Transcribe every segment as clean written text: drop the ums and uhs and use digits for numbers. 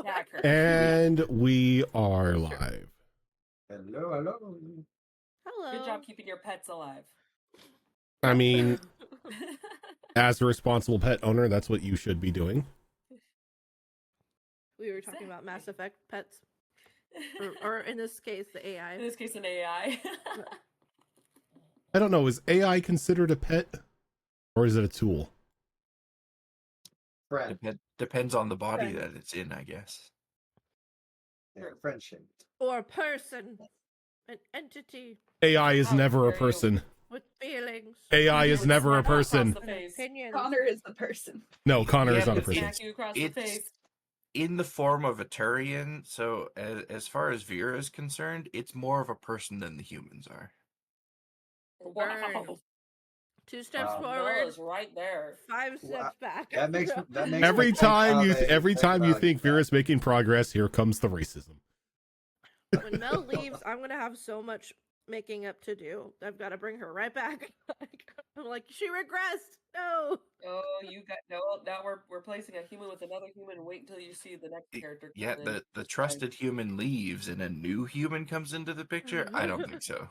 Accurate. And we are live. Hello. Hello. Good job keeping your pets alive. I mean, as a responsible pet owner, that's what you should be doing. We were talking about Mass Effect pets. Or in this case, the AI. In this case, an AI. I don't know, is AI considered a pet? Or is it a tool? Friend. Depends on the body Friend. that it's in, I guess. Yeah, friendship. Or a person. An entity AI is How never a dare you. person. with feelings. AI is Would never a slap you across person. the face. Opinions. Connor is the person. No, Connor Yeah, is not a but person. Smack you across the It's face. in the form of a Turian, so as far as Vera is concerned, it's more of a person than the humans are. Wow. 2 steps Wow. forward, Noah's right there. 5 steps back. That makes Every me think time of you a every time you about think that. Vera's making progress, here comes the racism. When Mel leaves, I'm gonna have so much making up to do. I've got to bring her right back. I'm like, she regressed. No. Oh, you got no. Now we're replacing a human with another human. Wait until you see the next character. Yeah, come in. the trusted human leaves and a new human comes into the picture. I don't think so.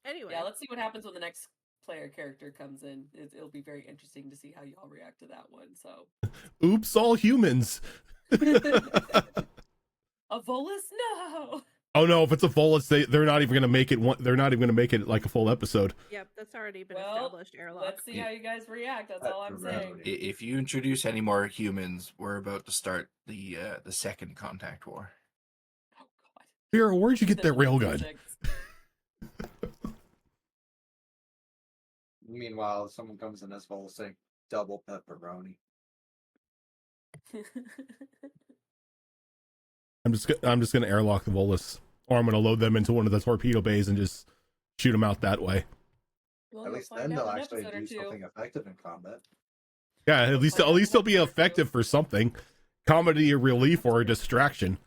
Anyway. Yeah, let's see what happens when the next player character comes in. It'll be very interesting to see how y'all react to that one. So, Oops, all humans. a Volus, no. Oh no, if it's a Volus, they're not even gonna make it they're not even gonna make it like a full episode. Yep, that's already been Well, established. Airlock. Let's see how you guys react. That's all I'm That's saying. right. If you introduce any more humans, we're about to start the second contact war. Oh God. Vera, where'd you get that railgun? Meanwhile, someone comes in this whole saying double pepperoni. I'm just gonna airlock the Volus, or I'm gonna load them into one of the torpedo bays and just shoot them out that way. Well, At you'll least find then out they'll in an actually episode or do two. something effective in combat. Yeah, at least they'll be effective for something, comedy relief or a distraction.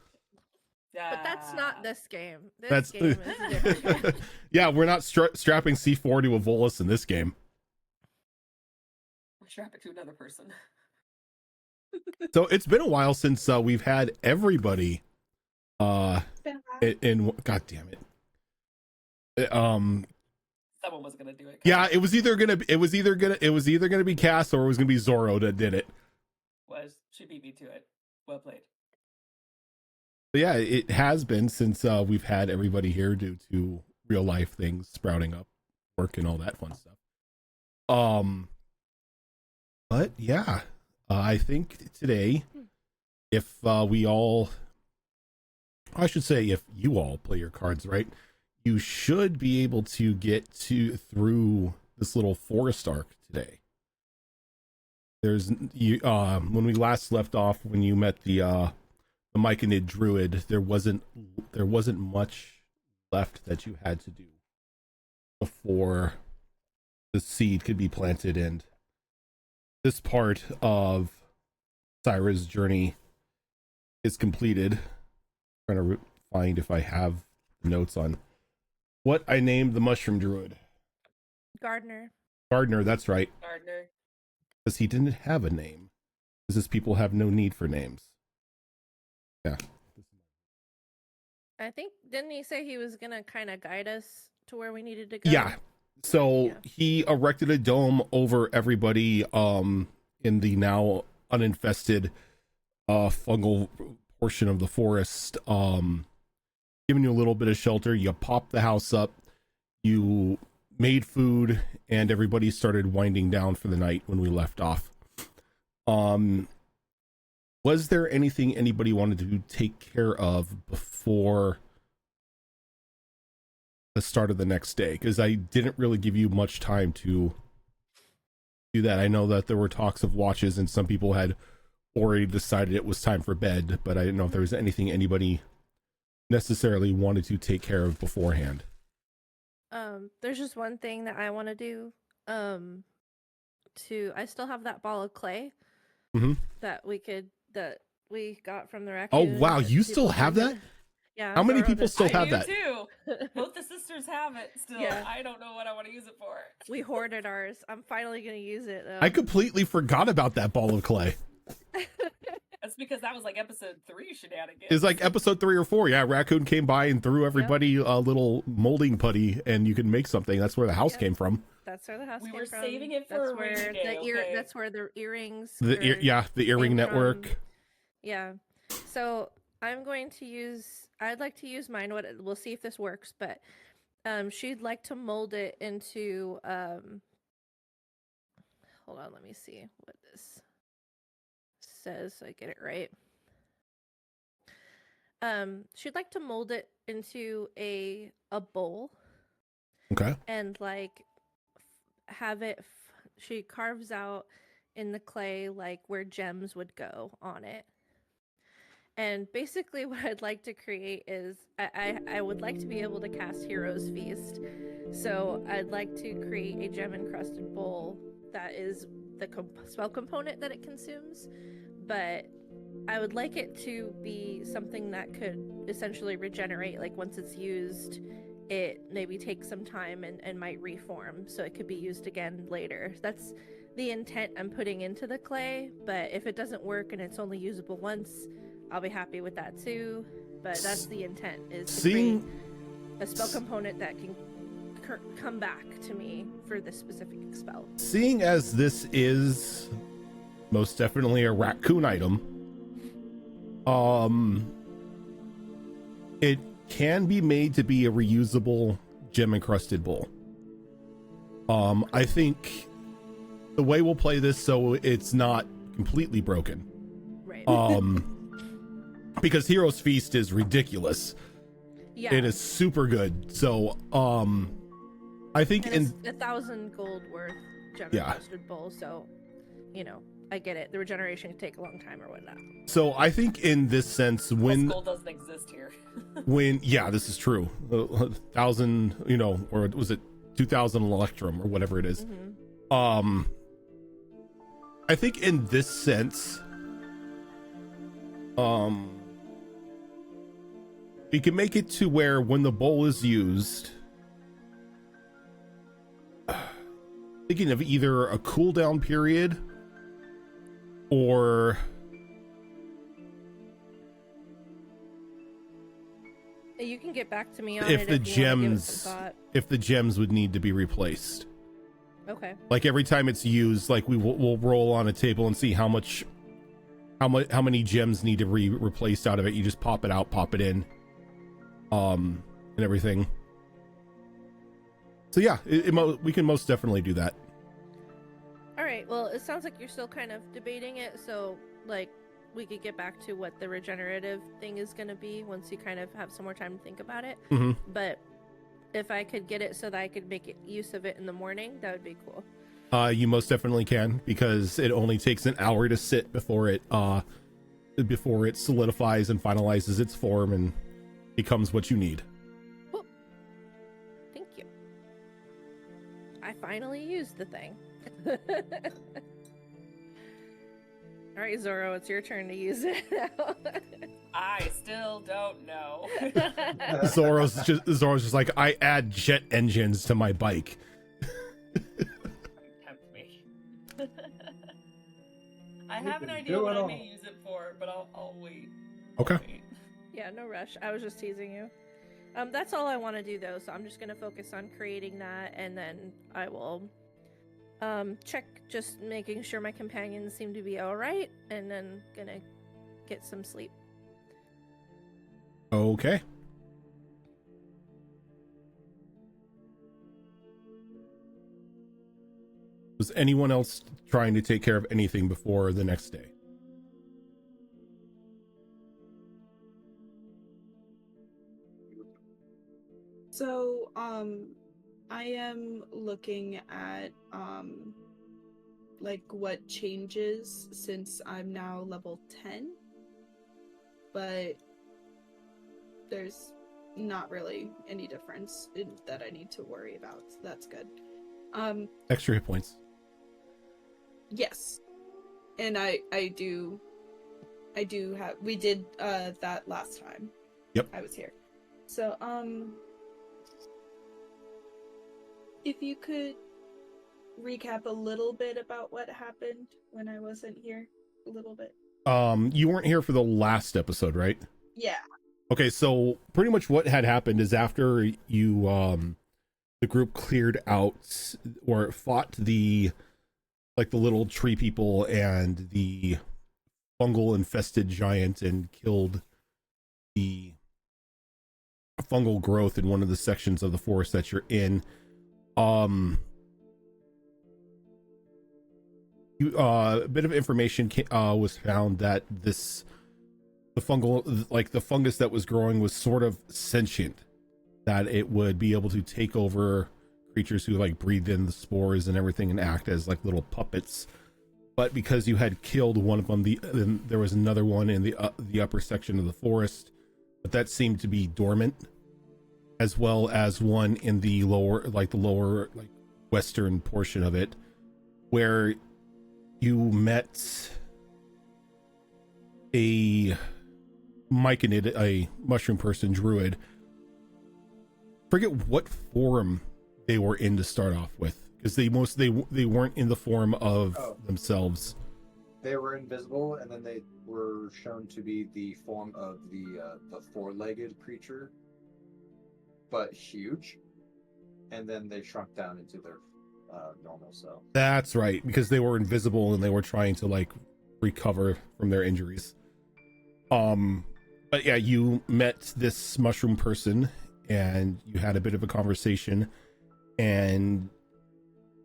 But that's not this game. This That's game is different. yeah, we're not strapping C4 to a Volus in this game. Or strap it to another person. So it's been a while since we've had everybody in God damn it. Someone was gonna do it. Yeah, it was either gonna be Cass or it was gonna be Zorro that did it. She beat me to it. Well played. But yeah, it has been since we've had everybody here due to real life things sprouting up, work and all that fun stuff. But yeah, I think today, if we all, I should say, if you all play your cards right, you should be able to get through this little forest arc today. There's when we last left off, when you met the Myconid druid, there wasn't much left that you had to do before the seed could be planted, and this part of Syra's journey is completed. I'm trying to find if I have notes on what I named the mushroom druid. Gardner. Gardner, that's right. Gardner. Because he didn't have a name. Because his people have no need for names. Yeah. I think, didn't he say he was gonna kind of guide us to where we needed to go? Yeah. So Yeah. he erected a dome over everybody in the now uninfested fungal portion of the forest, giving you a little bit of shelter. You popped the house up, you made food, and everybody started winding down for the night when we left off. Was there anything anybody wanted to take care of before the start of the next day? Because I didn't really give you much time to do that. I know that there were talks of watches and some people had already decided it was time for bed, but I didn't know if there was anything anybody necessarily wanted to take care of beforehand. There's just one thing that I want to do. I still have that ball of clay that we got from the raccoon. Oh wow, you still have that? Yeah. How many Zorro people did. still have I that? do too. Both the sisters have it still. Yeah. I don't know what I want to use it for. We hoarded ours. I'm finally gonna use it though. I completely forgot about that ball of clay. that's because that was like episode 3 shenanigans. It's like episode 3 or 4. Yeah, Raccoon came by and threw everybody a little molding putty, and you could make something. That's where the house came from. That's where the house We came were from. saving it for that's a where rainy day, okay? That's where the earrings. The earring came network. from. Yeah. So I'm going to use. I'd like to use mine. We'll see if this works, but she'd like to mold it into. Hold on, let me see what this says so I get it right. She'd like to mold it into a bowl. Okay. And like have it she carves out in the clay like where gems would go on it. And basically what I'd like to create is I would like to be able to cast Hero's Feast. So I'd like to create a gem encrusted bowl that is the spell component that it consumes, but I would like it to be something that could essentially regenerate. Like once it's used, it maybe takes some time and might reform, so it could be used again later. That's the intent I'm putting into the clay, but if it doesn't work and it's only usable once, I'll be happy with that too. But that's the intent, is to create a spell component that can come back to me for this specific spell. Seeing as this is most definitely a raccoon item, it can be made to be a reusable gem encrusted bowl. I think the way we'll play this so it's not completely broken, Right. because Hero's Feast is ridiculous. Yeah. It is super good. So I think and it's 1,000 gold worth gem Yeah. encrusted bowl, so I get it. The regeneration could take a long time or whatnot. so I think in this sense, when Gold doesn't exist here. this is true, 1,000, or was it 2,000 electrum or whatever it is. Mm-hmm. I think in this sense, we can make it to where when the bowl is used, thinking of either a cooldown period or You can get back to me on if it the if you wanna give it some gems, thought. if the gems would need to be replaced. Okay. Like every time it's used, like we'll roll on a table and see how many gems need to be replaced out of it. You just pop it out, pop it in, and everything. So yeah, we can most definitely do that. All right. Well, it sounds like you're still kind of debating it, so like we could get back to what the regenerative thing is going to be once you kind of have some more time to think about it. Mm-hmm. But if I could get it so that I could make use of it in the morning, that would be cool. You most definitely can, because it only takes an hour to sit before it solidifies and finalizes its form and becomes what you need. Cool. Thank you. I finally used the thing. All right, Zoro, it's your turn to use it now. I still don't know. Zoro's just like, I add jet engines to my bike. Tempt me. I have an idea what I may use it for, but I'll wait. Okay. Yeah, no rush. I was just teasing you. That's all I want to do though, so I'm just gonna focus on creating that, and then I will check just making sure my companions seem to be all right, and then gonna get some sleep. Okay. Was anyone else trying to take care of anything before the next day? So, I am looking at, like what changes since I'm now level 10, but there's not really any difference that I need to worry about, so that's good. Extra hit points. Yes. And I do have, we did, that last time. Yep. I was here. So, if you could recap a little bit about what happened when I wasn't here, a little bit. You weren't here for the last episode, right? Yeah. Okay, so pretty much what had happened is after you the group cleared out or fought the little tree people and the fungal infested giant and killed the fungal growth in one of the sections of the forest that you're in. A bit of information was found that the fungus that was growing was sort of sentient, that it would be able to take over creatures who like breathed in the spores and everything and act as like little puppets. But because you had killed one of them, there was another one in the upper section of the forest, but that seemed to be dormant, as well as one in the lower western portion of it, where you met a myconid, a mushroom person druid. Forget what form they were in to start off with, because they weren't in the form of themselves. They were invisible, and then they were shown to be the form of the four-legged creature, but huge. And then they shrunk down into their normal self. That's right, because they were invisible and they were trying to like recover from their injuries. But yeah, you met this mushroom person and you had a bit of a conversation, and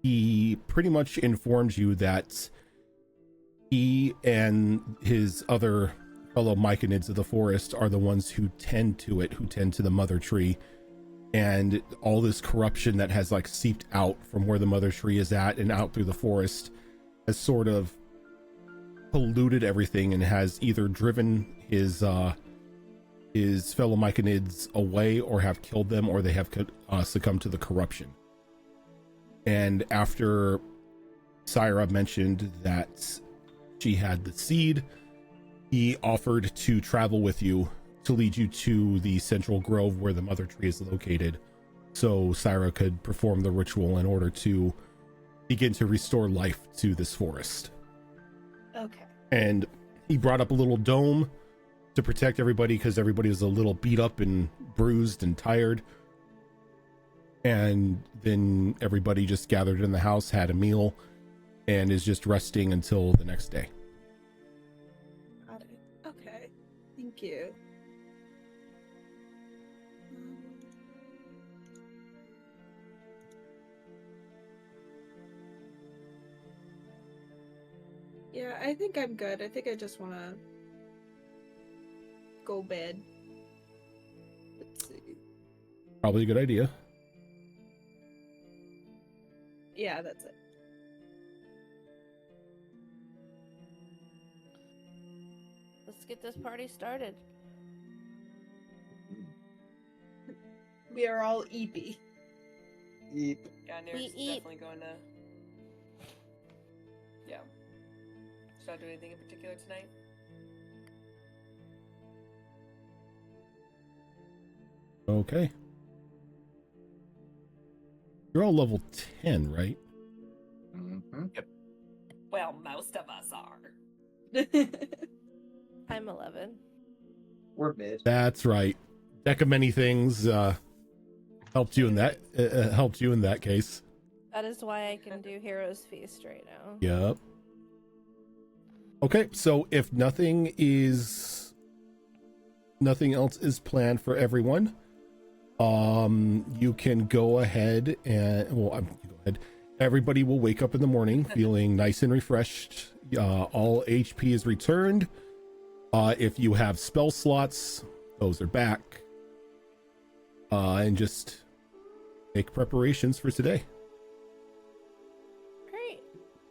he pretty much informed you that he and his other fellow myconids of the forest are the ones who tend to the mother tree, and all this corruption that has like seeped out from where the mother tree is at and out through the forest has sort of polluted everything and has either driven his fellow myconids away or have killed them, or they have succumbed to the corruption. And after Syra mentioned that she had the seed, he offered to travel with you to lead you to the central grove where the mother tree is located, so Syra could perform the ritual in order to begin to restore life to this forest. Okay. And he brought up a little dome to protect everybody, because everybody was a little beat up and bruised and tired. And then everybody just gathered in the house, had a meal, and is just resting until the next day. Got it. Okay. Thank you. Yeah, I think I'm good. I think I just want to go bed. Let's see. Probably a good idea. Yeah, that's it. Let's get this party started. We are all eepy. Eep. Yeah, We Nereus is eat. definitely going to. Yeah. Should I do anything in particular tonight? Okay. You're all level 10, right? Mm-hmm. Well, most of us are. I'm 11. We're mid. That's right. Deck of many things helped you in that case. That is why I can do Hero's Feast right now. Yep. Okay, so if nothing else is planned for everyone, you can go ahead and everybody will wake up in the morning feeling nice and refreshed. All HP is returned. If you have spell slots, those are back. And just make preparations for today. Great.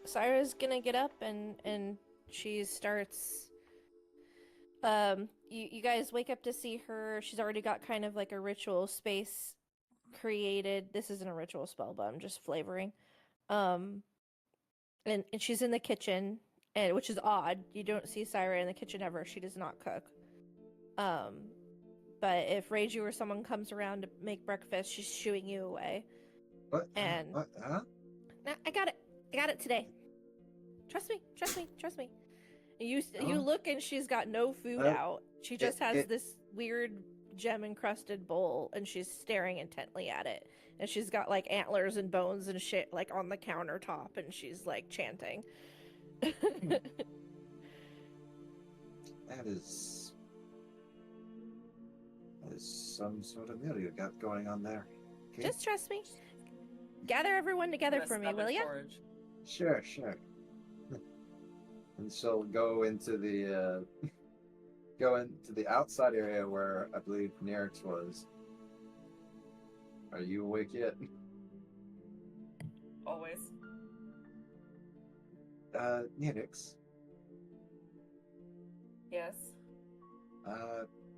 Syra's gonna get up and she starts. You guys wake up to see her. She's already got kind of like a ritual space created. This isn't a ritual spell, but I'm just flavoring. And she's in the kitchen, and which is odd. You don't see Syra in the kitchen ever. She does not cook. But if Reiju or someone comes around to make breakfast, she's shooing you away. What? And What? Huh? Nah, I got it. I got it today. Trust me. Trust me. Trust me. You Oh. look and she's got no food out. She just has this weird gem encrusted bowl and she's staring intently at it. And she's got like antlers and bones and shit like on the countertop and she's like chanting. That is some sort of meal you got going on there. Okay. Just trust me. Gather everyone together for me, will ya? Sure. And she'll go into the outside area where I believe Nerix was. Are you awake yet? Always. Nerix. Yes.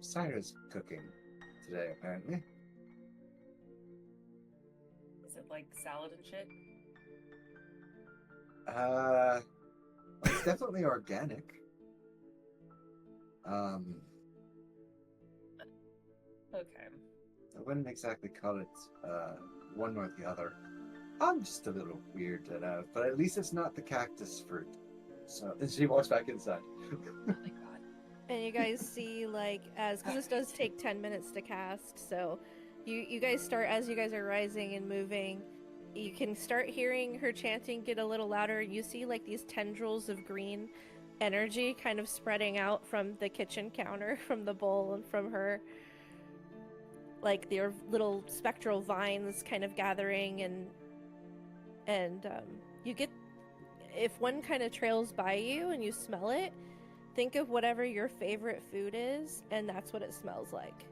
Syra's cooking today, apparently. Is it like salad and shit? It's definitely organic. Okay. I wouldn't exactly call it one or the other. I'm just a little weirded out, but at least it's not the cactus fruit. So, and she walks back inside. Oh my god. And you guys see, like, because this does take 10 minutes to cast, so you guys start, as you guys are rising and moving, you can start hearing her chanting get a little louder. You see, like, these tendrils of green energy kind of spreading out from the kitchen counter, from the bowl, and from her. Like, their little spectral vines kind of gathering, and you get, if one kind of trails by you and you smell it, think of whatever your favorite food is, and that's what it smells like.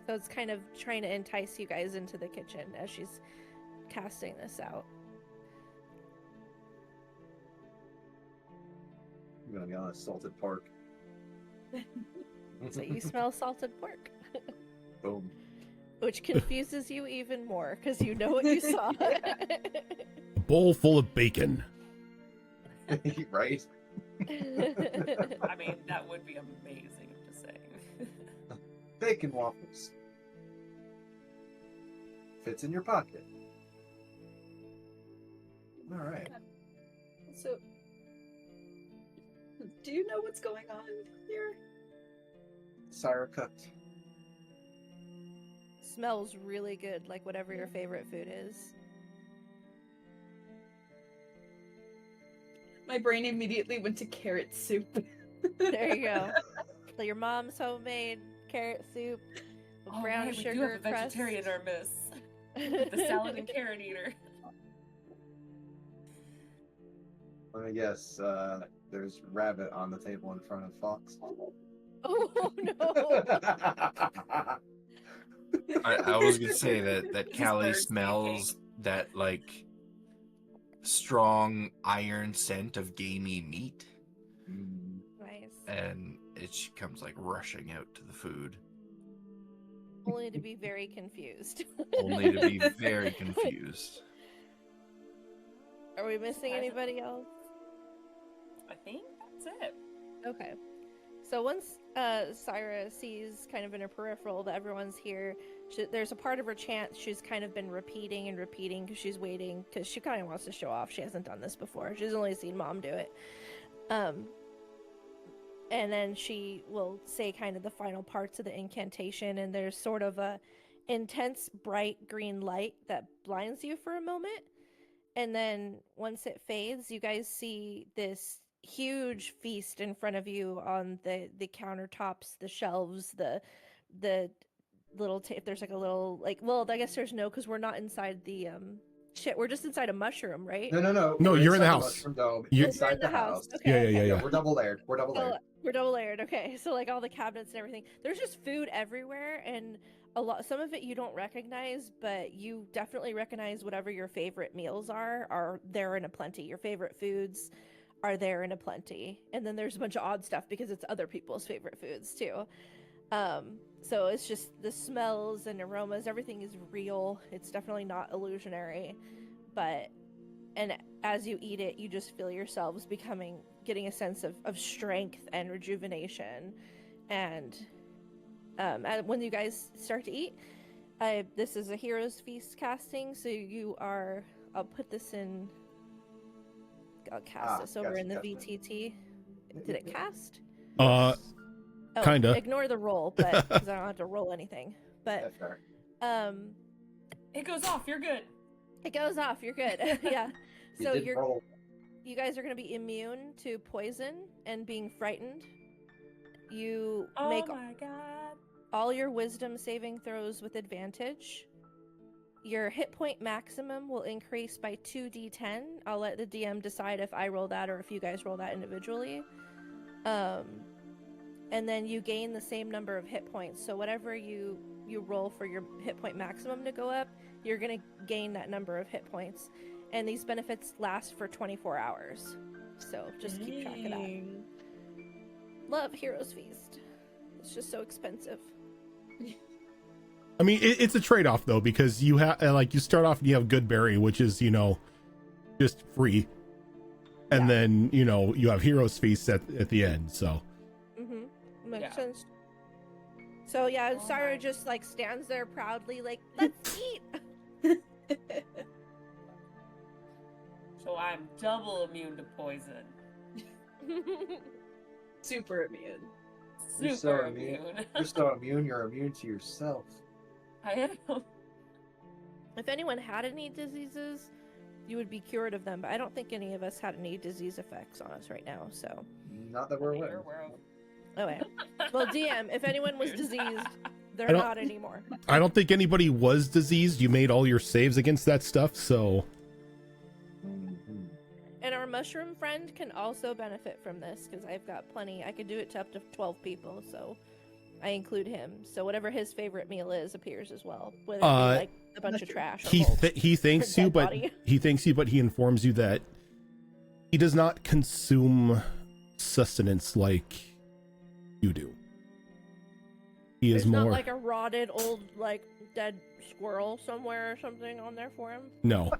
So it's kind of trying to entice you guys into the kitchen as she's casting this out. I'm gonna be honest, salted pork. So you smell salted pork. Boom. Which confuses you even more, because you know what you saw. A bowl full of bacon. Right? I mean, that would be amazing, I'm just saying. Bacon waffles. Fits in your pocket. Alright. So, do you know what's going on here? Syra cooked. Smells really good, like whatever your favorite food is. My brain immediately went to carrot soup. There you go. So your mom's homemade carrot soup with Oh, brown right, sugar we do have a crust. vegetarian in our midst. The salad and carrot eater. Let me guess, there's rabbit on the table in front of Fox. Oh no! I was gonna say that Just Callie birds smells that like strong iron scent of gamey meat, Nice. and she comes like rushing out to the food, Only to be very confused. only to be very confused. Are we missing anybody else? I think that's it. Okay. So once Syra sees kind of in her peripheral that everyone's here, there's a part of her chant she's kind of been repeating and repeating because she's waiting, because she kind of wants to show off. She hasn't done this before. She's only seen Mom do it. And then she will say kind of the final parts of the incantation, and there's sort of a intense bright green light that blinds you for a moment. And then once it fades, you guys see this huge feast in front of you on the countertops, the shelves, the little there's like a little, like, well, I guess there's no, because we're not inside the we're just inside a mushroom, right? No, No, we're you're in the inside house. Mushroom Dome, You're- inside the house. Okay. Yeah. We're double layered. We're double layered. We're double layered. Okay, so like all the cabinets and everything, there's just food everywhere, and some of it you don't recognize, but you definitely recognize whatever your favorite meals are there in a plenty. Your favorite foods are there in a plenty, and then there's a bunch of odd stuff because it's other people's favorite foods too. So it's just the smells and aromas, everything is real. It's definitely not illusionary, and as you eat it, you just feel yourselves getting a sense of strength and rejuvenation. And when you guys start to eat, this is a Hero's Feast casting, so I'll put this in I'll cast this over gotcha, in the gotcha. VTT. Did it cast? Uh, Oh, Kinda. Ignore the roll, but because I don't have to roll anything. Yeah, But fair. It goes off. You're good. it goes off. You're good. Yeah. You So didn't roll. you guys are gonna be immune to poison and being frightened. You Oh make my god. all your wisdom saving throws with advantage. Your hit point maximum will increase by 2d10. I'll let the DM decide if I roll that or if you guys roll that individually. And then you gain the same number of hit points. So whatever you roll for your hit point maximum to go up, you're going to gain that number of hit points. And these benefits last for 24 hours. So just keep track of that. Dang. Love Heroes Feast. It's just so expensive. I mean, it's a trade-off though, because you have like you start off and you have Good Berry, which is just free, and then you have Heroes Feast at the end. So Makes sense. So yeah, Sarah just like stands there proudly, like, let's eat. So I'm double immune to poison. Super immune. You're so Super immune. immune. You're so immune. You're immune to yourself. I am. If anyone had any diseases, you would be cured of them. But I don't think any of us had any disease effects on us right now. So. Not that we're You're aware. aware of. Okay. Well, DM, if anyone was diseased, they're I don't- not anymore. I don't think anybody was diseased. You made all your saves against that stuff, so Mhm. And our mushroom friend can also benefit from this because I've got plenty. I could do it to up to 12 people, so I include him. So whatever his favorite meal is appears as well, whether it be like a bunch of trash. Or he mold. he thanks Dead you, but body. he informs you that he does not consume sustenance like you do. He is There's more not like a rotted old like dead squirrel somewhere or something on there for him. no.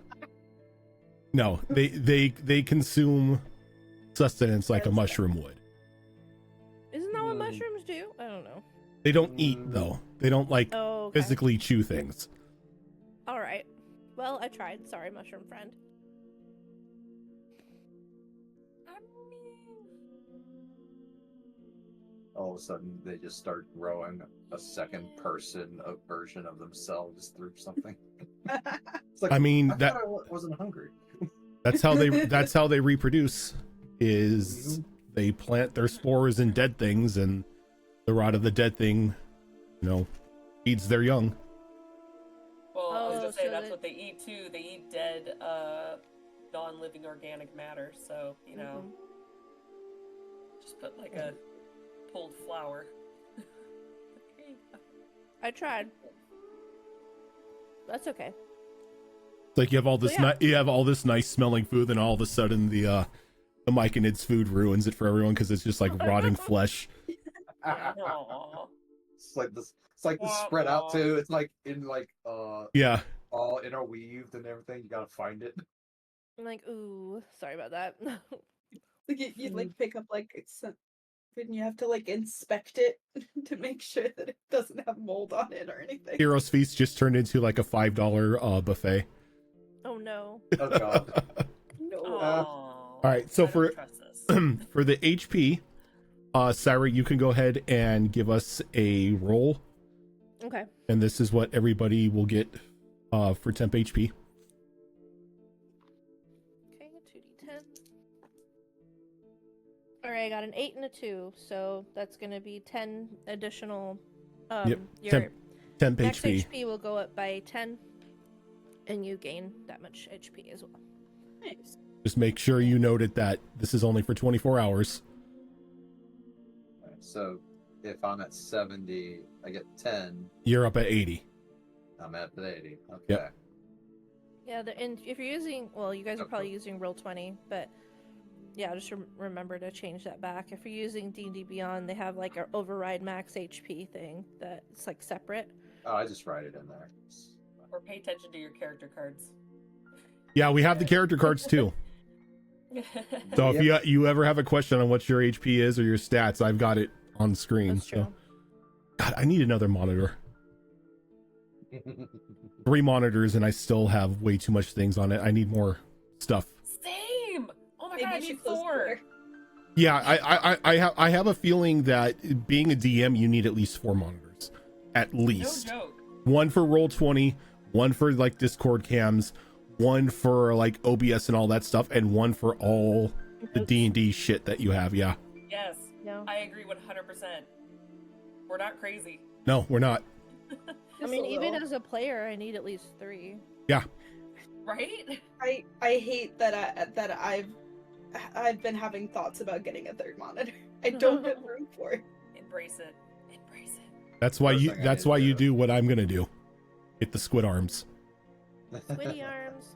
They consume sustenance like a That's mushroom would. Isn't that what mushrooms do? I don't know. They don't eat though. They don't like Oh, okay. physically chew things. All right. Well, I tried. Sorry, mushroom friend. All of a sudden, they just start growing a second person version of themselves through something. It's like, I mean, I that thought I wasn't hungry. that's how they reproduce is they plant their spores in dead things, and the rot of the dead thing feeds their young. Well, I was Oh, gonna say so that's they- what they eat too. They eat dead, non-living organic matter. So just put like a pulled flower. There you go. I tried. That's okay. It's like you have all this yeah. you have all this nice smelling food, and all of a sudden the Myconid's food ruins it for everyone because it's just like rotting flesh. Aw. It's like this. It's like this spread out too. It's like in Yeah. all interweaved and everything. You gotta find it. I'm like, ooh, sorry about that. Like you like pick up like some, and you have to like inspect it to make sure that it doesn't have mold on it or anything. Heroes Feast just turned into like a $5 buffet. Oh no. Oh god. No. Aw. All right, so I don't trust this. for the HP, Sarah, you can go ahead and give us a roll, Okay. and this is what everybody will get for temp HP. Okay, 2d10. All right, I got an 8 and a 2, so that's going to be 10 additional. Yep, Your Temp max HP. HP will go up by 10, and you gain that much HP as well. Nice. Just make sure you noted that this is only for 24 hours. So if I'm at 70, I get 10. You're up at 80. I'm at 80. Okay. Yep. Yeah, and if you're using, well, you guys are probably using Roll20, but yeah, just remember to change that back. If you're using D&D Beyond, they have like an override max HP thing that's like separate. Oh, I just write it in there. Or pay attention to your character cards. Yeah, we have the character cards too. So if you ever have a question on what your HP is or your stats, I've got it on screen. That's true. So, God, I need another monitor. 3 monitors, and I still have way too much things on it. I need more stuff. Same. Oh my said I you should need close the 4. door. Yeah, I have a feeling that being a DM, you need at least 4 monitors, at No least. joke. One for Roll20, one for like Discord cams, one for like OBS and all that stuff, and one for all the D&D shit that you have. Yeah. Yes, No. I agree 100%. We're not crazy. No, we're not. I mean, Just a even little. as a player, I need at least 3. Yeah. Right? I hate that I've been having thoughts about getting a 3rd monitor. I don't have room for it. Embrace it. Embrace it. That's why First you. thing I That's need why to you do. do what I'm gonna do. Hit the squid arms. Squiddy arms.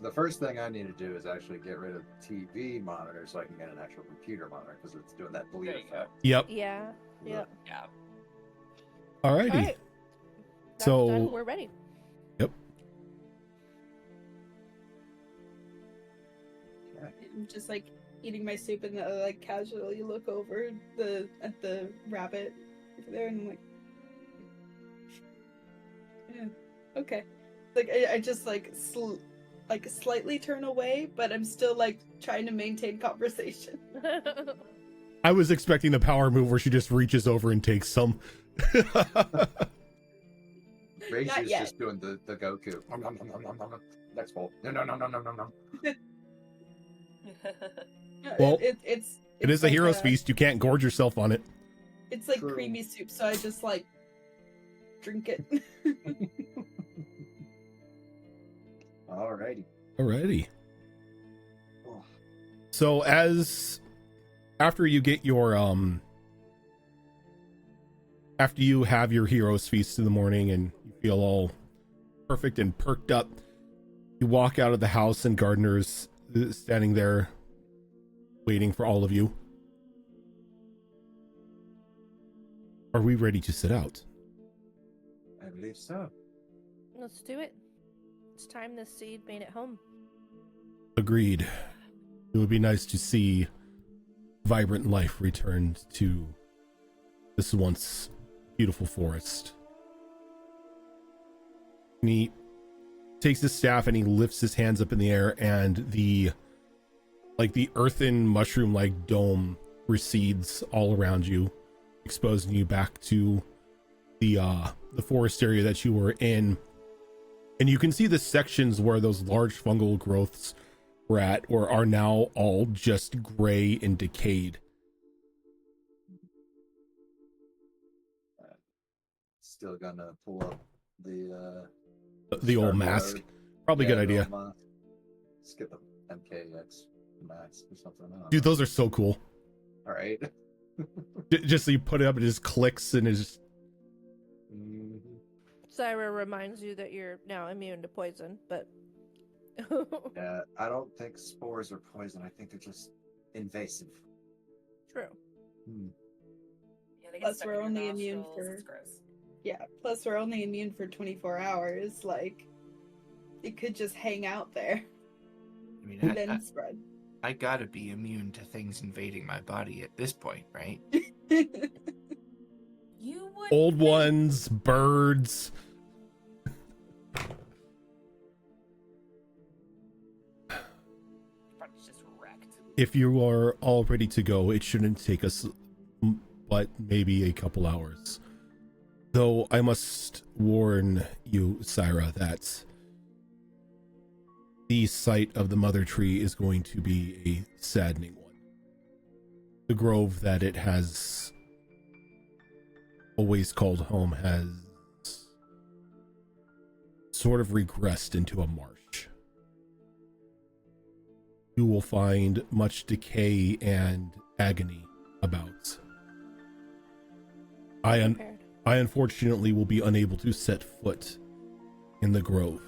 The first thing I need to do is actually get rid of TV monitor so I can get an actual computer monitor because it's doing that bleed There you go. effect. Yep. Yeah. Yep. Yeah. Alrighty. All right. That's So- done. We're ready. I'm just like eating my soup and like casually look over at the rabbit over there and I'm like, yeah, okay. Like I just like slightly turn away, but I'm still like trying to maintain conversation. I was expecting the power move where she just reaches over and takes some. Reishi's yet. just doing the Goku. Nom, nom, nom, nom, nom, nom. Next bowl. No, no, no, no, no, no, no. Well, It's It is a like hero's feast. You can't gorge yourself on it. It's like True. creamy soup, so I just like drink it. Alrighty. Alrighty. Oh, So after you get your after you have your hero's feast in the morning and you feel all perfect and perked up, you walk out of the house and Gardener's standing there waiting for all of you. Are we ready to set out? I believe so. Let's do it. It's time this seed made it home. Agreed. It would be nice to see vibrant life returned to this once beautiful forest. And he takes his staff and he lifts his hands up in the air, and the earthen mushroom like dome recedes all around you, exposing you back to the forest area that you were in. And you can see the sections where those large fungal growths were at or are now all just gray and decayed. Still gonna pull up the old mask. Probably a good idea. Let's get the MKX mask or something. I don't Dude, know. those are so cool. Alright. Just so you put it up, it just clicks and it just... Mhm. Syra reminds you that you're now immune to poison, but Yeah, I don't think spores are poison. I think they're just invasive. true. Hmm. Yeah, they get Plus, stuck we're in your only immune nostrils, for- it's gross. Yeah, plus we're only immune for 24 hours. Like, it could just hang out there I mean, and then spread. I gotta be immune to things invading my body at this point, right? You would Old think- ones, birds. Probably just wrecked. If you are all ready to go, it shouldn't take us but maybe a couple hours. Though I must warn you, Syra, that the sight of the mother tree is going to be a saddening one. The grove that it has always called home has sort of regressed into a marsh. You will find much decay and agony about. Prepared. I unfortunately will be unable to set foot in the grove,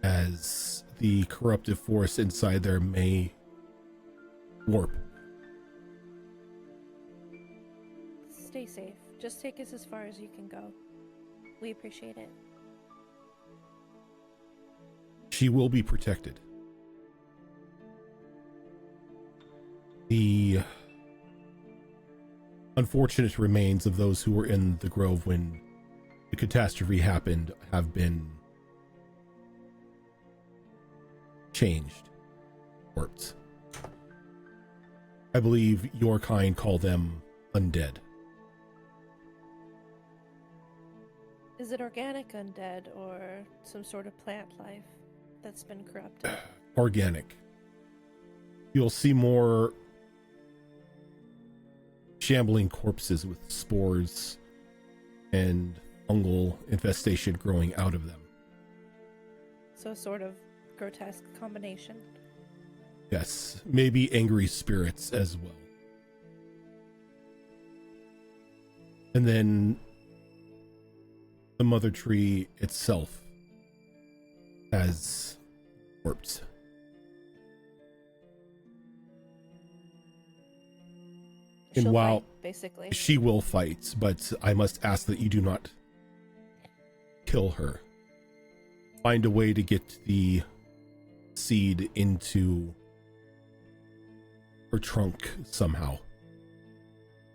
as the corruptive force inside there may warp. Stay safe. Just take us as far as you can go. We appreciate it. She will be protected. The unfortunate remains of those who were in the grove when the catastrophe happened have been changed corpse. I believe your kind call them undead. Is it organic undead or some sort of plant life that's been corrupted? Organic. You'll see more shambling corpses with spores and fungal infestation growing out of them. So sort of grotesque combination. Yes, maybe angry spirits as well. And then the mother tree itself has corpse. And She'll while fight, basically. she will fight, but I must ask that you do not kill her. Find a way to get the seed into her trunk somehow.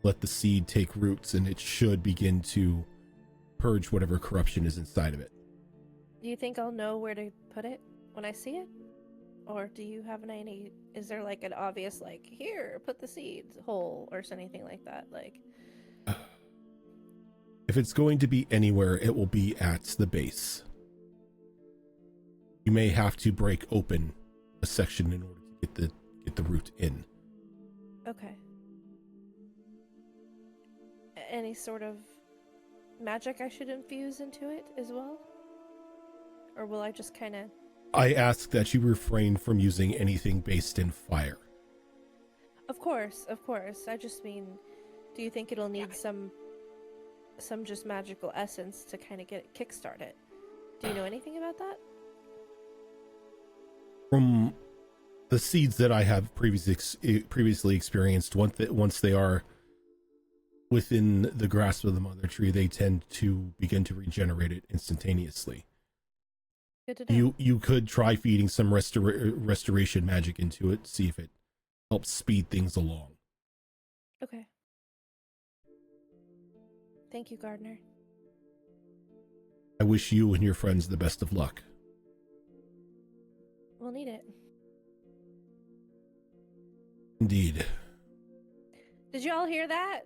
Let the seed take roots and it should begin to purge whatever corruption is inside of it. Do you think I'll know where to put it when I see it? Or do you have any, is there like an obvious, like, here, put the seeds hole or anything like that? Like, if it's going to be anywhere, it will be at the base. You may have to break open a section in order to get the root in. okay. Any sort of magic I should infuse into it as well? Or will I just kind of... I ask that you refrain from using anything based in fire. Of course. I just mean, do you think it'll need some just magical essence to kind of get it kickstarted? Do you know anything about that? From the seeds that I have previously experienced, once they are within the grasp of the mother tree, they tend to begin to regenerate it instantaneously. Good to know. You could try feeding some restoration magic into it, see if it helps speed things along. Okay. Thank you, Gardner. I wish you and your friends the best of luck. We'll need it. Indeed. Did you all hear that?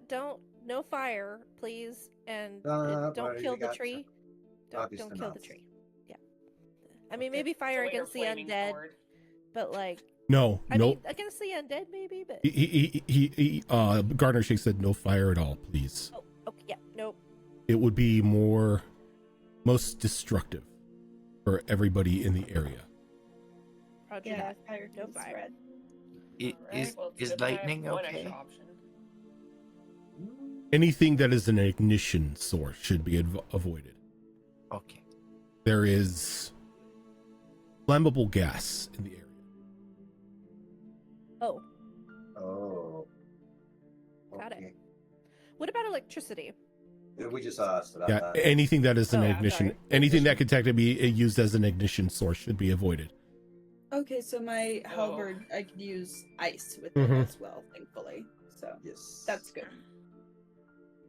No fire, please, and don't buddy, kill we the got tree. Don't Obviously kill not. the tree. Yeah. I mean, maybe fire So you're against the flaming undead, forward. but like, No, I no. mean, against the undead, maybe, but. Gardner Shake said no fire at all, please. Oh, okay, yeah, nope. It would be most destructive for everybody in the area. Roger Yeah, that. fire No can fire. spread. Alright, well, it's Is good that I have lightning one okay? extra option. Anything that is an ignition source should be avoided. Okay. There is flammable gas in the area. Oh, Oh. Got it. Okay. what about electricity? Yeah, we just asked about Yeah, that. anything that is an Oh, yeah, ignition, sorry. anything that could technically be used as an ignition source should be avoided. Okay, so my Oh. halberd, I could use ice with Mhm. it as well, thankfully. So Yes. that's good.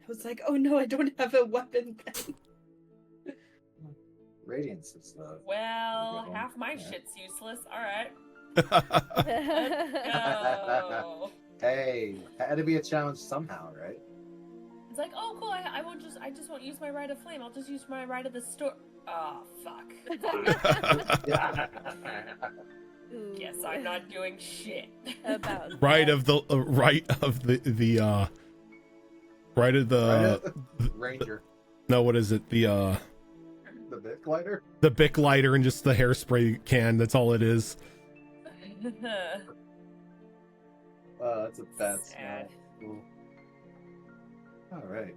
I was like, oh no, I don't have a weapon then. Radiance is the. Well, Okay. half my Yeah. shit's useless. Alright. Oh. Go. Hey, had to be a challenge somehow, right? It's like, oh cool, I just won't use my Rite of Flame, I'll just use my Rite of the Storm. Oh, fuck. Ooh. Guess I'm not doing shit. About right that. of the Ranger, no, what is it? the Bic lighter. The Bic lighter and just the hairspray can. That's all it is. That's a bad Sad. smell. Ooh. All right.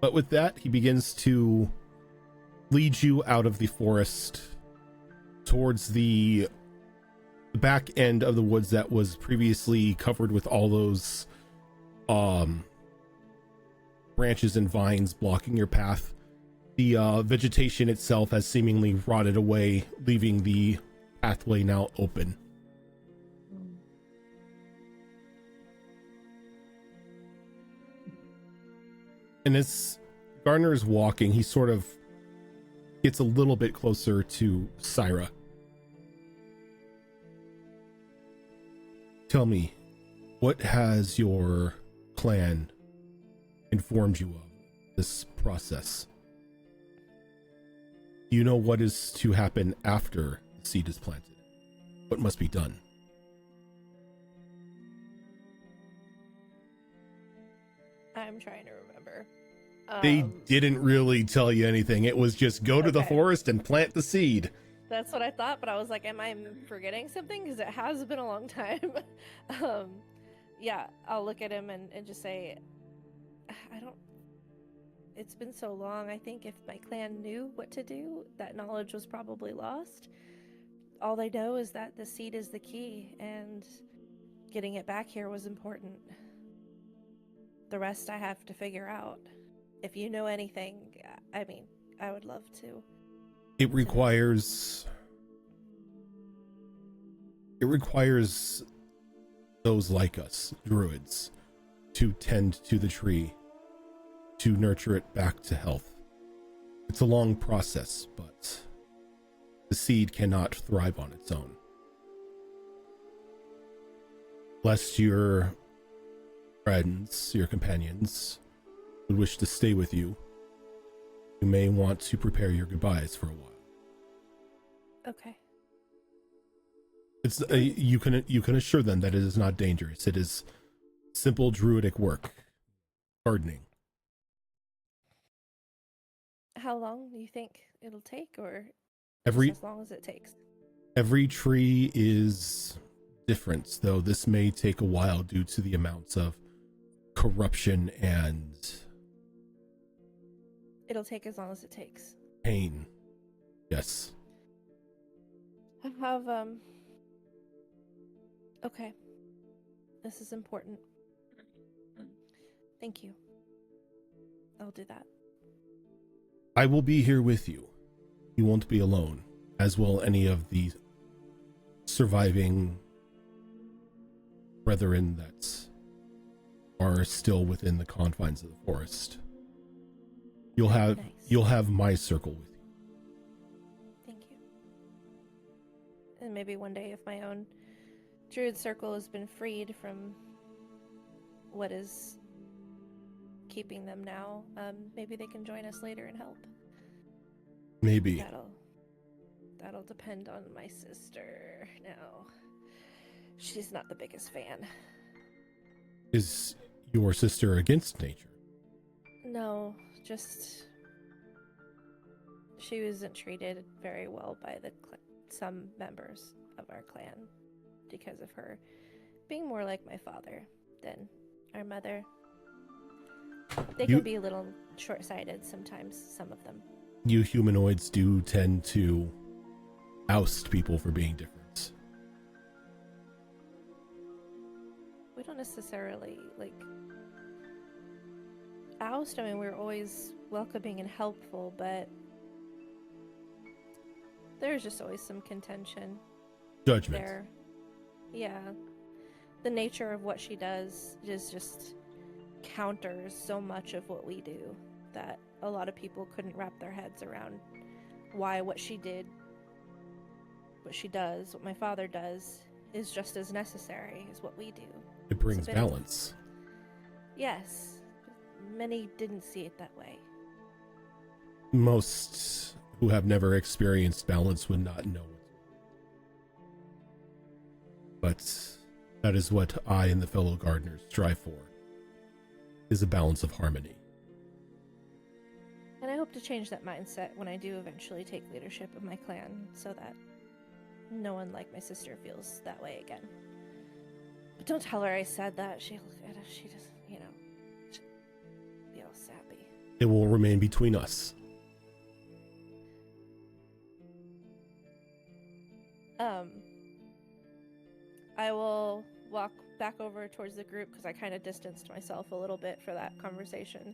But with that, he begins to lead you out of the forest towards the back end of the woods that was previously covered with all those branches and vines blocking your path. The vegetation itself has seemingly rotted away, leaving the pathway now open. And as Gardner is walking, he sort of gets a little bit closer to Syra. Tell me, what has your clan informed you of this process? Do you know what is to happen after the seed is planted? What must be done? I'm trying to remember. They didn't really tell you anything. It was just go to the Okay. forest and plant the seed. That's what I thought, but I was like, am I forgetting something? Because it has been a long time. Yeah, I'll look at him and just say, I don't. It's been so long. I think if my clan knew what to do, that knowledge was probably lost. All they know is that the seed is the key, and getting it back here was important. The rest I have to figure out. If you know anything, I mean, I would love to. It requires those like us, druids, to tend to the tree, to nurture it back to health. It's a long process, but the seed cannot thrive on its own. Lest your friends, your companions, would wish to stay with you, you may want to prepare your goodbyes for a while. Okay. It's you can assure them that it is not dangerous. It is simple druidic work, gardening. How long do you think it'll take, or Every just as long as it takes? every tree is different, though this may take a while due to the amounts of corruption and It'll take as long as it takes. pain. Yes. I have, okay. This is important. Thank you. I'll do that. I will be here with you. You won't be alone, as will any of the surviving brethren that are still within the confines of the forest. You'll have my circle with you. Thank you. And maybe one day, if my own druid circle has been freed from what is keeping them now, maybe they can join us later and help. Maybe. That'll depend on my sister now. She's not the biggest fan. Is your sister against nature? No, just she wasn't treated very well by some members of our clan because of her being more like my father than our mother. They can be a little short-sighted sometimes, some of them. You humanoids do tend to oust people for being different. We don't necessarily, oust. I mean, we're always welcoming and helpful, but there's just always some contention Judgment. there. Yeah. The nature of what she does is just counters so much of what we do that a lot of people couldn't wrap their heads around why what she did, what she does, what my father does is just as necessary as what we do. It brings It's a bit balance. Yes. Many didn't see it that way. Most who have never experienced balance would not know it. But that is what I and the fellow gardeners strive for, is a balance of harmony. And I hope to change that mindset when I do eventually take leadership of my clan so that no one like my sister feels that way again. But don't tell her I said that. She doesn't, she'll be all sappy. It will remain between us. I will walk back over towards the group because I kind of distanced myself a little bit for that conversation.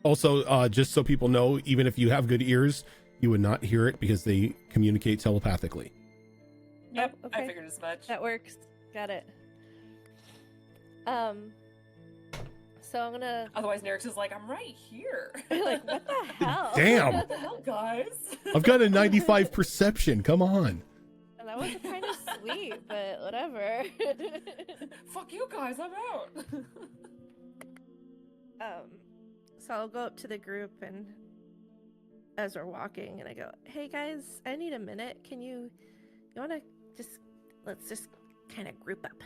Also, just so people know, even if you have good ears, you would not hear it because they communicate telepathically. Yep, okay. I figured as much. That works. Got it. So I'm gonna Otherwise, Nerix is like, I'm right here. like, what the hell? Damn. What the hell, guys? I've got a 95 perception. Come on. And that was kind of sweet, but but whatever. Fuck you guys, I'm out. So I'll go up to the group and as we're walking and I go, hey guys, I need a minute. You want to let's just kind of group up.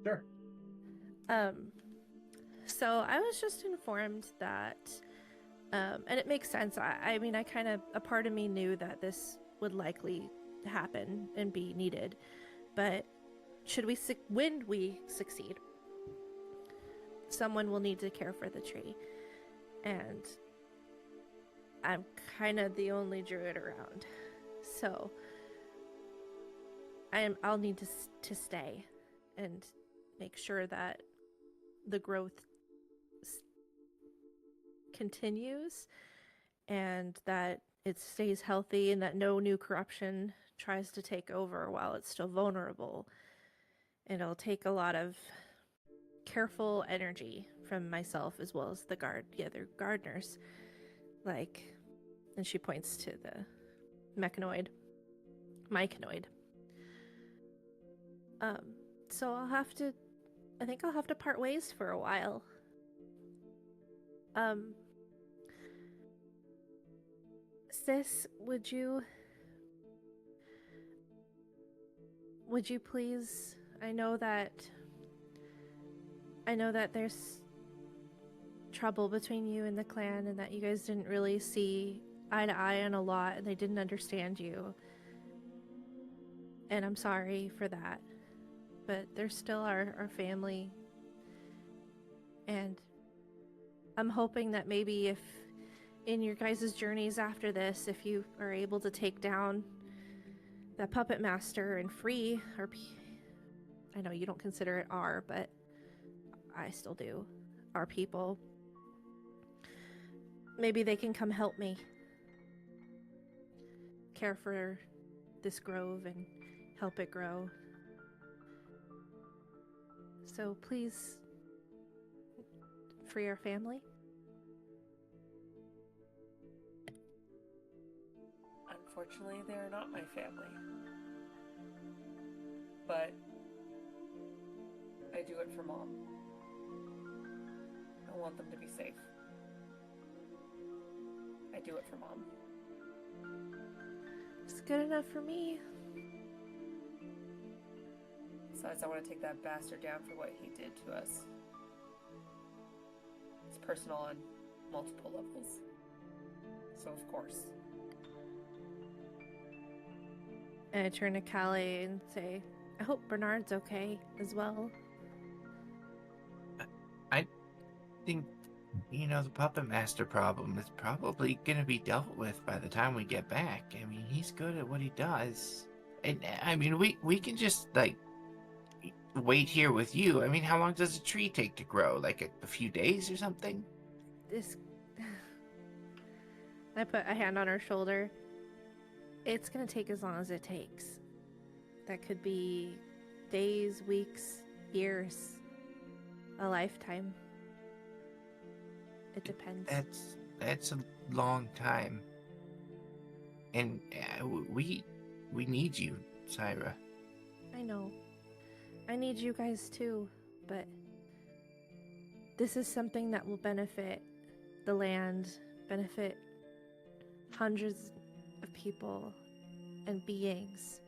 Sure. So I was just informed that, and it makes sense. I mean, a part of me knew that this would likely happen and be needed, but when we succeed, someone will need to care for the tree, and I'm kind of the only druid around, so I'll need to stay and make sure that the growth continues and that it stays healthy and that no new corruption tries to take over while it's still vulnerable. And it'll take a lot of careful energy from myself as well as the other gardeners. And she points to the mycanoid. So I think I'll have to part ways for a while. Sis, would you please, I know that there's trouble between you and the clan and that you guys didn't really see eye to eye on a lot and they didn't understand you. And I'm sorry for that. But they're still our family. And I'm hoping that maybe if in your guys' journeys after this, if you are able to take down that puppet master and free I know you don't consider it but I still do, our people, maybe they can come help me care for this grove and help it grow. So please, free our family. Unfortunately, they are not my family. But I do it for Mom. I want them to be safe. I do it for Mom. It's good enough for me. Besides, I want to take that bastard down for what he did to us. It's personal on multiple levels. So, of course. And I turn to Callie and say, I hope Bernard's okay as well. I think, the puppet master problem is probably going to be dealt with by the time we get back. I mean, he's good at what he does. And, I mean, we can just, wait here with you. I mean, how long does a tree take to grow? A few days or something? I put a hand on her shoulder. It's gonna take as long as it takes. That could be days, weeks, years, a lifetime. It depends. That's a long time. And we need you, Syra. I know. I need you guys too, but this is something that will benefit the land, benefit hundreds of people and beings.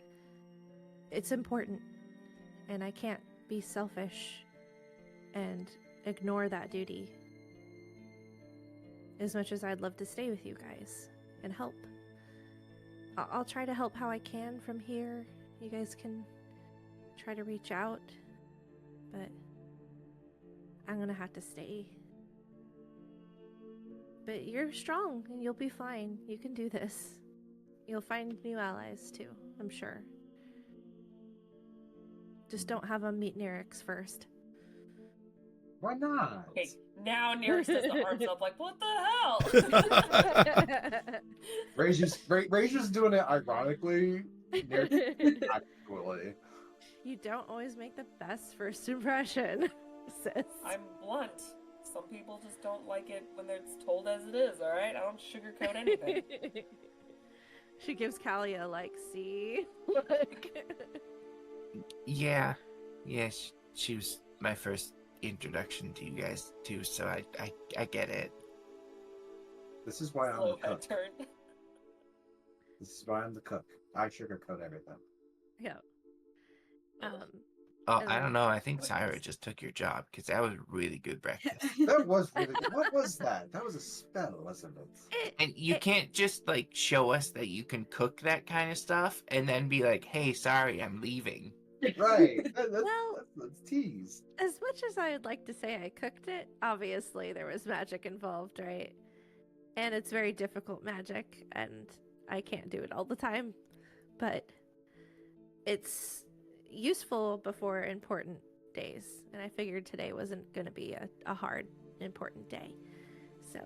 It's important, and I can't be selfish and ignore that duty. As much as I'd love to stay with you guys and help. I'll try to help how I can from here. You guys can try to reach out, but I'm gonna have to stay. But you're strong and you'll be fine. You can do this. You'll find new allies too, I'm sure. Just don't have them meet Nerix first. Why not? Okay, now Nerix does the arms up like, what the hell? Ray's just doing it ironically. Actually. You don't always make the best first impression, sis. I'm blunt. Some people just don't like it when it's told as it is, alright? I don't sugarcoat anything. She gives Callie a like, see? Like, Yeah, she was my first introduction to you guys too, so I get it. This is why I'm Slow the cook. head turn. This is why I'm the cook. I sugarcoat everything. yeah. Oh, And I then- don't know. I think Syra just took your job because that was really good breakfast. That was really good. What was that? That was a spell, wasn't it? And you can't just like show us that you can cook that kind of stuff and then be like, "Hey, sorry, I'm leaving." Right. That's, Well- that's tease. As much as I would like to say I cooked it, obviously there was magic involved, right? And it's very difficult magic, and I can't do it all the time. But it's useful before important days, and I figured today wasn't going to be a hard, important day. So,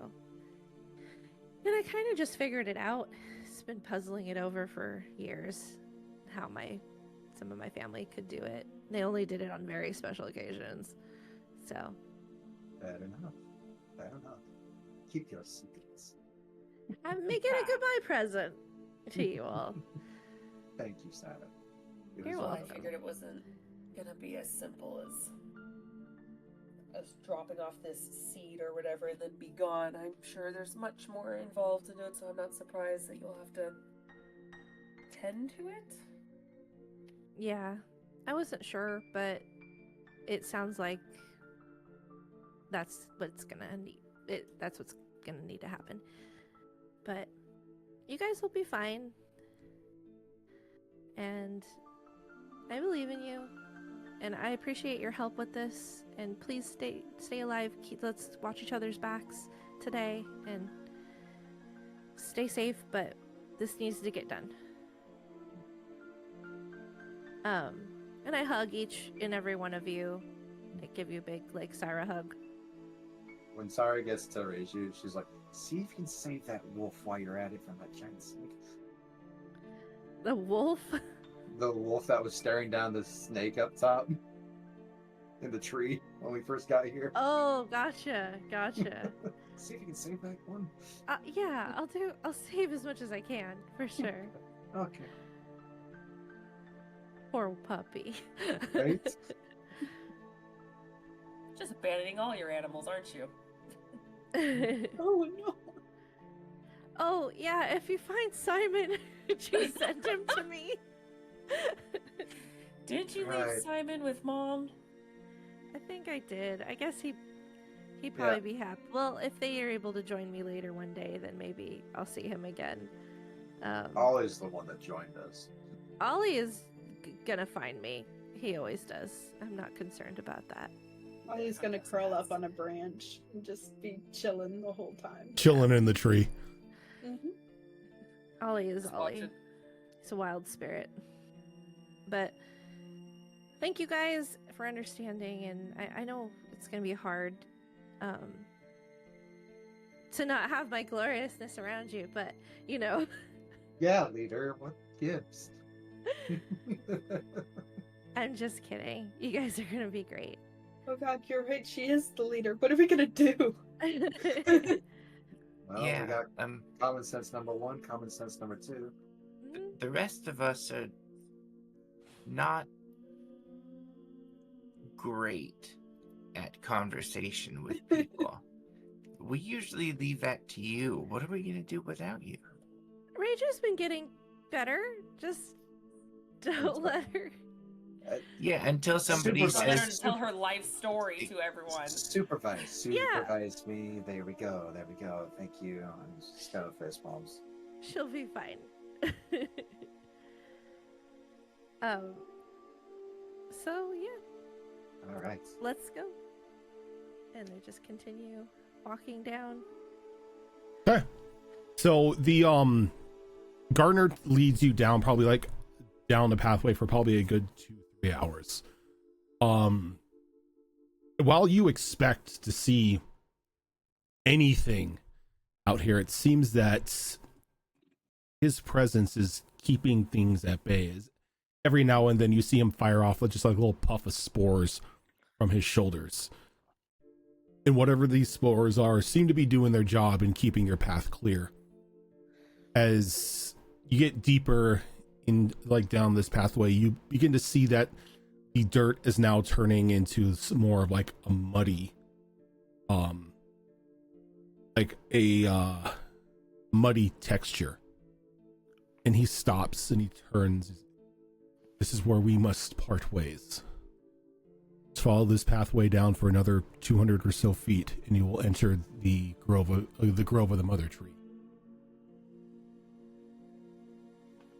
and I kind of just figured it out. It's been puzzling it over for years, how some of my family could do it. They only did it on very special occasions. So, Fair enough. Fair enough. Keep your secrets. I'm making a goodbye present to you all. Thank you, Sarah. It You're was Well, I welcome. figured it wasn't gonna be as simple as dropping off this seed or whatever and then be gone. I'm sure there's much more involved in it, so I'm not surprised that you'll have to tend to it. Yeah, I wasn't sure, but it sounds like that's what's gonna need. That's what's gonna need to happen. But you guys will be fine, and I believe in you, and I appreciate your help with this. And please stay alive. Let's watch each other's backs today and stay safe. But this needs to get done. And I hug each and every one of you. I give you a big, like, Syra hug. When Sarah gets to raise you, she's like, see if you can save that wolf while you're at it from that giant snake. The wolf? The wolf that was staring down the snake up top in the tree when we first got here. Oh, gotcha. See if you can save that one. Yeah, I'll save as much as I can, for sure. Okay. Poor puppy. Right? Just abandoning all your animals, aren't you? Oh no. Oh, yeah, if you find Simon, could you send him to me? Didn't you Right. leave Simon with Mom? I think I did. I guess he'd probably be happy. Well, if they are able to join me later one day, then maybe I'll see him again. Ollie's the one that joined us. Ollie is gonna find me. He always does. I'm not concerned about that. Ollie's gonna curl up on a branch and just be chilling the whole time. Chilling in the tree. Mm-hmm. Ollie is Just Ollie. watching. He's a wild spirit. But thank you guys for understanding, and I know it's gonna be hard to not have my gloriousness around you, but you know. Yeah, leader. What gives? I'm just kidding. You guys are gonna be great. Oh god, you're right. She is the leader. What are we gonna do? Well, Yeah, we got common sense number 1, common sense number 2. the rest of us are not great at conversation with people. We usually leave that to you. What are we gonna do without you? Rager's been getting better. Just don't let her. Yeah, until somebody Super Don't let her says, tell her life story to everyone. Supervise Yeah. me. There we go. Thank you. I'm just got a fist bumps. She'll be fine. So yeah, All right. let's go. And they just continue walking down. Okay. So the Gardner leads you down, probably like down the pathway for probably a good 2-3 hours. While you expect to see anything out here, it seems that his presence is keeping things at bay. Every now and then you see him fire off just like a little puff of spores from his shoulders. And whatever these spores are seem to be doing their job in keeping your path clear. As you get deeper in, like, down this pathway, you begin to see that the dirt is now turning into more of like a muddy, like a muddy texture. And he stops and he turns. This is where we must part ways. Let's follow this pathway down for another 200 or so feet, and you will enter the grove of the mother tree.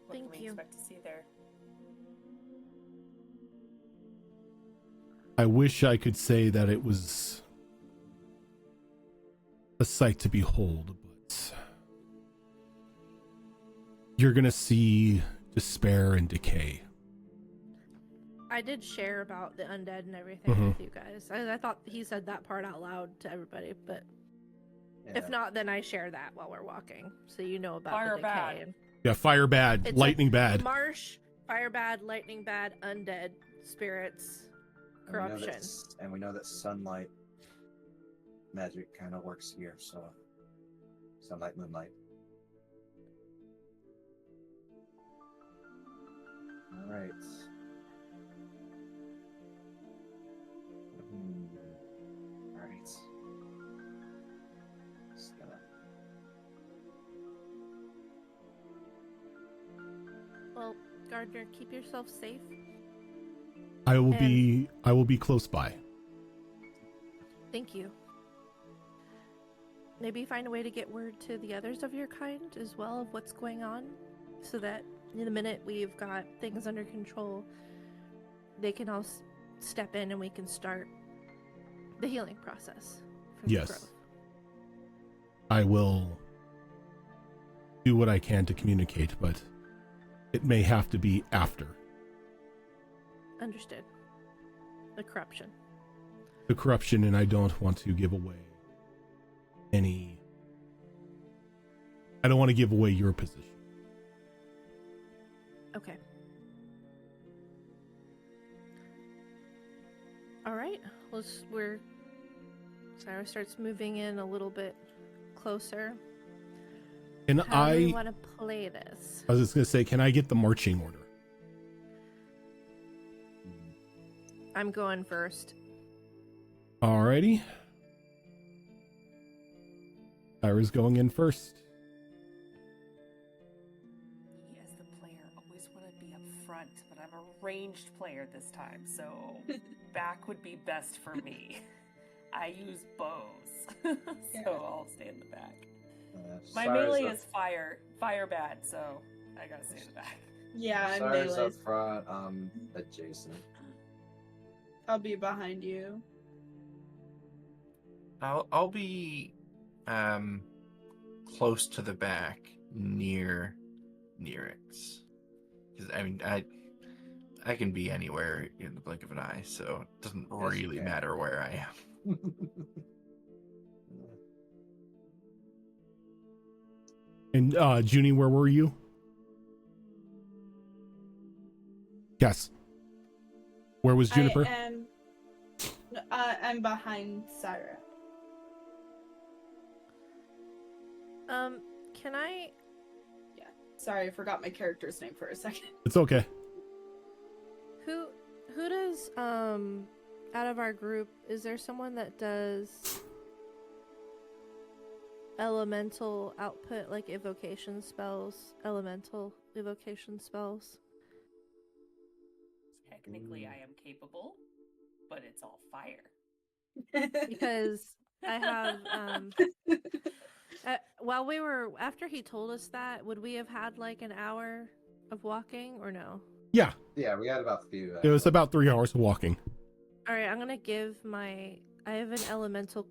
What Thank can we you. expect to see there? I wish I could say that it was a sight to behold, but you're gonna see despair and decay. I did share about the undead and everything Mhm. with you guys. I thought he said that part out loud to everybody, but Yeah. if not, then I share that while we're walking, so you know about Fire the decay. bad. And Yeah, fire bad, It's lightning bad. marsh, fire bad, lightning bad, undead, spirits, And we know corruption. and we know that sunlight magic kind of works here, so sunlight, moonlight. All right. All right. Just gonna. Well, Gardner, keep yourself safe. I will be close by. Thank you. Maybe find a way to get word to the others of your kind as well of what's going on, so that in the minute we've got things under control, they can all step in and we can start the healing process. For the Yes. growth. I will do what I can to communicate, but it may have to be after. Understood. The corruption. The corruption, and I don't want to give away I don't want to give away your position. Okay. All right. Sarah starts moving in a little bit closer. And How do we want to play this? I was just going to say, can I get the marching order? I'm going first. Alrighty. Ira's going in first. Me as the player always want to be up front, but I'm a ranged player this time, so back would be best for me. I use bows, so I'll stay in the back. My melee is fire bad, so I gotta stay in the back. Yeah, I'm Sarah's melee. up front. Adjacent. I'll be behind you. I'll be close to the back near Nirix. Because I mean I can be anywhere in the blink of an eye, so it doesn't Yes, you really can. matter where I am. And Junie, where were you? Yes. Where was Juniper? I'm behind Syra. Can I? Sorry, I forgot my character's name for a second. It's okay. Who does out of our group, is there someone that does elemental output, like evocation spells, elemental evocation spells? Technically, I am capable, but it's all fire. Because I have after he told us that, would we have had like an hour of walking or no? Yeah, Yeah, we had about a few. it was about 3 hours of walking. All right, I'm gonna give I have an elemental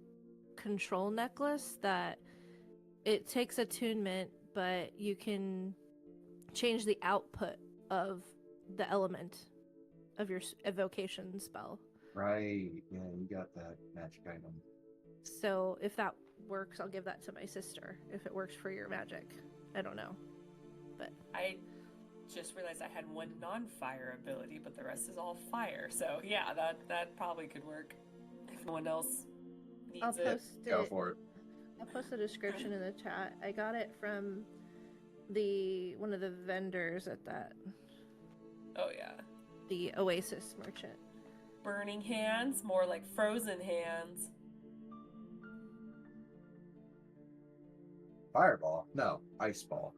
control necklace that it takes attunement, but you can change the output of the element of your evocation spell. Right. Yeah, you got that magic item. So if that works, I'll give that to my sister. If it works for your magic, I don't know, but I just realized I had one non-fire ability, but the rest is all fire. So yeah, that probably could work if no one else needs I'll it. post it. Go for it. I'll post a description in the chat. I got it from one of the vendors at that, Oh yeah. the Oasis merchant. Burning hands, more like frozen hands. Fireball? No, ice ball.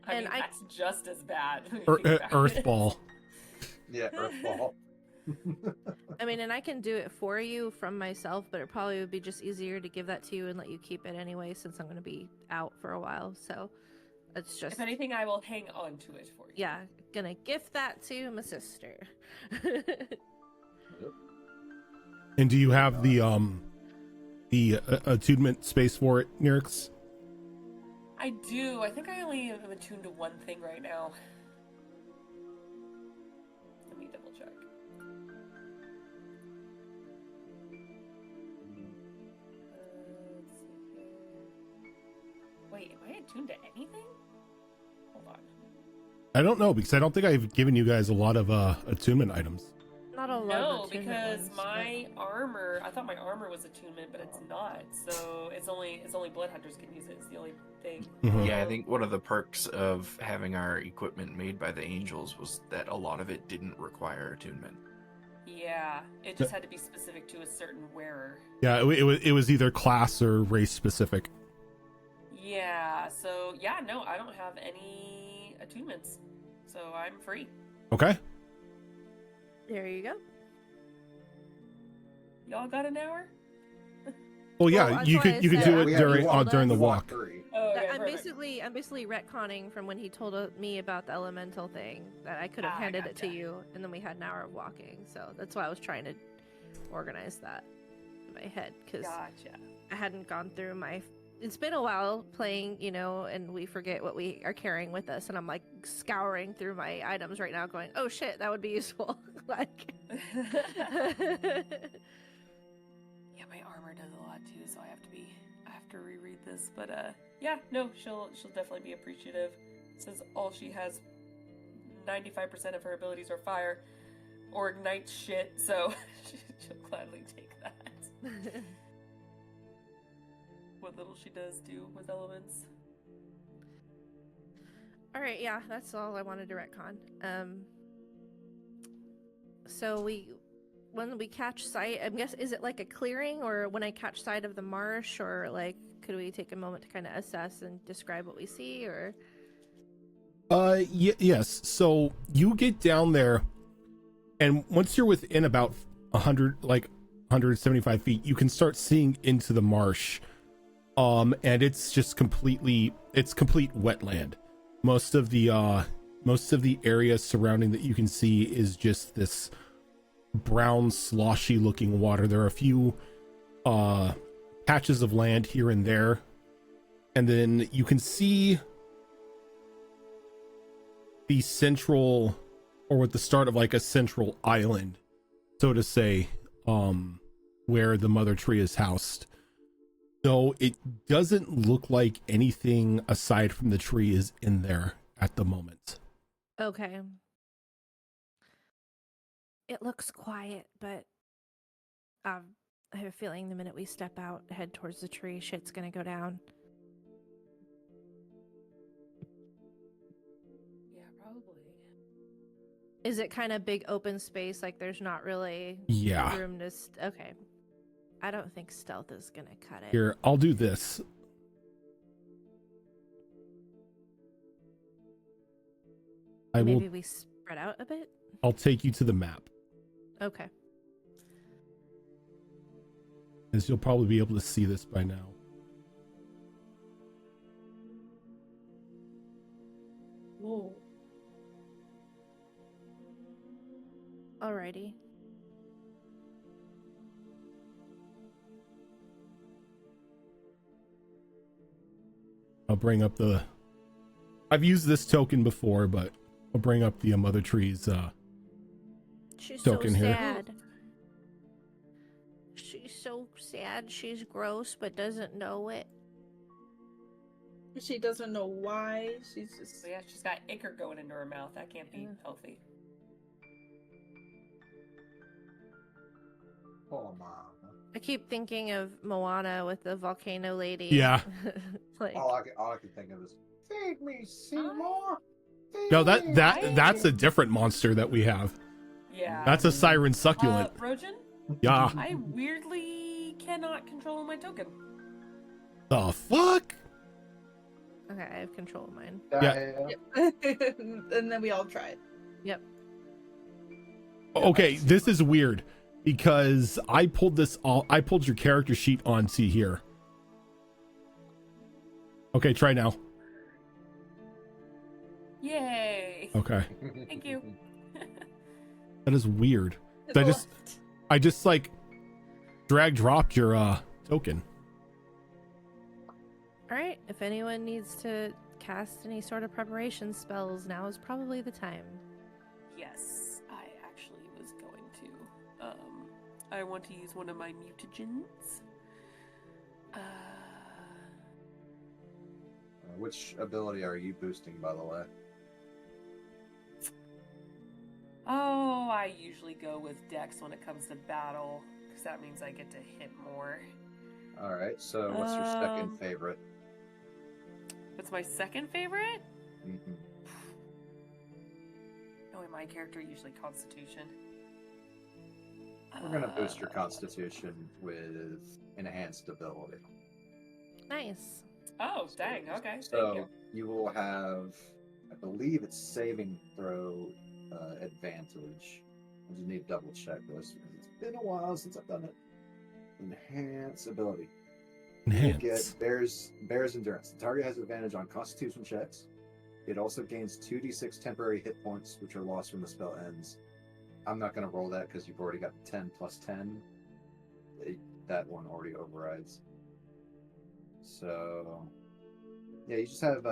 I And mean, I- that's just as bad. when you think about Earth it. ball. Yeah, earth ball. I mean, and I can do it for you from myself, but it probably would be just easier to give that to you and let you keep it anyway, since I'm going to be out for a while. So it's just, If anything, I will hang on to it for you. yeah, gonna gift that to my sister. And do you have the attunement space for it, Nyrix? I do. I think I only am attuned to one thing right now. Let me double check. Let's see here. Wait, am I attuned to anything? Hold on. I don't know, because I don't think I've given you guys a lot of attunement items. Not a lot No, of attunement because ones, my armor, I thought my armor was attunement, but it's not. So it's only blood hunters can use it. It's the only thing. Mhm. Yeah, I think one of the perks of having our equipment made by the angels was that a lot of it didn't require attunement. Yeah, it just had to be specific to a certain wearer. Yeah, it was either class or race specific. Yeah, so yeah, no, I don't have any attunements. So I'm free. Okay. There you go. Y'all got an hour? Well, yeah, Well, you that's why could I you could said- do it We during want- during the we want walk. 3. Oh, okay, I'm perfect. basically retconning from when he told me about the elemental thing, that I could have Ah, handed it to gotcha. you, and then we had an hour of walking. So that's why I was trying to organize that in my head, because Gotcha. I hadn't gone through my. It's been a while playing, and we forget what we are carrying with us, and I'm like scouring through my items right now, going, "Oh shit, that would be useful." Like, Yeah, my armor does a lot too, so I have to reread this. But yeah, no, she'll definitely be appreciative, since all she has 95% of her abilities are fire or ignite shit, so she'll gladly take that. What little she does do with elements. all right, yeah, that's all I wanted to retcon. So when we catch sight, I guess, is it like a clearing, or when I catch sight of the marsh, or like, could we take a moment to kind of assess and describe what we see, or? Yes. So you get down there, and once you're within about 175 feet, you can start seeing into the marsh. And it's just complete wetland. Most of the area surrounding that you can see is just this brown sloshy looking water. There are a few patches of land here and there, and then you can see the central, or with the start of like a central island, so to say, where the mother tree is housed. Though it doesn't look like anything aside from the tree is in there at the moment. Okay. It looks quiet, but I have a feeling the minute we step out, head towards the tree, shit's gonna go down. Yeah, probably. Is it kind of big open space? Like there's not really Yeah. room to. Okay. I don't think stealth is gonna cut it. Here, I'll do this. Maybe we spread out a bit. I'll take you to the map, Okay. as you'll probably be able to see this by now. Whoa. Alrighty. I'll bring up the. I've used this token before, but I'll bring up the Mother Tree's. She's Token so here. sad. She's so sad. She's gross, but doesn't know it. She doesn't know why. She's just. So yeah, she's got ichor going into her mouth. That can't be Yeah. healthy. Oh, mom. I keep thinking of Moana with the volcano lady. Yeah. Like, All I can think of is Feed me, Seymour. No, that's a different monster that we have. Yeah. That's a siren succulent. Rojan, Yeah. I weirdly cannot control my token. The fuck? Okay, I have control of mine. Yeah. And then we all try it. Yep. Okay, this is weird because I pulled your character sheet on, see here. Okay, try now. Yay. Okay. Thank you. That is weird. I just like drag dropped your token. All right, if anyone needs to cast any sort of preparation spells, now is probably the time. Yes, I actually was going to. I want to use one of my mutagens. Which ability are you boosting, by the way? Oh, I usually go with Dex when it comes to battle, because that means I get to hit more. All right. So, what's your second favorite? What's my second favorite? Mm-hmm. Knowing my character, usually Constitution. We're gonna boost your Constitution with enhanced ability. Nice. Oh, dang. Okay. So Thank you will have, I believe it's saving throw advantage. I just need to double check this. It's been a while since I've done it. Enhance ability. You get Bear's Endurance. The target has advantage on Constitution checks. It also gains 2d6 temporary hit points, which are lost when the spell ends. I'm not going to roll that because you've already got 10 plus 10. That one already overrides. So, yeah, you just have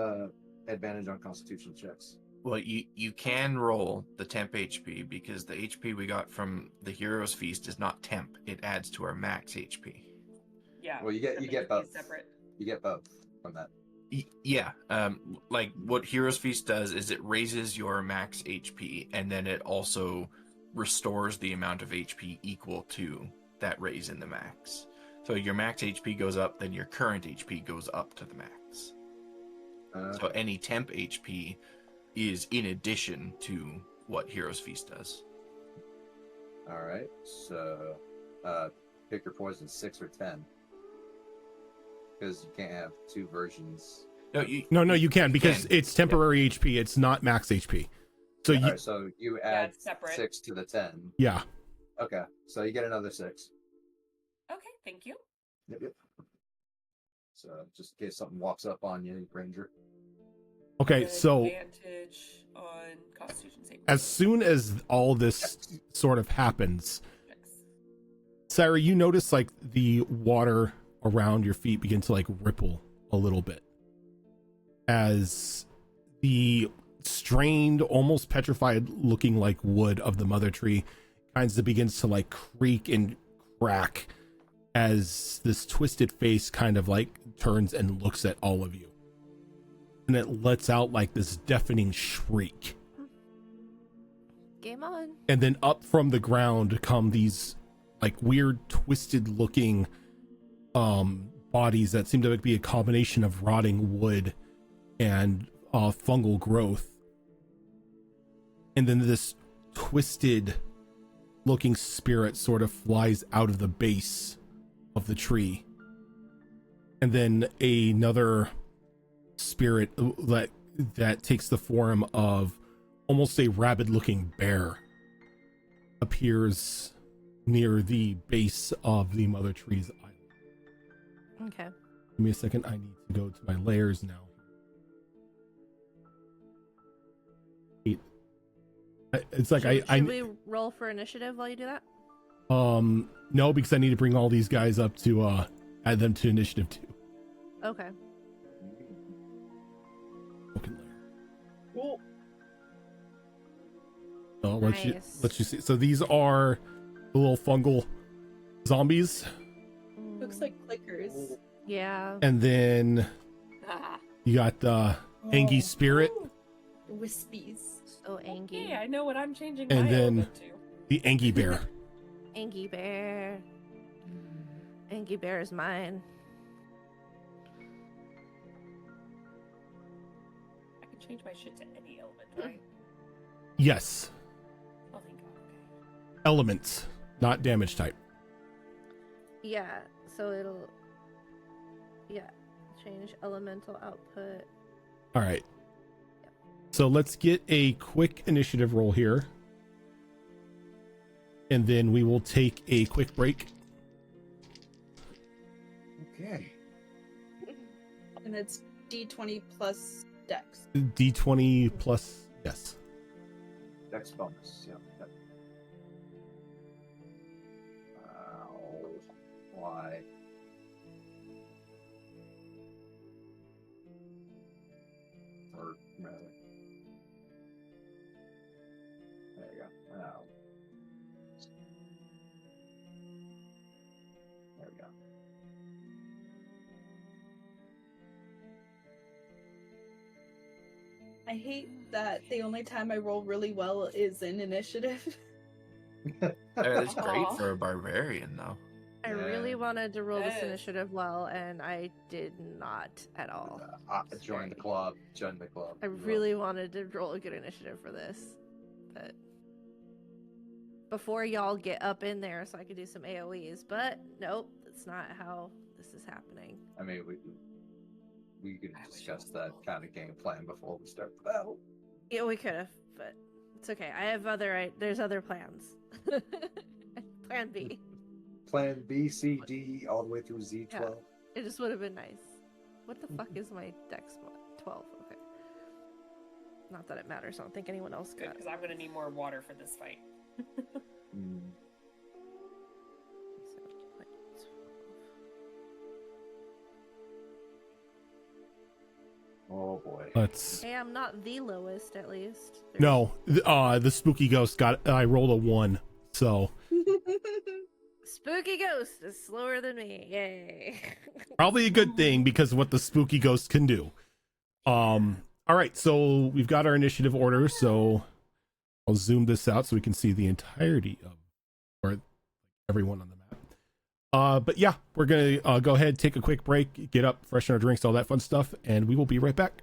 advantage on Constitution checks. Well, you can roll the temp HP because the HP we got from the Hero's Feast is not temp. It adds to our max HP. Yeah. Well, you get both. Separate. You get both from that. Yeah. Like what Hero's Feast does is it raises your max HP, and then it also restores the amount of HP equal to that raise in the max. So your max HP goes up, then your current HP goes up to the max. So any temp HP is in addition to what Hero's Feast does. All right. So, pick your poison, 6 or 10. Because you can't have two versions. No, you can because it's temporary HP. It's not max HP. So yeah, so you add 6 to the 10. Yeah. Okay. So you get another 6. Okay, thank you. Yep. So just in case something walks up on you, Ranger. Okay, so advantage on Constitution saving. As soon as all this sort of happens, Sarah, you notice like the water around your feet begin to like ripple a little bit as the strained, almost petrified looking like wood of the mother tree kinds of begins to like creak and crack as this twisted face kind of like turns and looks at all of you. And it lets out like this deafening shriek. Game on. And then up from the ground come these like weird twisted looking bodies that seem to be a combination of rotting wood and fungal growth. And then this twisted looking spirit sort of flies out of the base of the tree. And then another spirit that takes the form of almost a rabid looking bear appears near the base of the mother tree's island. Okay. Give me a second. I need to go to my layers now. It's like should we roll for initiative while you do that? No, because I need to bring all these guys up to add them to initiative 2. Okay. Cool. So Nice. let you see. So these are the little fungal zombies, Looks like clickers. Yeah. and then you got the Angie spirit, Wispies. So Angie. Yeah, I know what I'm changing And my then- element to. the Angie bear. Angie Bear. Angie Bear is mine. change my shit to any element, right? Yes. Oh, thank God. Okay. Elements, not damage type. Yeah, so it'll change elemental output. All right. So let's get a quick initiative roll here. And then we will take a quick break. Okay. And it's D20 plus Dex. D20 plus, yes. Dex bonus. Yep. Why? Or rather. There you go. Ow. There we go. I hate that the only time I roll really well is in initiative. It's great Aw. for a barbarian, though. I Yeah. really wanted to roll this Yes. initiative well, and I did not at all. Join the club. Join the club. I You will. really wanted to roll a good initiative for this, but before y'all get up in there so I could do some AoEs, but nope, that's not how this is happening. I mean, we could discuss that kind of game plan before we start the battle. Yeah, we could have, but it's okay. There's other plans. Plan B. Plan B, C, D, all the way through Z12. Yeah. It just would have been nice. What the fuck is my dex? 12. Okay. Not that it matters. I don't think anyone else Good, got because I'm going to need more water for this fight. Mm. Oh boy. Let's. Hey, I'm not the lowest, at least. No, the spooky ghost I rolled a 1. So Spooky ghost is slower than me. Yay. probably a good thing because of what the spooky ghost can do. All right, so we've got our initiative order, so I'll zoom this out so we can see the entirety of or everyone on the map. But yeah, we're gonna go ahead, take a quick break, get up, freshen our drinks, all that fun stuff, and we will be right back.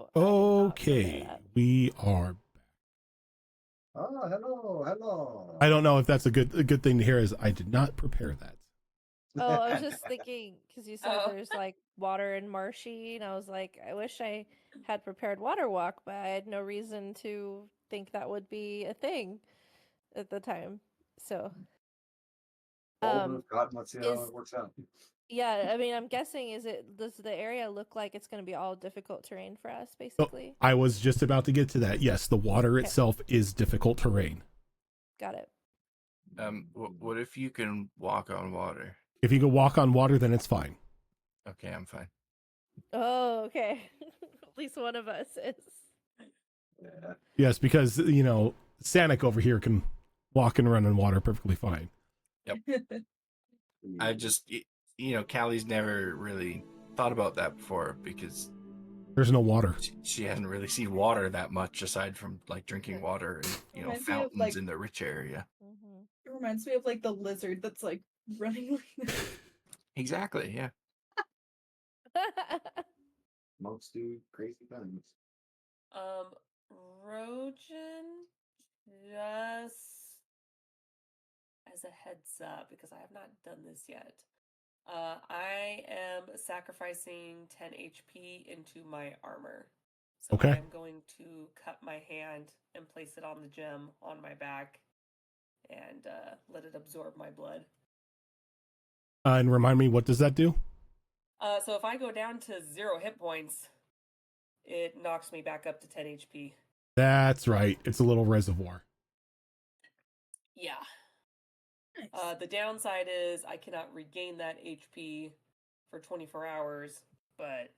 So I'm not sure Okay, that. we are. Oh, hello. I don't know if that's a good thing to hear. Is I did not prepare that. Oh, I was just thinking because you said Oh. there's like water and marshy, and I was like, I wish I had prepared water walk, but I had no reason to think that would be a thing at the time. So, Bold move, God, let's see how is it works out. yeah, I mean, I'm guessing does the area look like it's going to be all difficult terrain for us, So basically? I was just about to get to that. Yes, the water Okay. itself is difficult terrain. Got it. What if you can walk on water? If you can walk on water, then it's fine. Okay, I'm fine. Oh, okay. At least one of us is. Yeah. Yes, because Sanic over here can walk and run in water perfectly fine. I just, Callie's never really thought about that before because There's no water. she hasn't really seen water that much aside from like drinking Okay. water and Reminds me of, fountains like- in the rich area. Mm-hmm. It reminds me of like the lizard that's like running like that. Exactly. Yeah. Monks do crazy things. Rojan, just as a heads up, because I have not done this yet, I am sacrificing 10 HP into my armor. So Okay. I'm going to cut my hand and place it on the gem on my back and let it absorb my blood. And remind me, what does that do? So if I go down to 0 hit points, it knocks me back up to 10 HP. That's right. It's a little reservoir. Yeah. Nice. The downside is I cannot regain that HP for 24 hours, but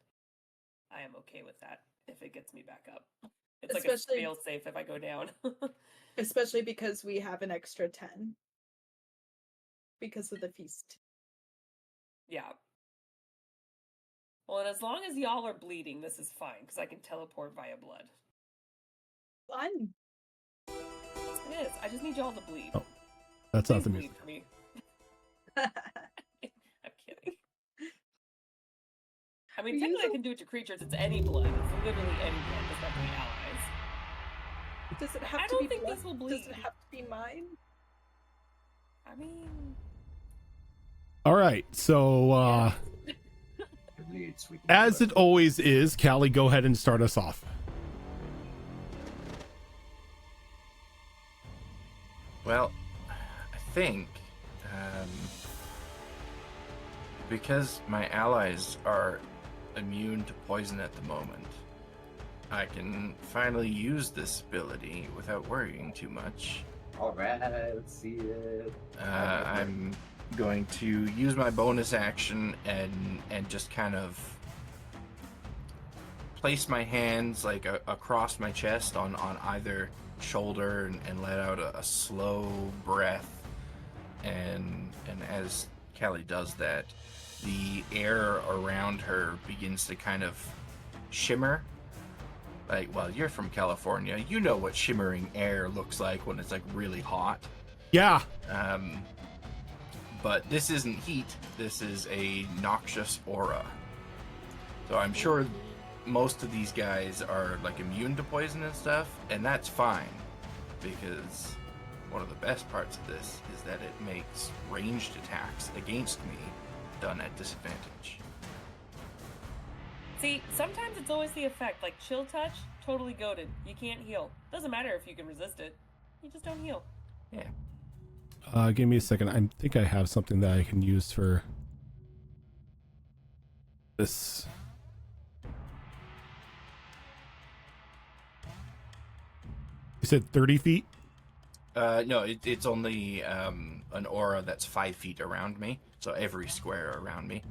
I am okay with that if it gets me back up. It's like Especially- a fail safe if I go down. Especially because we have an extra 10 because of the feast. Yeah. Well, and as long as y'all are bleeding, this is fine because I can teleport via blood. Fun. It is. I just need y'all to bleed. Oh, That's not Please the bleed music. for me. I'm kidding. I mean, We technically, I use can do it to creatures. It's any blood. It's literally any blood. Doesn't have to be allies. Does it have I to don't be think blood? this will Does bleed. it have to be mine? I mean, All right. So, It leads, we can as do it always is, Callie, go ahead and start us off. Well, I think because my allies are immune to poison at the moment, I can finally use this ability without worrying too much. Alright, let's see it. I'm going to use my bonus action and just kind of place my hands like across my chest on either shoulder and let out a slow breath. And as Callie does that, the air around her begins to kind of shimmer. Like, well, you're from California. You know what shimmering air looks like when it's like really hot. Yeah. But this isn't heat. This is a noxious aura. So I'm sure most of these guys are like immune to poison and stuff, and that's fine, because one of the best parts of this is that it makes ranged attacks against me done at disadvantage. see, sometimes it's always the effect. Like chill touch, totally goated. You can't heal. Doesn't matter if you can resist it. You just don't heal. Yeah. Give me a second. I think I have something that I can use for this. You said 30 feet? No, it's only an aura that's 5 feet around me, so every square around me.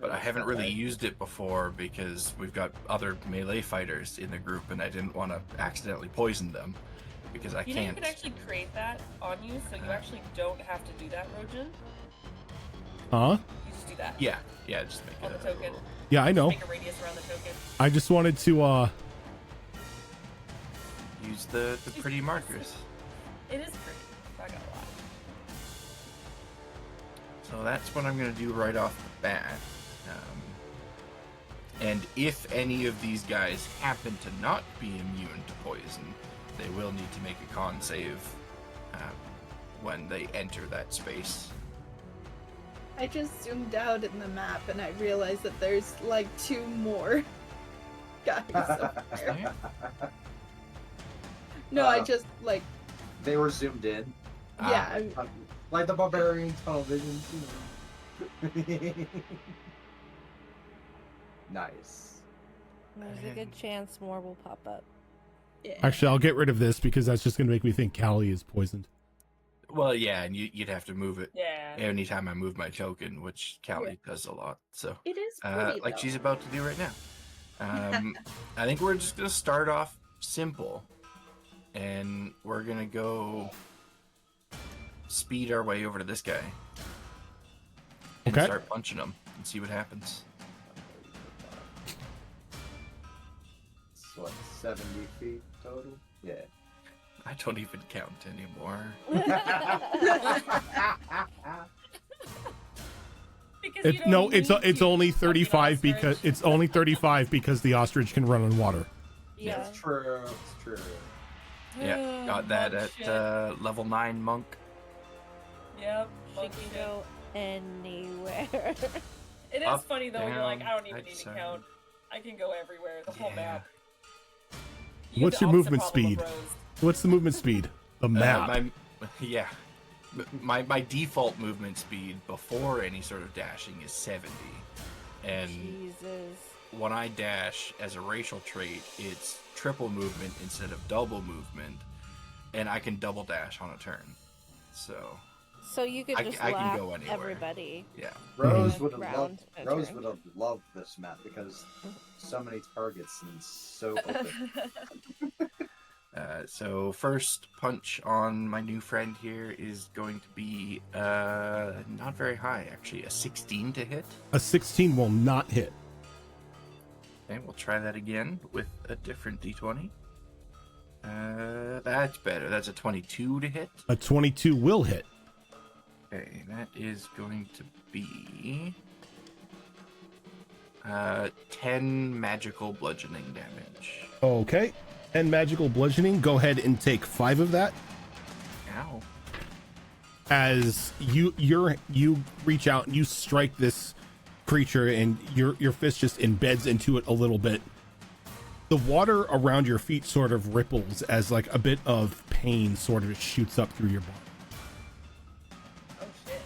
But I haven't really used it before because we've got other melee fighters in the group, and I didn't want to accidentally poison them because I You know you can't. can actually create that on you, so you actually don't have to do that, Rojan. Huh? You just do that. Yeah, just make On it the token. Yeah, I know. Make a radius around the token. I just wanted to, use the pretty markers. It is pretty. I got a lot. So that's what I'm going to do right off the bat. And if any of these guys happen to not be immune to poison, they will need to make a con save when they enter that space. I just zoomed out in the map and I realized that there's like 2 more guys up there. No, I just like. They were zoomed in. Yeah. Like the barbarian tunnel vision. Nice. There's a good chance more will pop up. Yeah. Actually, I'll get rid of this because that's just going to make me think Callie is poisoned. Well, yeah, and you'd have to move it Yeah. anytime I move my token, which Callie does a lot. So, It is pretty, like though. she's about to do right now. I think we're just gonna start off simple, and we're gonna go speed our way over to this guy and Okay. start punching him and see what happens. It's what, 70 feet total? Yeah. I don't even count anymore. Because you don't need It's to. only Fucking 35 because ostrich. it's only 35 because the ostrich can run on water. Yeah. It's true. It's true. Yeah, got that Monk at shit. level 9 monk. Yep. She monk can shit. go anywhere. It is Up, funny though. You're like, down, I don't even right need to side. count. I can go everywhere. The whole Yeah. map. What's have your the movement opposite problem speed? of Rose. What's the movement speed? The map. My default movement speed before any sort of dashing is 70, and Jesus. when I dash as a racial trait, it's triple movement instead of double movement, and I can double dash on a turn. So You could I just can laugh go anywhere. everybody. yeah, Rose Mhm. would have Round loved. a Rose turn. would have loved this map because so many targets and so open. so first punch on my new friend here is going to be not very high, actually, a 16 to hit. A 16 will not hit. Okay, we'll try that again with a different d20. That's better. That's a 22 to hit. A 22 will hit. Okay, that is going to be 10 magical bludgeoning damage. Okay. And magical bludgeoning. Go ahead and take 5 of that. Ow. As you reach out and you strike this creature, and your fist just embeds into it a little bit. The water around your feet sort of ripples as like a bit of pain sort of shoots up through your body. Oh shit.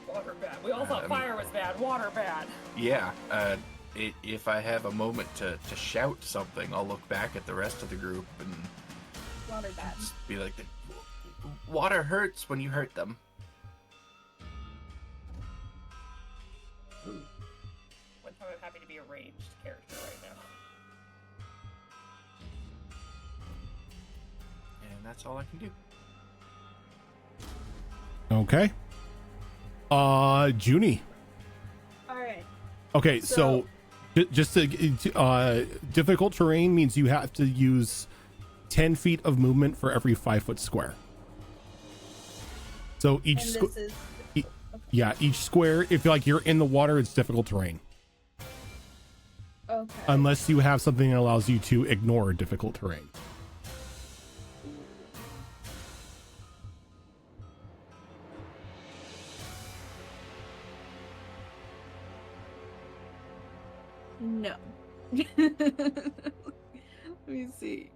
Water bad. We all thought fire was bad. Water bad. Yeah, if I have a moment to shout something, I'll look back at the rest of the group and Water bad. just be like, water hurts when you hurt them. One time I'm happy to be a ranged character right now. And that's all I can do. Okay. Junie. All right. Okay, so just to difficult terrain means you have to use 10 feet of movement for every 5 foot square. So each And square, this is each square, if like you're in the water, it's difficult terrain. okay. Unless you have something that allows you to ignore difficult terrain. No. Let me see.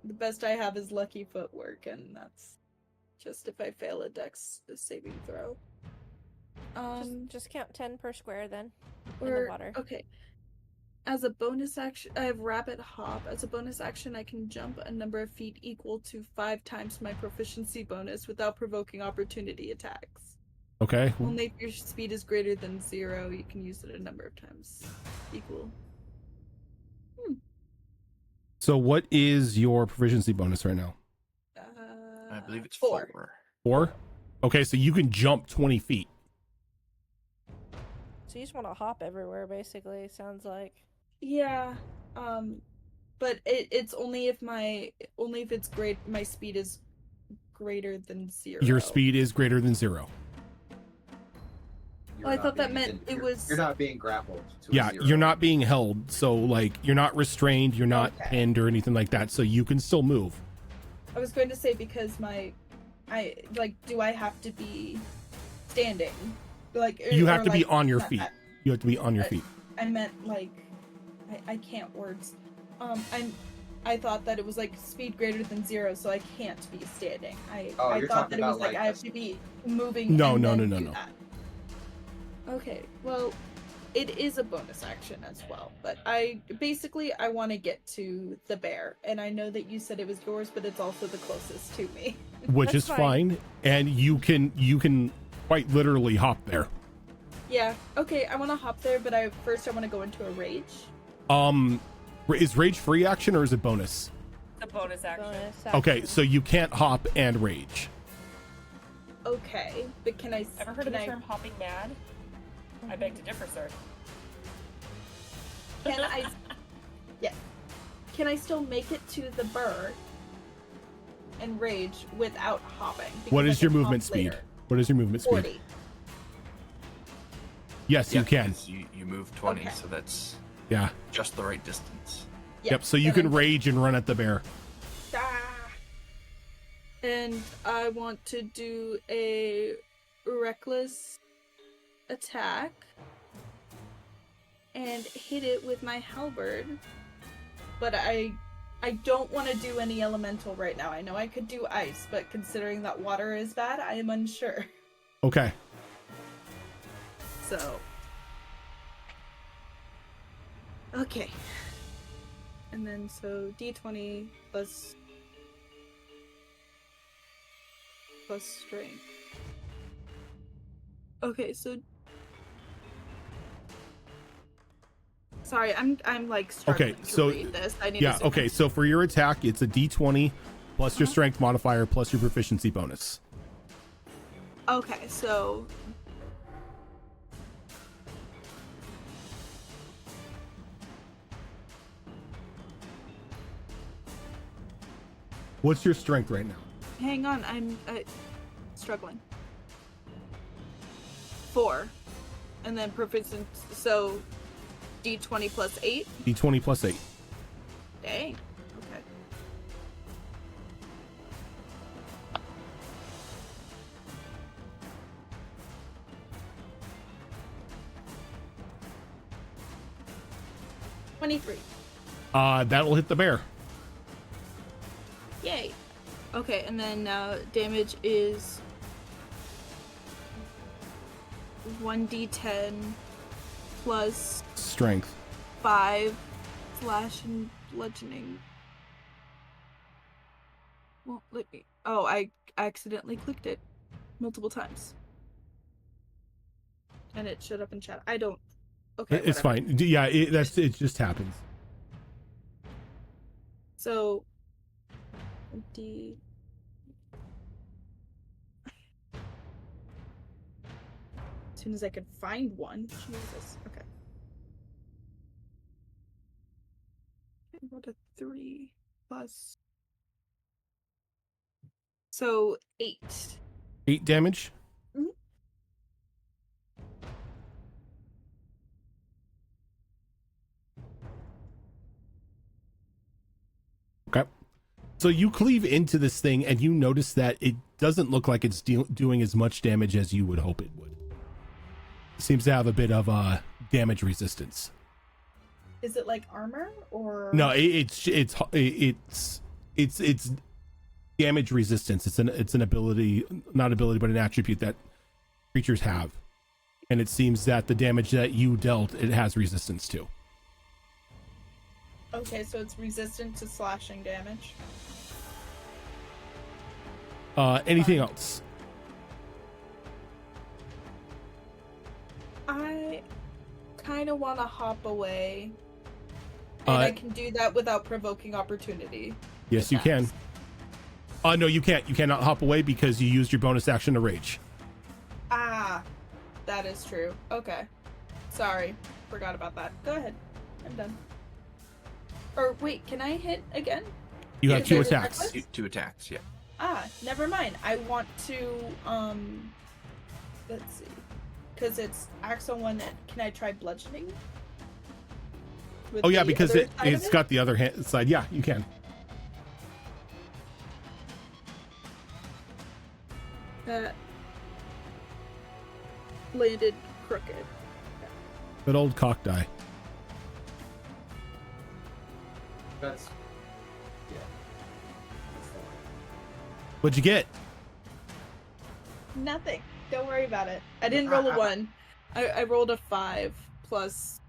The best I have is lucky footwork, and that's just if I fail a dex saving throw. Just count 10 per square then. In Or the water. okay. As a bonus action, I have rapid hop. As a bonus action, I can jump a number of feet equal to 5 times my proficiency bonus without provoking opportunity attacks. Okay. Only if your speed is greater than 0, you can use it a number of times equal. So what is your proficiency bonus right now? I believe it's 4. 4? Okay, so you can jump 20 feet. So you just want to hop everywhere, basically, sounds like. Yeah, but it's only if my speed is greater than 0. Your speed is greater than 0. Oh, I thought that meant it was. You're not being grappled. To a Yeah, 0. you're not being held, so like you're not restrained, you're not Okay. pinned or anything like that, so you can still move. I was going to say because do I have to be standing? Like You have or, to be like, on your not- feet. You have to be on your feet. I meant like, I can't words. I thought that it was like speed greater than 0, so I can't be standing. I you're thought talking that it was about, like like, I have a- to be moving. No, and no, then no, do no. that. Okay, well, it is a bonus action as well, but I want to get to the bear, and I know that you said it was yours, but it's also the closest to me. Which That's is fine, and you can quite literally hop there. Yeah, okay, I want to hop there, but I want to go into a rage. Is rage free action or is it bonus? The bonus action. Okay, so you can't hop and rage. Okay, but can I? Ever heard of the term hopping mad? I beg to differ, sir. Can I? Yeah. Can I still make it to the bird and rage without hopping? What Because is I your can movement hop speed? later. What is your movement speed? 40. Yes, you can. 'cause You move 20, Okay. so that's Yeah. just the right distance. Yeah, Yep. So you then can rage and run at the bear. Ah. And I want to do a reckless attack and hit it with my halberd. But I don't want to do any elemental right now. I know I could do ice, but considering that water is bad, I am unsure. Okay. So. Okay. And then so d20 plus strength. Okay, so sorry, I'm like struggling Okay, to so read this. I need Yeah. to zoom Okay. in. So for your attack, it's a D20 plus your Uh-huh. strength modifier plus your proficiency bonus. Okay, so What's your strength right now? hang on, I'm struggling. 4. And then proficient, so d20 plus 8. D20 plus 8. Dang. Okay. $23. That'll hit the bear. Yay. Okay, and then damage is 1d10 plus Strength. 5 slash and bludgeoning. Won't let me. Oh, I accidentally clicked it multiple times. And it showed up in chat. I don't. Okay. It's whatever. fine. Yeah. It just happens. So. D. As soon as I could find one. Jesus. Okay. What a 3 plus. So 8. 8 damage. Mhm. Okay. So you cleave into this thing and you notice that it doesn't look like it's doing as much damage as you would hope it would. Seems to have a bit of damage resistance. Is it like armor or No, it's damage resistance. It's an ability, not ability, but an attribute that creatures have, and it seems that the damage that you dealt, it has resistance to. Okay, so it's resistant to slashing damage. Anything else? I kind of want to hop away. And I can do that without provoking opportunity. Yes, you can. No, you can't. You cannot hop away because you used your bonus action to rage. Ah, that is true. Okay. Sorry. Forgot about that. Go ahead. I'm done. Or wait, can I hit again? You Yeah, have 2 there's attacks. reckless? Two attacks, yeah. Ah, never mind. I want to let's see. because it's axe on one end. Can I try bludgeoning? With Oh yeah, the because other side of it's got the other side. Yeah, you can. That landed crooked. Good old cock die. That's yeah. That's the one. What'd you get? Nothing. Don't worry about it. I didn't roll a 1. I rolled a 5 plus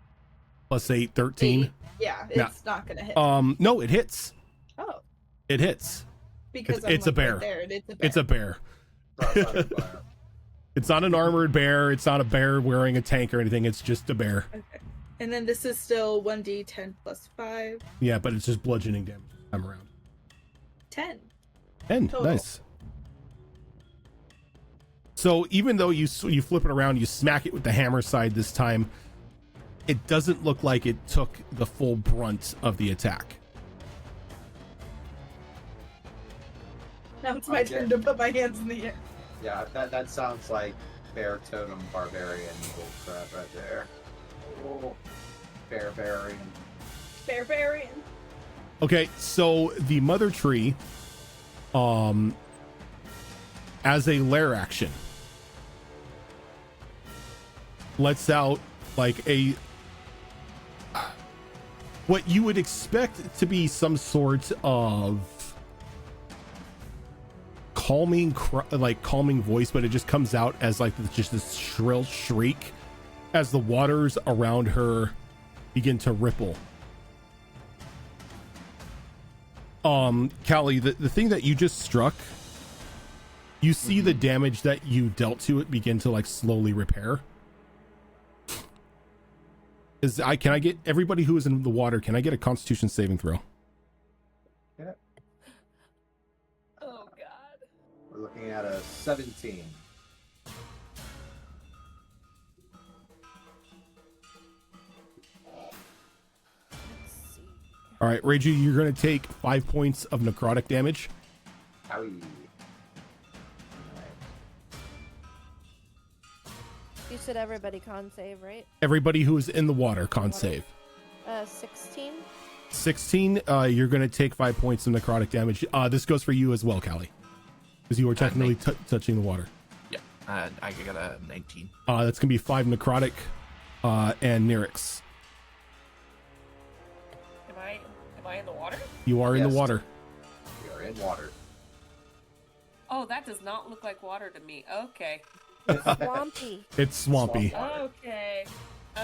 Plus 8, 13. 8. Yeah, it's Yeah. not gonna hit. No, it hits. Oh, It hits. because it's a like bear. Right there, and it's a bear. It's a bear. Sorry. It's not an armored bear. It's not a bear wearing a tank or anything. It's just a bear. Okay. And then this is still 1d10 plus 5. Yeah, but it's just bludgeoning damage this time around. 10. 10. Total. Nice. So even though you flip it around, you smack it with the hammer side this time, it doesn't look like it took the full brunt of the attack. Now it's my turn to put my hands in the air. Yeah, that sounds like bear totem barbarian bull crap right there. Oh, barbarian. Barbarian. Okay, so the mother tree, as a lair action, lets out like a what you would expect to be some sort of calming voice, but it just comes out as like just this shrill shriek as the waters around her begin to ripple. Callie, the thing that you just struck, you see the damage that you dealt to it begin to like slowly repair. Can I get everybody who is in the water, can I get a Constitution saving throw? Yeah. Oh god. We're looking at a 17. Let's see. All right, Reiji, you're going to take 5 points of necrotic damage. Owie. You said everybody con save, right? Everybody who is in the water con save. 16. 16, you're going to take 5 points of necrotic damage. This goes for you as well, Callie, because you were technically touching the water. Yeah, I got a 19. That's going to be 5 necrotic and Nyrix. Am I in the water? You are in Yes. the water. We are in water. Oh, that does not look like water to me. Okay. Swampy. It's swampy. Water. Okay.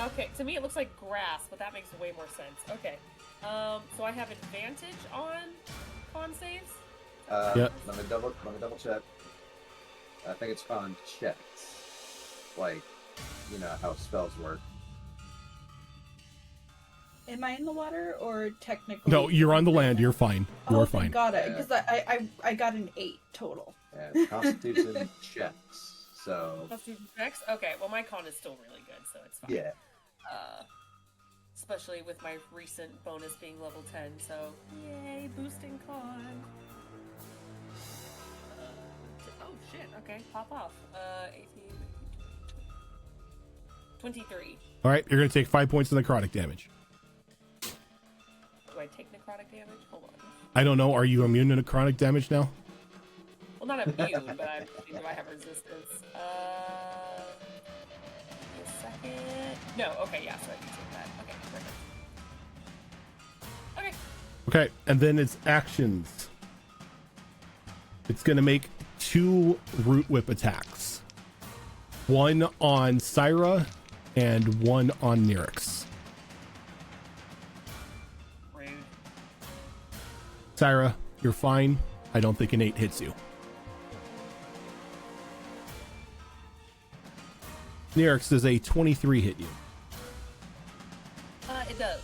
Okay. To me, it looks like grass, but that makes way more sense. Okay. So I have advantage on con saves. Yep. Let me double check. I think it's on checks. Like, you know how spells work. Am I in the water or technically? No, you're on the land. You're fine. You're Oh, fine. thank God, Yeah. because I got an 8 total. Yeah, Constitution checks. So Constitution checks. Okay. Well, my con is still really good, so it's fine. yeah. Especially with my recent bonus being level 10. So yay, boosting con. Oh shit. Okay, pop off. 18, 23. All right, you're going to take 5 points of necrotic damage. Do I take necrotic damage? Hold on. I don't know. Are you immune to necrotic damage now? Well, not immune, but do I have resistance? Give me a second. No, okay, yeah, so I can take that. Okay, perfect. Okay. Okay, and then its actions. It's going to make 2 root whip attacks. One on Syra and one on Nyrix. Rude. Syra, you're fine. I don't think an 8 hits you. Nyrix, does a 23 hit you? It does.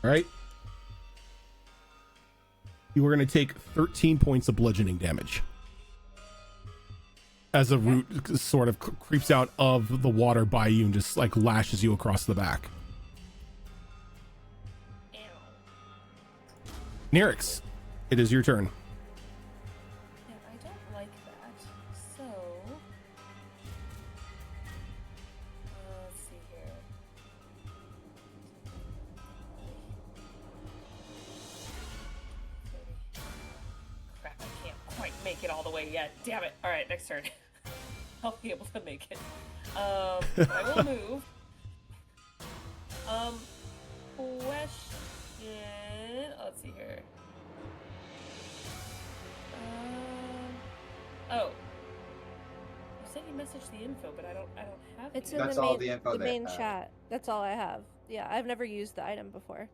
All right. You are going to take 13 points of bludgeoning damage as a root sort of creeps out of the water by you and just like lashes you across the back. Ew. Nyrix, it is your turn. Yeah, I don't like that. So. it all the way yet. Damn it. All right, next turn. I'll be able to make it. I will move. Question. Let's see here. Oh. You said you messaged the info, but I don't have It's the in That's the all main, the info the they main have. chat. That's all I have. Yeah, I've never used the item before.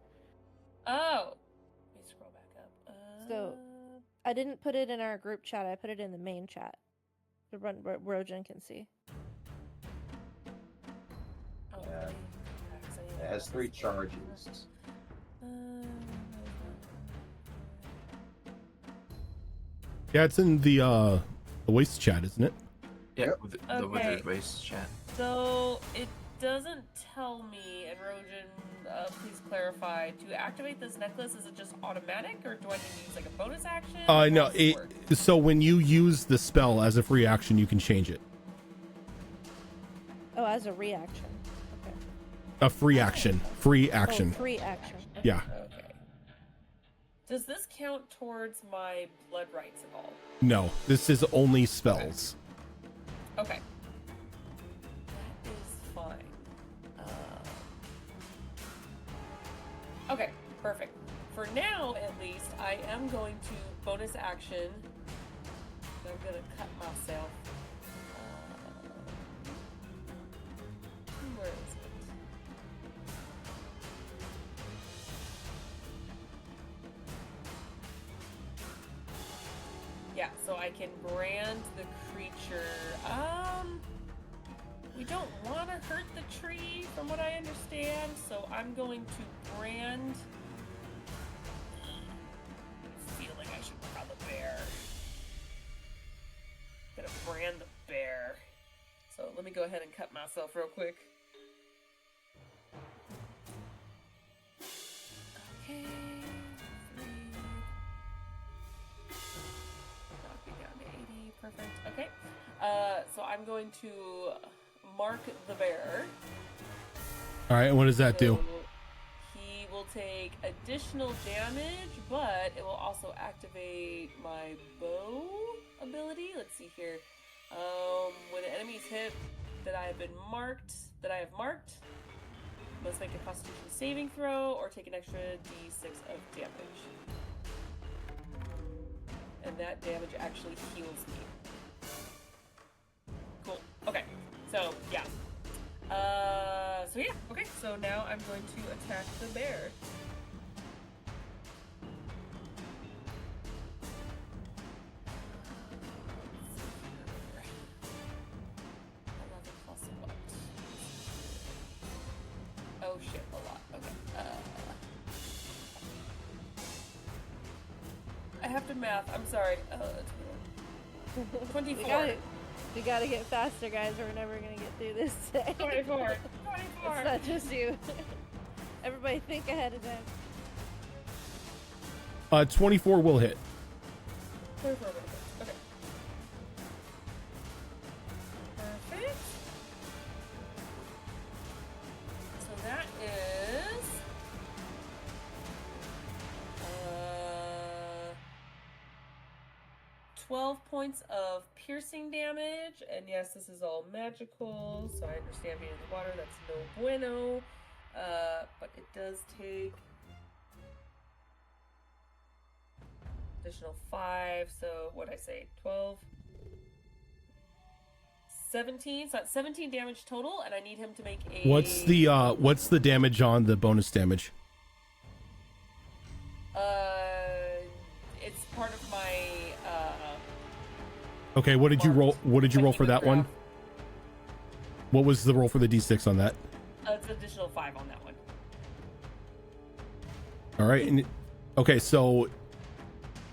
Oh. Let me scroll back up. So- I didn't put it in our group chat. I put it in the main chat. So Rojan can see. Oh, Yeah. okay. It has 3 charges. Yeah, it's in the waste chat, isn't it? Yeah, Yep. with the Okay. Withered Waste chat. So it doesn't tell me, and Rojan, please clarify. To activate this necklace, is it just automatic, or do I need to use like a bonus action? How No. does this work? So when you use the spell as a free action, you can change it. Oh, as a reaction. Okay. A free action. Free action. Oh, free action. Yeah. Okay. Does this count towards my blood rights at all? No, this is only spells. Okay. That is fine. Okay, perfect. For now, at least, I am going to bonus action. I'm gonna cut myself. Where is it? Yeah, so I can brand the creature. We don't want to hurt the tree, from what I understand, so I'm going to brand. I feel like I should work on the bear. Gonna brand the bear. So let me go ahead and cut myself real quick. Okay. 3. Knock me down to 80. Perfect. Okay. So I'm going to mark the bear. All right, and what does that do? So he will take additional damage, but it will also activate my bow ability. Let's see here. When an enemy's hit that I have marked, must make a Constitution saving throw or take an extra D6 of damage. And that damage actually heals me. Cool. Okay. So yeah. Okay. So now I'm going to attack the bear. Oh shit, a lot. Okay. I have to math. I'm sorry. 24. You gotta get faster, guys, or we're never gonna get through this today. 24. It's not just you. Everybody think ahead of time. 24 will hit. 24. Okay. Perfect. So that is 12 points of piercing damage, and yes, this is all magical, so I understand being in the water, that's no bueno, but it does take additional 5, so what'd I say, 12? 17, so that's 17 damage total, and I need him to make a... What's the damage on the bonus damage? It's part of my, Okay, what did you roll? What did you roll for that one? graph. What was the roll for the d6 on that? It's an additional 5 on that one. All right, and okay, so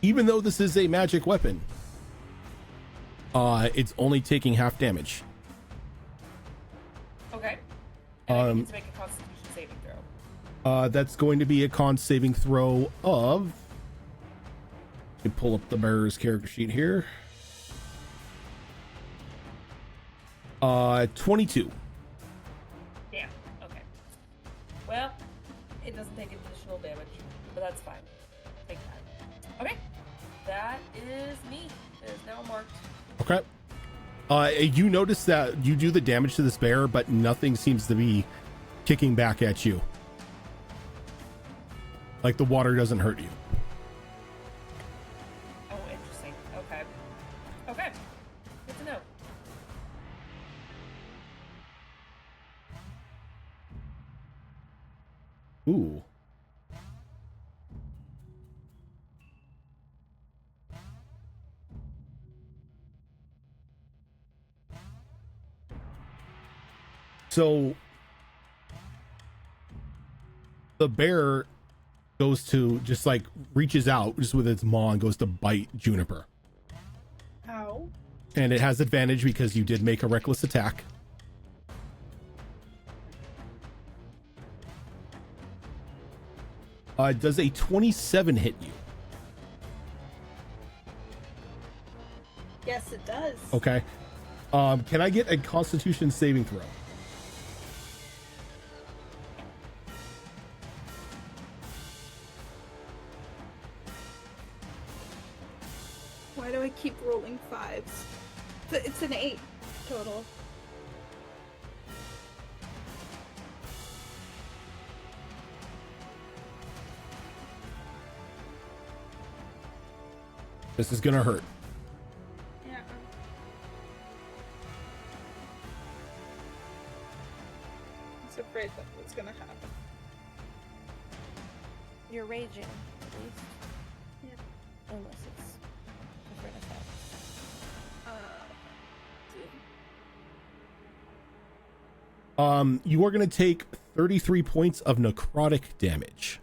even though this is a magic weapon, it's only taking half damage. Okay. And I need to make a Constitution saving throw. That's going to be a con saving throw of. Let me pull up the bearer's character sheet here. 22. Damn. Okay. Well, it doesn't take additional damage, but that's fine. Take that. Okay. That is me. It is now marked. Okay. You notice that you do the damage to this bear, but nothing seems to be kicking back at you. Like the water doesn't hurt you. Oh, interesting. Okay. Okay. Good to know. Ooh. So the bear goes to just like reaches out just with its maw and goes to bite Juniper. Ow. And it has advantage because you did make a reckless attack. Does a 27 hit you? Yes, it does. Okay. Can I get a Constitution saving throw? Why do I keep rolling 5s? It's an 8 total. This is gonna hurt. Yeah. I was afraid that was gonna happen. You're raging, at least. Yeah. Unless it's different effects. You are gonna take 33 points of necrotic damage.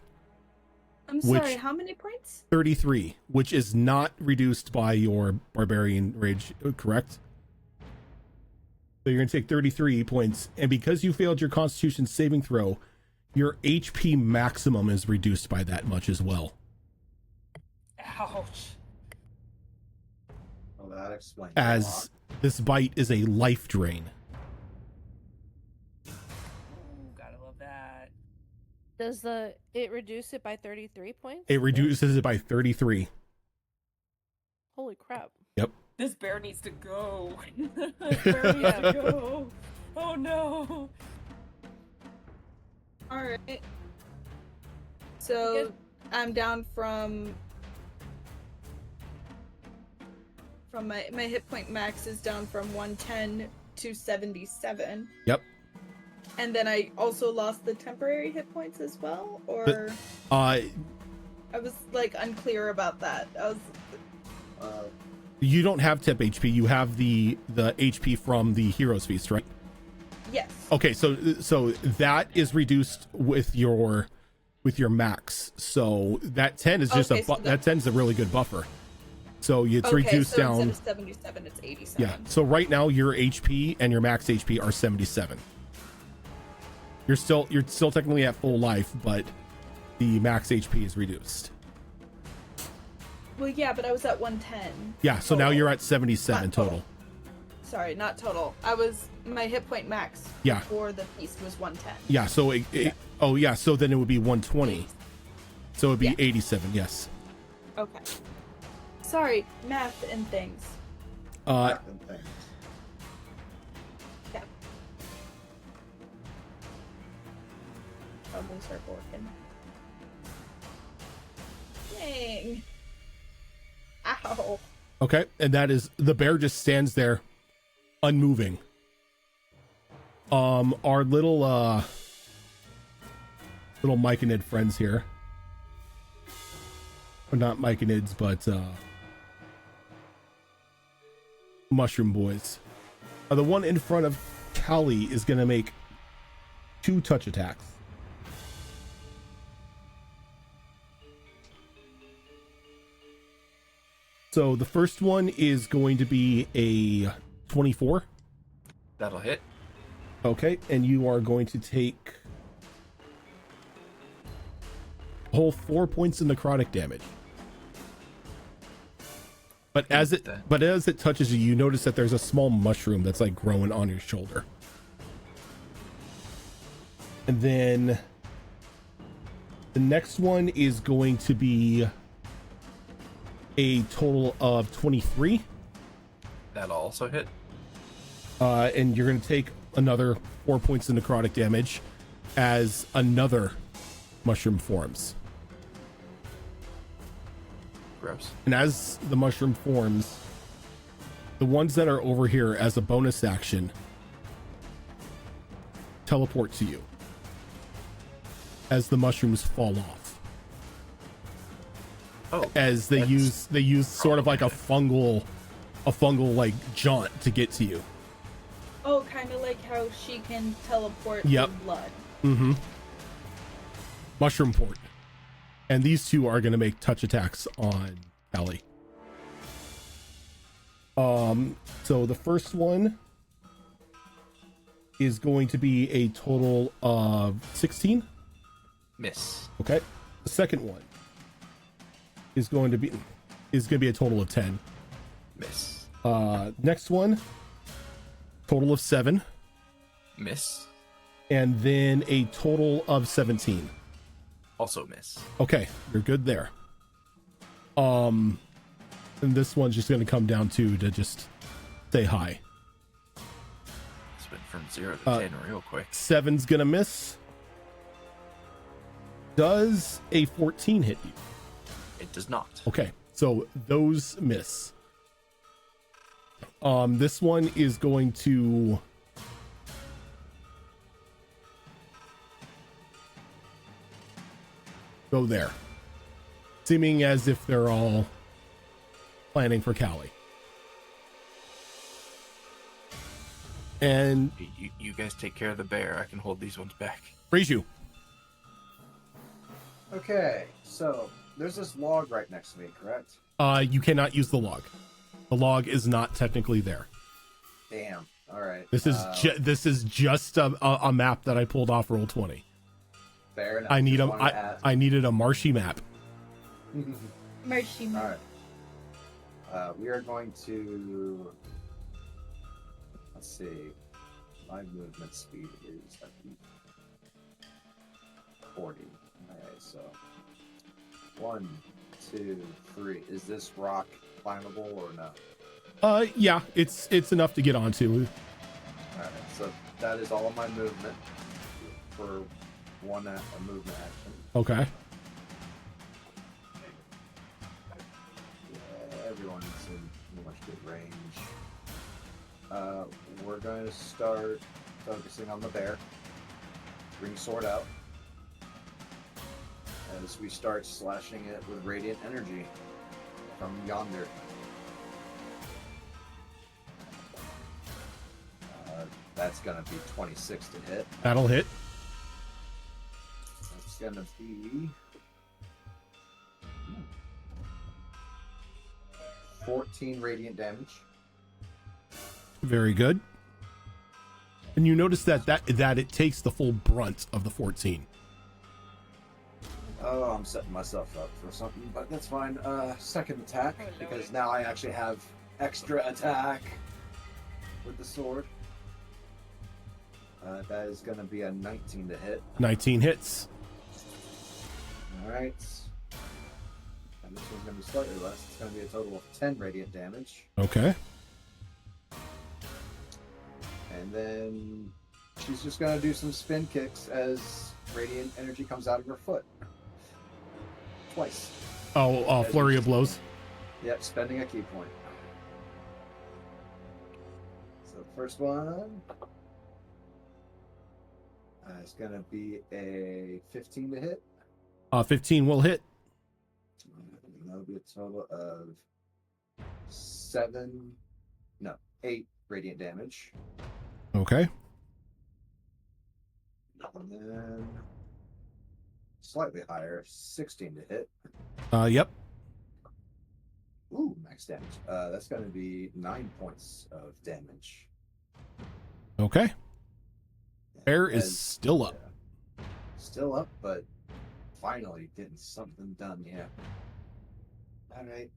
I'm Which- sorry, how many points? 33, which is not reduced by your barbarian rage, correct? So you're gonna take 33 points, and because you failed your Constitution saving throw, your HP maximum is reduced by that much as well. Ouch. Well, that explains As this bite is a life drain. Ooh, gotta love that. Does it reduce it by 33 points? It reduces it by 33. Holy crap. This bear needs to go. This bear needs to go. Oh no. Alright. So, I'm down from my hit point max is down from 110 to 77. Yep. And then I also lost the temporary hit points as well, or I was like unclear about that. I was You don't have tip HP. You have the HP from the Hero's Feast, right? yes. Okay, so that is reduced with your max. So that 10 is just Okay, so that 10 is a really good buffer. So it's Okay, reduced so down. instead of 77, it's 87. Yeah. So right now your HP and your max HP are 77. You're still technically at full life, but the max HP is reduced. Well, yeah, but I was at 110. Yeah. So now Total. you're at 77 Not total. Sorry, not total. My hit point max Yeah. for the feast was 110. Yeah. So oh yeah. So then it would be 120. So it would be Yeah. 87. Yes. Okay. Sorry, math and things. Uh, Yeah. Probably start working. Dang. Ow. Okay, and that is the bear just stands there, unmoving. Our little myconid friends here, or not myconids, but mushroom boys. The one in front of Callie is gonna make 2 touch attacks. So the first one is going to be a 24. That'll hit. Okay, and you are going to take a whole 4 points of necrotic damage. But as it touches you, you notice that there's a small mushroom that's like growing on your shoulder. And then the next one is going to be a total of 23. That'll also hit. And you're going to take another 4 points of necrotic damage as another mushroom forms. Gross. And as the mushroom forms, the ones that are over here as a bonus action teleport to you as the mushrooms fall off. Oh, As they use sort of like a fungal like jaunt to get to you. Oh, kind of like how she can teleport Yep. through blood. Mm-hmm. Mushroom port. And these two are going to make touch attacks on Callie. So the first one is going to be a total of 16. miss. Okay. The second one is going to be a total of 10. Miss. Next one, total of 7, Miss. and then a total of 17. Also miss. Okay, you're good there. And this one's just going to come down to just say hi. It's been from 0 to 10 real quick. 7's going to miss. Does a 14 hit you? It does not. Okay, so those miss. This one is going to go there, seeming as if they're all planning for Callie. And You guys take care of the bear. I can hold these ones back. freeze you. Okay, so there's this log right next to me, correct? You cannot use the log. The log is not technically there. Damn. All right. This is just a map that I pulled off Roll20. fair enough. I need Just a wanted to ask. I needed a marshy map. Mercy. All right. We are going to. Let's see. My movement speed is I think 40. All right. So 1, 2, 3. Is this rock climbable or no? Yeah, it's enough to get onto. All right. So that is all of my movement for one a movement action. Okay. Yeah, everyone's in pretty much good range. We're going to start focusing on the bear. Bring sword out. As we start slashing it with radiant energy from yonder. That's going to be 26 to hit. That'll hit. That's going to be 14 radiant damage. Very good. And you notice that it takes the full brunt of the 14. Oh, I'm setting myself up for something, but that's fine. Second attack, because now I actually have extra attack with the sword. That is going to be a 19 to hit. 19 hits. Alright. And this one's going to be slightly less. It's going to be a total of 10 radiant damage. Okay. And then she's just going to do some spin kicks as radiant energy comes out of her foot. Twice. Oh, flurry of blows. Yep, spending a key point. So the first one is going to be a 15 to hit. 15 will hit. And that'll be a total of 8 radiant damage. Okay. And then slightly higher, 16 to hit. Yep. Ooh, max damage. That's going to be 9 points of damage. Okay. Bear is As- still up. Still up, but finally getting something done here. Alright.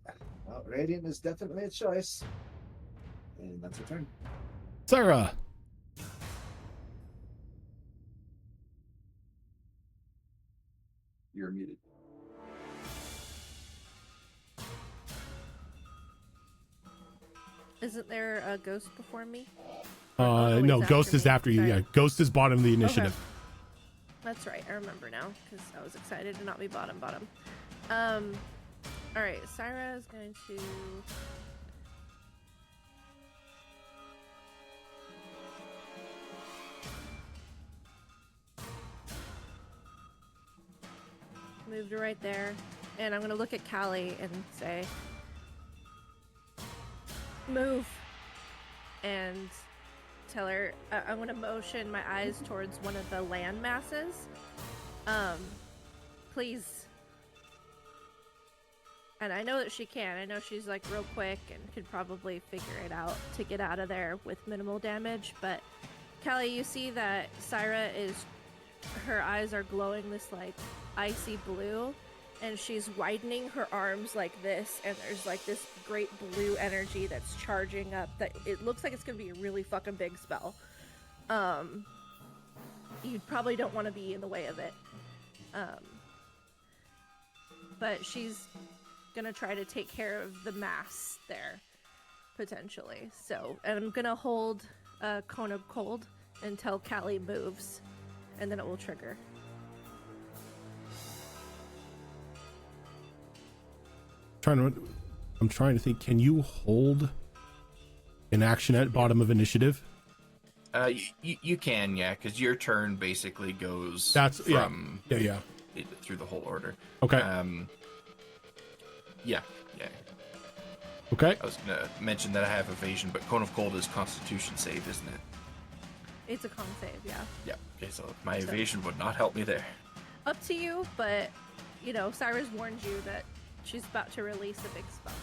Well, Radiant is definitely a choice. And that's her turn. Sarah. You're muted. Isn't there a ghost before me? Oh, No, it's Ghost after is me. after you. Sorry. Yeah, Ghost is bottom of the initiative. Okay. That's right. I remember now because I was excited to not be bottom. All right. Syra is going to. Move to right there, and I'm going to look at Callie and say, "Move," and tell her I'm going to motion my eyes towards one of the land masses. Please. And I know that she can. I know she's like real quick and could probably figure it out to get out of there with minimal damage. But Callie, you see that Syra her eyes are glowing this like icy blue, and she's widening her arms like this, and there's like this great blue energy that's charging up that it looks like it's gonna be a really fucking big spell. You probably don't want to be in the way of it. But she's gonna try to take care of the mass there, potentially. So, and I'm gonna hold a cone of cold until Callie moves, and then it will trigger. I'm trying to think. Can you hold an action at bottom of initiative? You can, yeah, because your turn basically goes from yeah through the whole order. Okay. Yeah. Okay. I was gonna mention that I have evasion, but Cone of Cold is Constitution save, isn't it? It's a con save, yeah. Yeah. Okay, so my evasion would not help me there. Up to you, but you know, Cyrus warned you that she's about to release a big spell.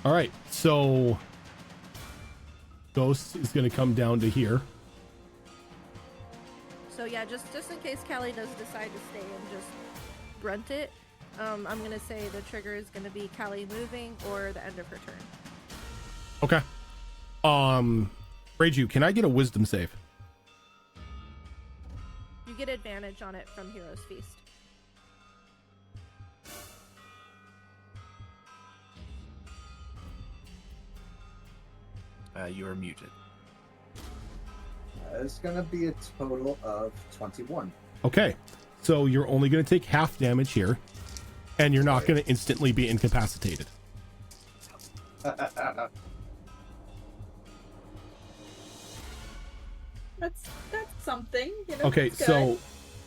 All right, so Ghost is going to come down to here. So yeah, just in case Callie does decide to stay and just brunt it, I'm going to say the trigger is going to be Callie moving or the end of her turn. Okay. Reiju, can I get a wisdom save? You get advantage on it from Hero's Feast. You are muted. It's gonna be a total of 21. Okay, so you're only going to take half damage here, and you're not going to instantly be incapacitated. That's something. You know, Okay, it's so good.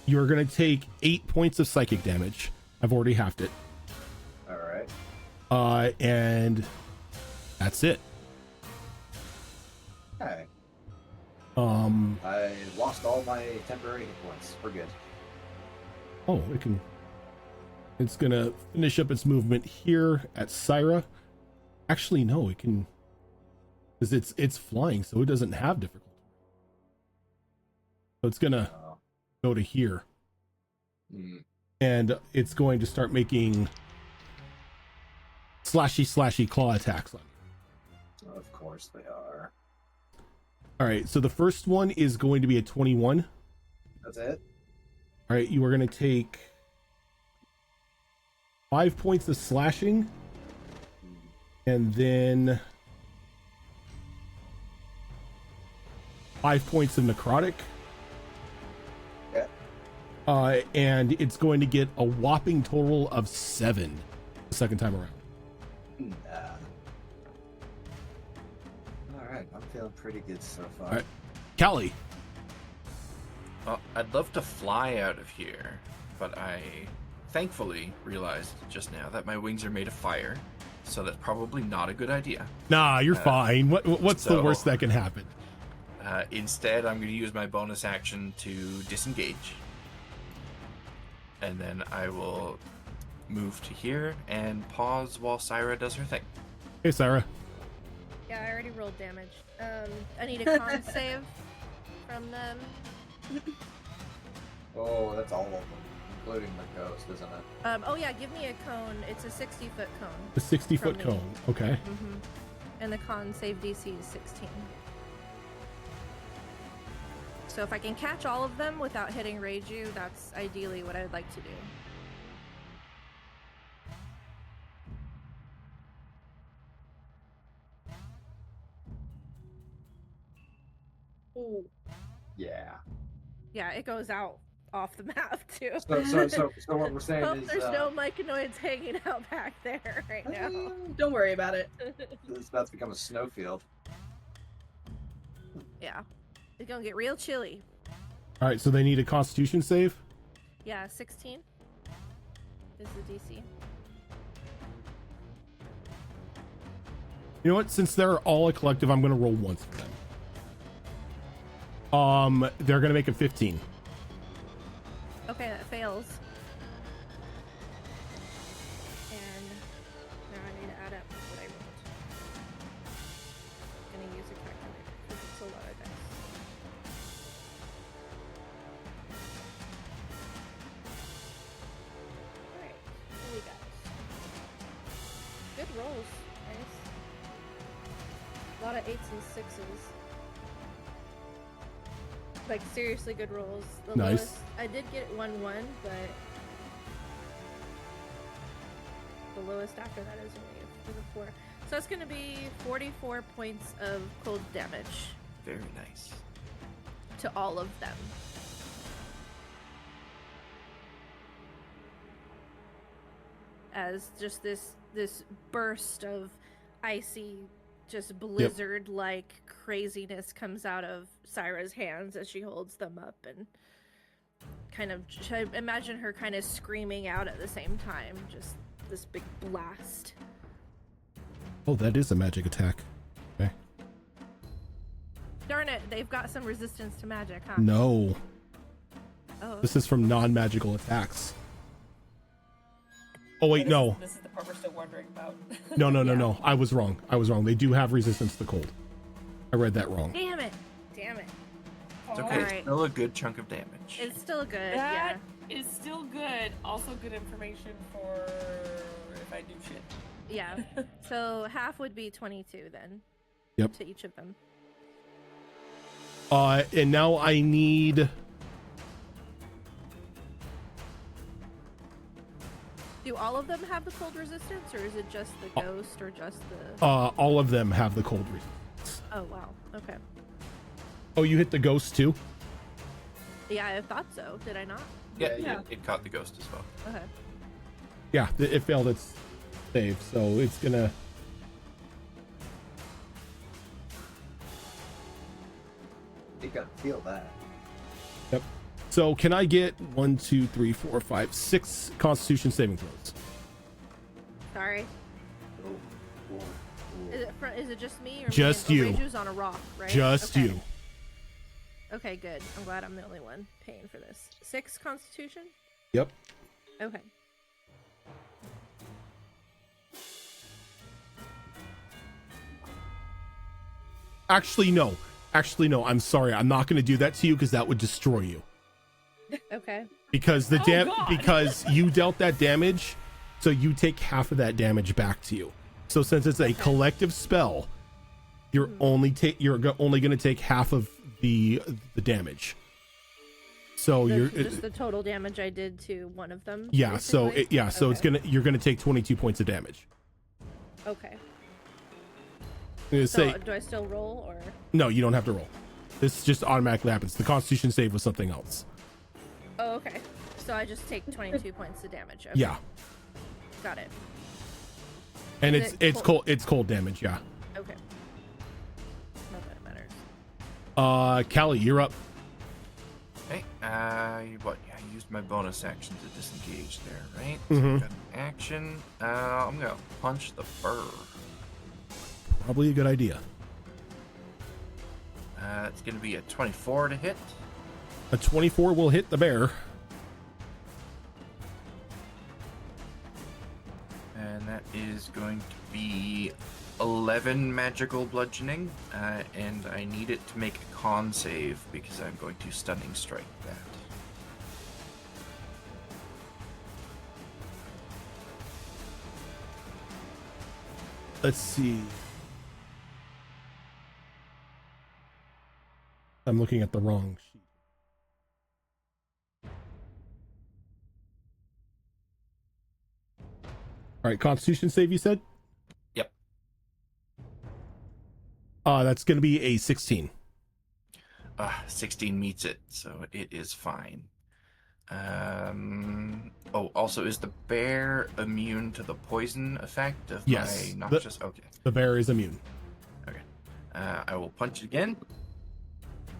you're going to take 8 points of psychic damage. I've already halved it. All right. And that's it. Okay. Um, I lost all my temporary hit points. We're good. oh, it's going to finish up its movement here at Syra. Actually, no, it can, because it's flying, so it doesn't have difficulty. So it's going to go to here. And it's going to start making slashy claw attacks on you. Of course they are. All right, so the first one is going to be a 21. That's it? All right, you are going to take 5 points of slashing, and then 5 points of necrotic. Yeah. And it's going to get a whopping total of 7 the second time around. Alright, I'm feeling pretty good so far. All right, Callie. Well, I'd love to fly out of here, but I thankfully realized just now that my wings are made of fire, so that's probably not a good idea. Nah, you're fine. What's the worst that can happen? Instead, I'm going to use my bonus action to disengage. And then I will move to here and pause while Syra does her thing. Hey, Syra. Yeah, I already rolled damage. I need a con save from them. Oh, that's all of them, including the ghost, isn't it? Oh yeah, give me a cone. It's a 60-foot cone. A 60-foot From me. cone. Okay. And the con save DC is 16. So if I can catch all of them without hitting Reiju, that's ideally what I'd like to do. Yeah. Yeah, it goes out off the map too. So what we're saying Hope is there's no myconoids hanging out back there right now. Don't worry about it. it's about to become a snowfield. Yeah, it's gonna get real chilly. All right, so they need a Constitution save. Yeah, 16 is the DC. You know what? Since they're all a collective, I'm going to roll once for them. They're going to make a 15. Okay, that fails. And now I need to add up what I rolled. I'm gonna use a calculator because it's a lot of dice. Alright, what do we got? Good rolls, nice. A lot of 8s and 6s. Like seriously good rolls. The Nice. lowest, I did get 1-1, but the lowest after that is only a 4. So it's gonna be 44 points of cold damage Very nice. to all of them. As just this burst of icy, just blizzard like craziness comes out of Syra's hands as she holds them up, and kind of I imagine her kind of screaming out at the same time, just this big blast. Oh, that is a magic attack. Okay. Darn it, they've got some resistance to magic, huh? No, Oh, this is from non-magical attacks. Oh wait, no. This is the part we're still wondering about. No. I was wrong. They do have resistance to cold. I read that wrong. damn it. It's okay. Alright. It's still a good chunk of damage. It's still good, That is still good. Also good information for if I do shit. yeah. So half would be 22 then. Yep. To each of them. And now I need. Do all of them have the cold resistance, or is it just the ghost, or just the... All of them have the cold resistance. Oh, wow. Okay. Oh, you hit the ghost too? Yeah, I thought so. Did I not? Yeah, Yeah. it caught the ghost as well. Okay. Yeah, it failed its save, so it's gonna. You gotta feel that. Yep. So can I get 1, 2, 3, 4, 5, 6 Constitution saving throws? Sorry. Is it just me? Or Just me? you. Reju's on a rock, right? Just Okay. you. Okay, good. I'm glad I'm the only one paying for this. 6 Constitution? Yep. Okay. Actually, no. I'm sorry. I'm not going to do that to you because that would destroy you. Okay. Because the God. because you dealt that damage, so you take half of that damage back to you. So since it's a collective spell, you're only going to take half of the damage. So you're Just the total damage I did to one of them? yeah. So basically? so Okay. you're gonna take 22 points of damage. Okay. I'm gonna So say do I still roll, or... no. You don't have to roll. This just automatically happens. The Constitution save was something else. Oh, okay. So I just take 22 points of damage. Okay. Yeah, Got it. and Is it's it cold. It's cold damage. Yeah. Okay. Not that it matters. Callie, you're up. Okay, I used my bonus action to disengage there, right? Mhm. So I've got an action. I'm gonna punch the fur. Probably a good idea. It's gonna be a 24 to hit. A 24 will hit the bear. And that is going to be 11 magical bludgeoning. And I need it to make a con save because I'm going to stunning strike that. Let's see. I'm looking at the wrong sheet. All right, Constitution save, you said? Yep. That's going to be a 16. 16 meets it, so it is fine. Also, is the bear immune to the poison effect of Yes, my noxious? Okay. The bear is immune. Okay. I will punch it again.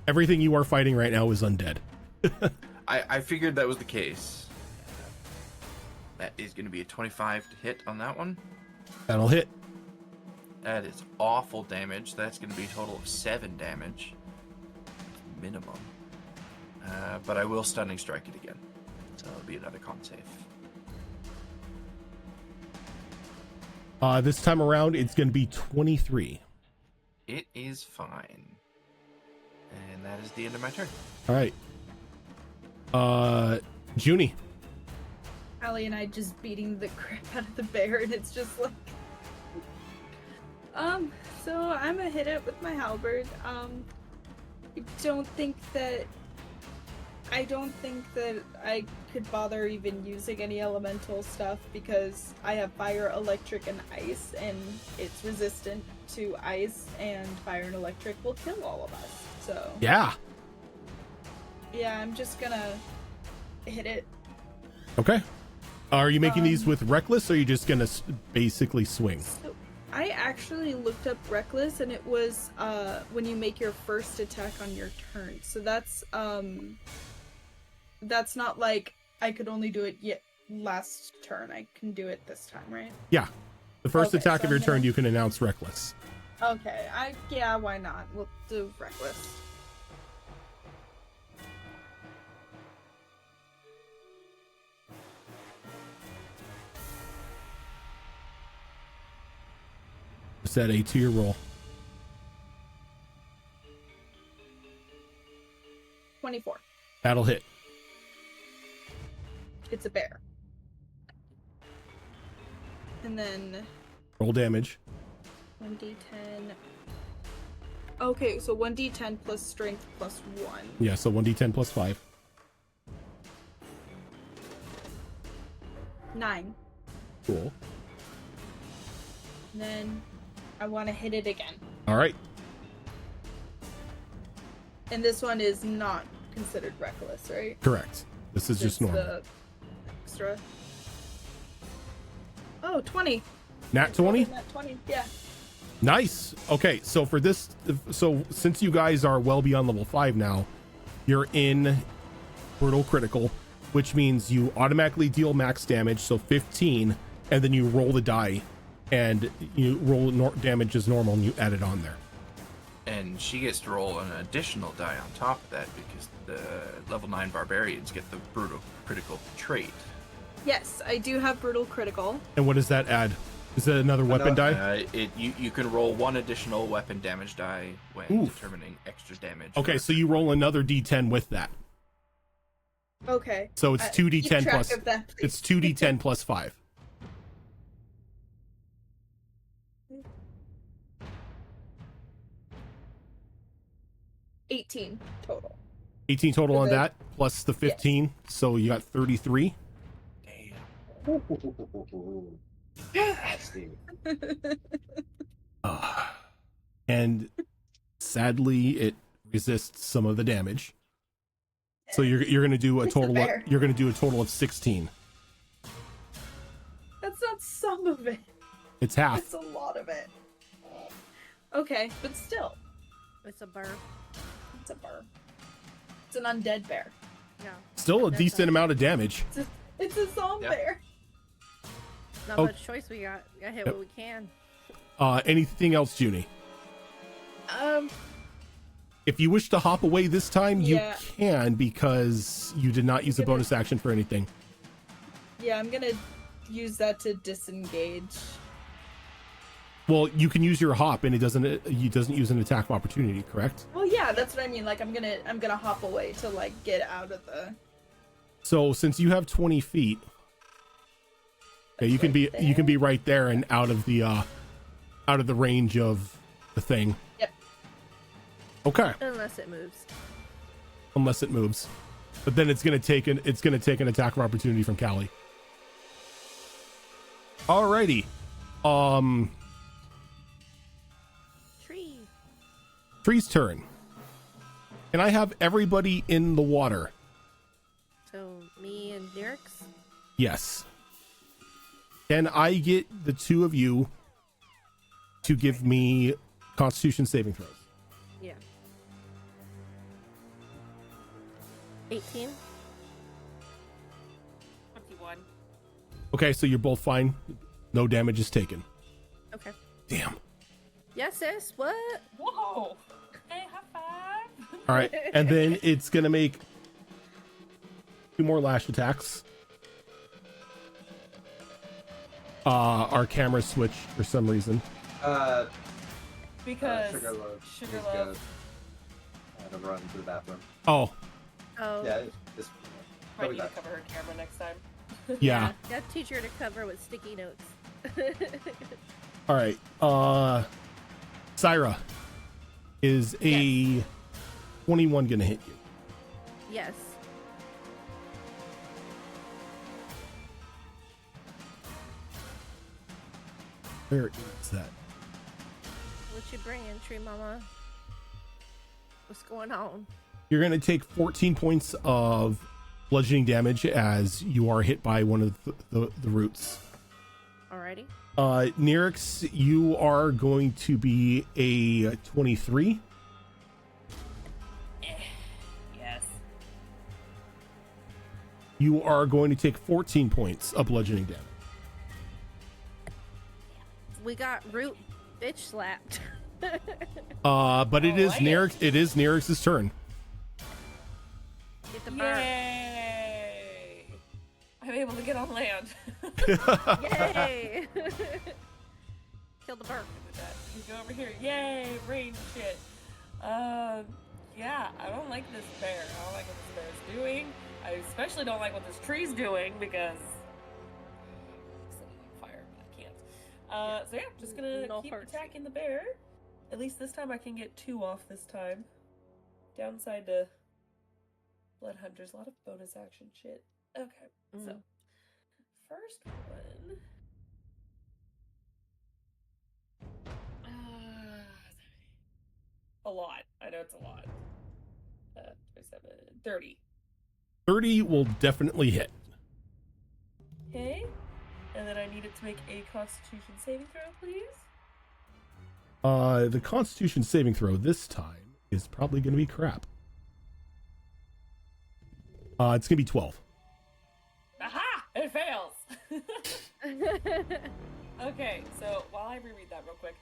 Everything you are fighting right now is undead. I figured that was the case. That is going to be a 25 to hit on that one. That'll hit. That is awful damage. That's going to be a total of 7 damage. Minimum. But I will stunning strike it again. So it'll be another con save. This time around, it's going to be 23. It is fine. And that is the end of my turn. All right. Junie. Allie and I just beating the crap out of the bear, and it's just like... So I'm gonna hit it with my halberd. I don't think that I could bother even using any elemental stuff because I have fire, electric, and ice, and it's resistant to ice, and fire and electric will kill all of us. So Yeah. yeah, I'm just gonna hit it. Okay. Are you making these with reckless, or are you just going to basically swing? So I actually looked up reckless, and it was when you make your first attack on your turn. So that's not like I could only do it last turn. I can do it this time, right? Yeah. The first Okay, attack so of your I'm turn, gonna- you can announce reckless. Okay, why not? We'll do reckless. Just add 8 to your roll. 24. That'll hit. It's a bear. And then Roll damage. 1d10. Okay, so 1d10 plus strength plus 1. Yeah, so 1d10 plus 5. 9. Cool. And then I want to hit it again. All right. And this one is not considered reckless, right? Correct. This is just It's normal. the extra. Oh, 20. Nat 20? Nat 20, yeah. Nice. Okay, so for this, so since you guys are well beyond level 5 now, you're in brutal critical, which means you automatically deal max damage, so 15, and then you roll the die, and you roll damage as normal, and you add it on there. And she gets to roll an additional die on top of that because the level 9 barbarians get the brutal critical trait. Yes, I do have brutal critical. And what does that add? Is that another weapon die? You can roll 1 additional weapon damage die when Oof. determining extra damage. Okay, so you roll another d10 with that. Okay. So it's Keep 2d10 track plus. of that, please. It's 2d10 plus 5. 18 total. 18 total on Okay. that, plus the 15, so you got 33. Nasty. And sadly, it resists some of the damage. So you're gonna do a It's a total. bear. You're gonna do a total of 16. That's not some of it. It's half. It's a lot of it. Okay, but still, It's a burr. it's a bear. It's an undead bear. Yeah. Still a That's decent fine. amount of damage. It's a zombie Yeah. bear. Not Oh. much choice we got. We gotta hit Yep. what we can. Anything else, Junie? Um, If you wish to hop away this time, Yeah. you can because you did not use a gonna- bonus action for anything. yeah, I'm gonna use that to disengage. Well, you can use your hop, and it doesn't use an attack of opportunity, correct? Well, yeah, that's what I mean. Like, I'm gonna hop away to like get out of the. So since you have 20 feet, yeah, you can be right there and out of the range of the thing. Yep. Okay, Unless it moves. unless it moves, but then it's gonna take an attack of opportunity from Callie. Alrighty, Tree. Tree's turn. Can I have everybody in the water? So me and Nyrix? Yes. Can I get the two of you to give me Constitution saving throws? Yeah. 18. 21. Okay, so you're both fine. No damage is taken. Okay. Damn. Yes, sis. What? Whoa! Hey, high five! All right, and then it's gonna make 2 more lash attacks. Our camera switched for some reason. Because Sugarloaf. Sugar is Love. good. I had to run to the bathroom. Oh, Oh. Yeah, it's Might go need to back. cover her camera next time. yeah. Got to teach her to cover with sticky notes. All right. Syra, is a 21 gonna hit you? Yes. Where is that? What you bringing, Tree Mama? What's going on? You're gonna take 14 points of bludgeoning damage as you are hit by one of the roots. Alrighty. Nyrix, you are going to be a 23. Yes. You are going to take 14 points of bludgeoning damage. We got root bitch slapped. But it Oh, is I Nyrix. It is Nyrix's turn. Get the bird. Yay! I'm able to get on land. Yay! Kill the bird. With that. You go over here. Yay! Rain shit. Yeah, I don't like this bear. I don't like what this bear is doing. I especially don't like what this tree's doing because setting on fire. I can't. So yeah, just gonna No keep heart. attacking the bear. At least this time I can get 2 off this time. Downside to Blood Hunters, a lot of bonus action shit. Okay, so first one. A lot. I know it's a lot. 27, 30. 30 will definitely hit. Okay. And then I need it to make a Constitution saving throw, please. The Constitution saving throw this time is probably going to be crap. It's going to be 12. Aha! It fails! Okay, so while I reread that real quick.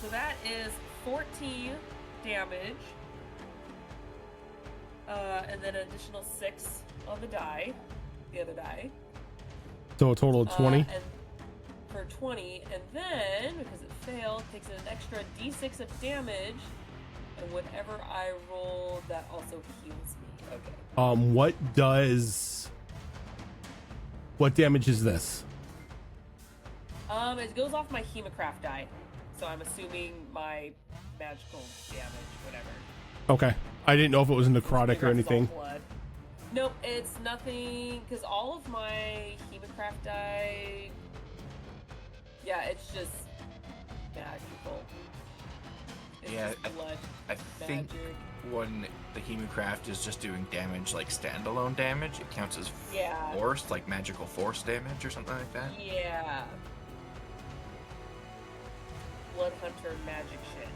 So that is 14 damage. And then an additional 6 on the die. The other die. So a total of 20. And for 20, and then, because it failed, takes an extra d6 of damage, and whatever I roll, that also heals me. Okay. What damage is this? It goes off my Hemocraft die, so I'm assuming my magical damage, whatever. Okay. I didn't know if it was necrotic or Hemocraft's all anything. blood. Nope, it's nothing, because all of my Hemocraft die, yeah, it's just magical. It's Yeah, just blood. I think Magic. when the Hemocraft is just doing damage, like standalone damage, it counts as Yeah. force, like magical force damage or something like that. Yeah. Blood Hunter magic shit.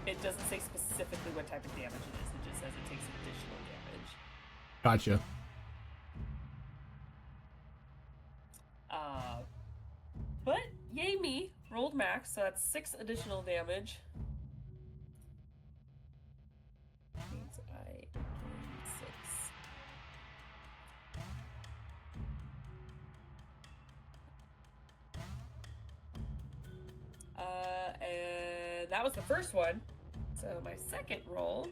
It doesn't say specifically what type of damage it is. It just says it takes additional damage. Gotcha. But yay me, rolled max, so that's 6 additional damage. Means I gain 6. And that was the first one. So my second roll.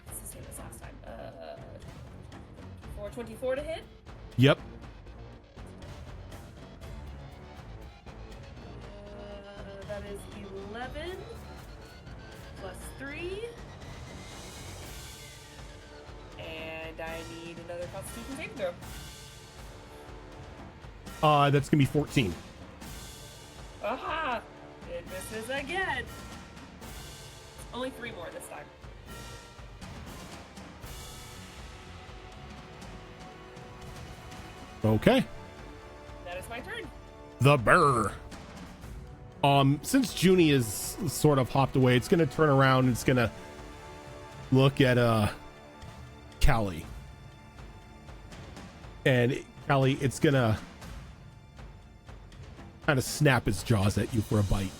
It's the same as last time. 424 to hit. Yep. That is 11 plus 3. And I need another Constitution saving throw. That's going to be 14. misses again. Only 3 more this time. Okay. That is my turn. The bear. Since Junie is sort of hopped away, it's gonna turn around and it's gonna look at Callie. And Callie, it's gonna kind of snap its jaws at you for a bite.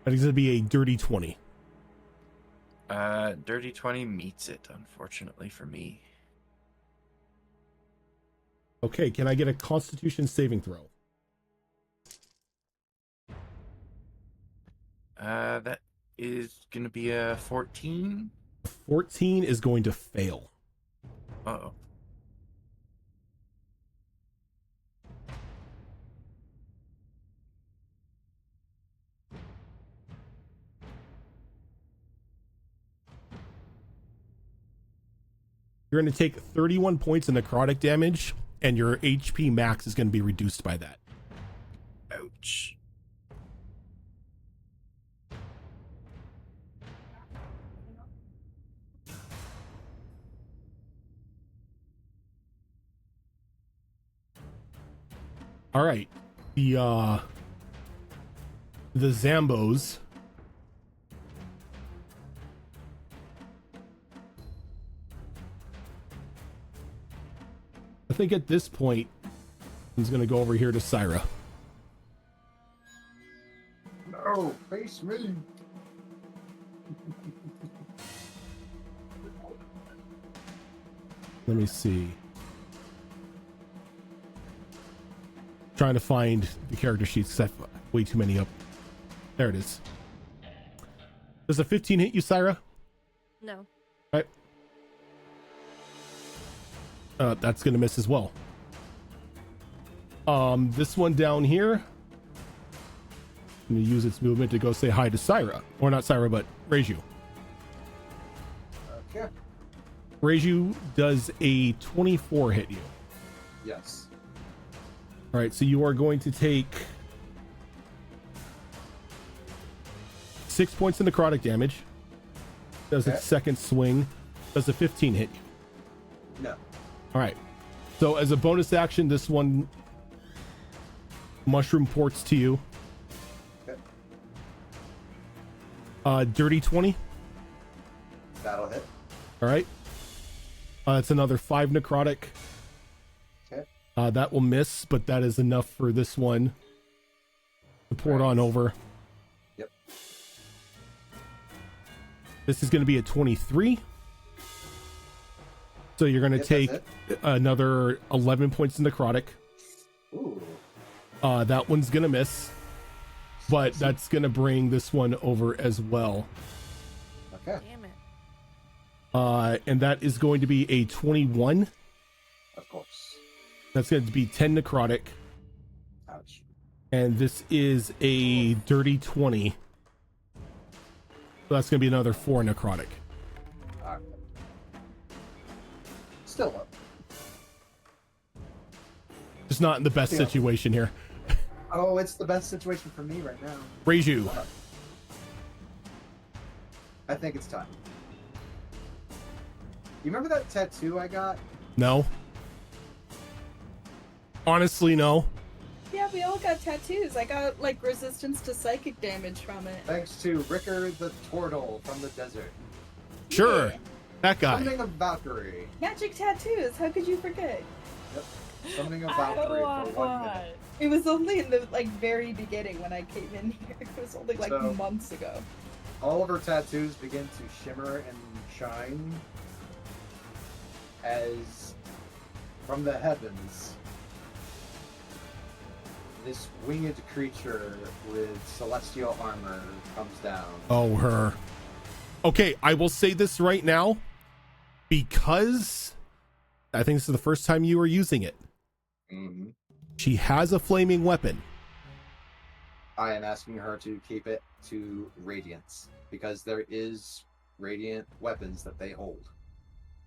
That is gonna be a dirty 20. Dirty 20 meets it, unfortunately for me. Okay, can I get a Constitution saving throw? That is gonna be a 14. 14 is going to fail. Uh-oh. You're going to take 31 points of necrotic damage, and your HP max is going to be reduced by that. Ouch. All right. The Zambos. I think at this point, he's going to go over here to Syra. No, face me. Let me see. Trying to find the character sheets because I have way too many up. There it is. Does a 15 hit you, Syra? No. Right. That's gonna miss as well. This one down here, I'm gonna use its movement to go say hi to Syra, or not Syra, but Reiju. Okay. Reiju, does a 24 hit you? Yes. All right, so you are going to take 6 points of necrotic damage. Does its second swing. Does a 15 hit you? No. All right. So as a bonus action, this one mushroom ports to you. Okay. Dirty 20. That'll hit. All right. It's another 5 necrotic. Okay. That will miss, but that is enough for this one to port on over. Yep. This is going to be a 23. So you're going to take another 11 points of necrotic. Ooh. That one's going to miss, but that's going to bring this one over as well. Okay. Damn it. And that is going to be a 21. Of course. That's going to be 10 necrotic. Ouch. And this is a dirty 20. So that's going to be another 4 necrotic. Alright. Still up. Just not in the best situation here. Oh, it's the best situation for me right now. Reiju. I think it's time. You remember that tattoo I got? No. Honestly, no. Yeah, we all got tattoos. I got like resistance to psychic damage from it. Thanks to Ricker the Turtle from the desert. Sure. Yeah. That guy. Something of Valkyrie. Magic tattoos. How could you forget? Yep. Something of I Valkyrie want for 1 minute. one. It was only in the like very beginning when I came in here. It was only like So- months ago. All of her tattoos begin to shimmer and shine as from the heavens this winged creature with celestial armor comes down. Oh, her. Okay, I will say this right now because I think this is the first time you are using it. Mm-hmm. She has a flaming weapon. I am asking her to keep it to radiance because there is radiant weapons that they hold.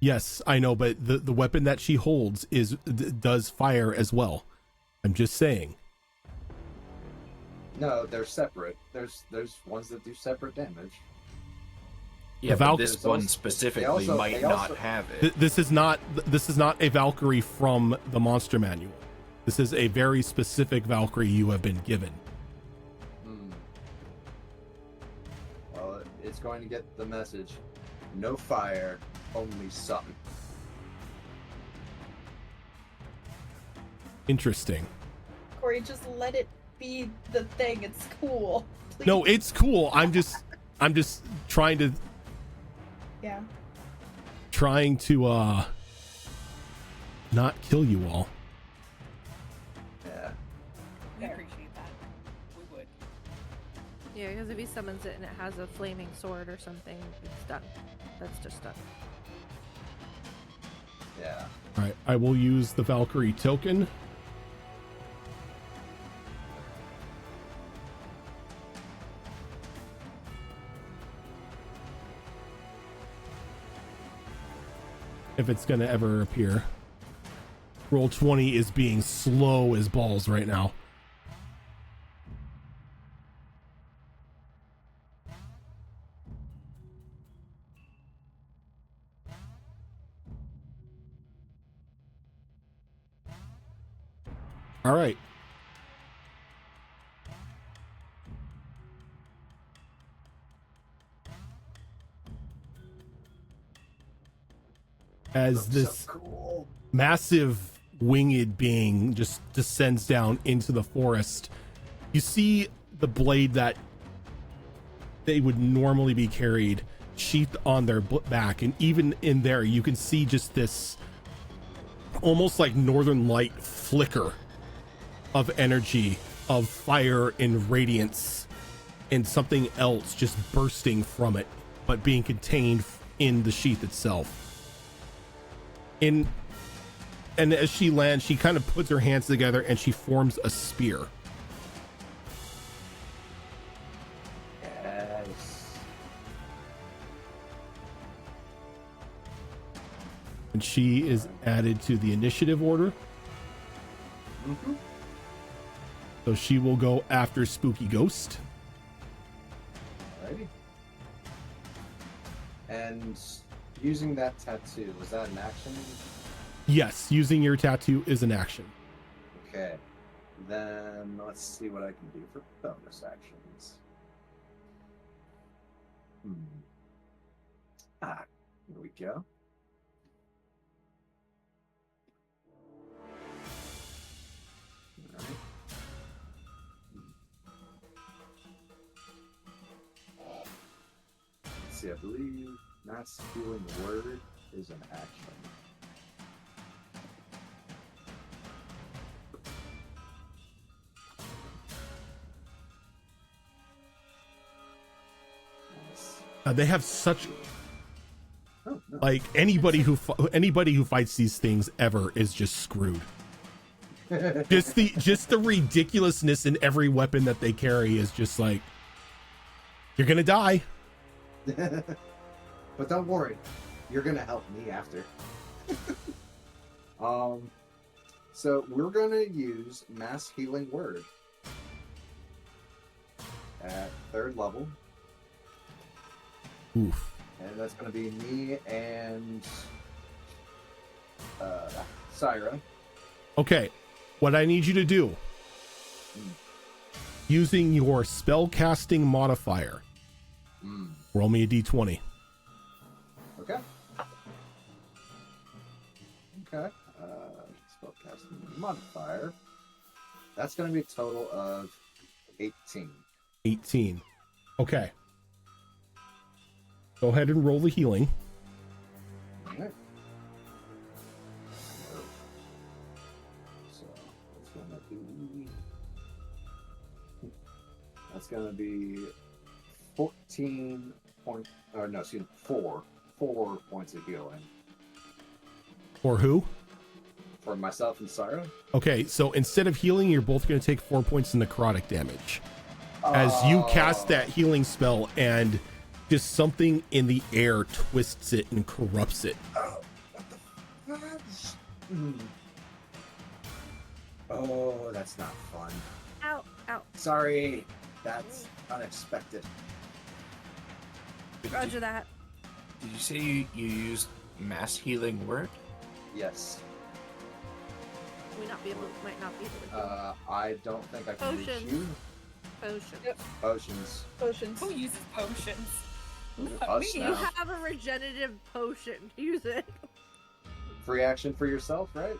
Yes, I know, but the weapon that she holds does fire as well. I'm just saying. No, they're separate. There's ones that do separate damage. Yeah, Val- but this one specifically might not have it. This is not a Valkyrie from the monster manual. This is a very specific Valkyrie you have been given. Well, it's going to get the message. No fire, only sun. Interesting. Corey, just let it be the thing. It's cool. Please. No, it's cool. I'm just trying to Yeah. not kill you all. Yeah. We appreciate that. We would. Yeah, because if he summons it and it has a flaming sword or something, it's done. That's just done. Yeah. All right, I will use the Valkyrie token. If it's going to ever appear. Roll 20 is being slow as balls right now. All right. As this So cool. massive winged being just descends down into the forest, you see the blade that they would normally be carried sheathed on their back, and even in there you can see just this almost like northern light flicker of energy, of fire and radiance, and something else just bursting from it, but being contained in the sheath itself. And as she lands, she kind of puts her hands together and she forms a spear. Yes. And she is added to the initiative order. Mm-hmm. So she will go after Spooky Ghost. Alrighty. And using that tattoo, was that an action? Yes, using your tattoo is an action. Okay. Then let's see what I can do for bonus actions. Here we go. Alright. Let's see, I believe Mass Healing Word is an action. They have such Oh, no. like anybody who fights these things ever is just screwed. Just the ridiculousness in every weapon that they carry is just like, you're gonna die. But don't worry, you're gonna help me after. So we're gonna use Mass Healing Word at 3rd level. Oof. And that's going to be me and Syra. Okay, what I need you to do, using your spellcasting modifier, roll me a d20. Okay. Okay. Spellcasting modifier. That's going to be a total of 18. 18. Okay. Go ahead and roll the healing. Alright. So that's gonna be 14 point, or no, excuse me, 4 points of healing For who? for myself and Syra. Okay, so instead of healing, you're both going to take 4 points of necrotic damage as you cast that healing spell, and just something in the air twists it and corrupts it. Oh, what the fudge? Oh, that's not fun. Ow, ow. Sorry, that's unexpected. Roger that. Did you say you used mass healing word? Yes. We might not be able to. I don't think I can reach Potions. you. Potion. Yep. Potions. Potions. Who uses potions? Not Us me. now. You have a regenerative potion. Use it. Free action for yourself, right?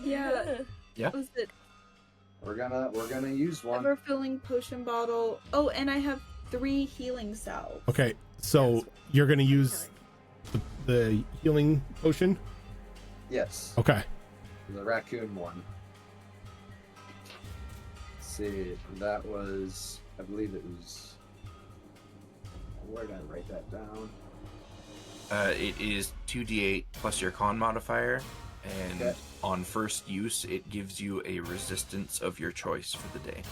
Yeah. Yeah. Was it We're gonna use one. ever filling potion bottle? Oh, and I have 3 healing salves. Okay, so you're gonna use the healing potion. Yes. Okay. The raccoon one. Let's see, that was, I believe it was. Where did I write that down? It is 2d8 plus your con modifier, and Okay. on first use, it gives you a resistance of your choice for the day.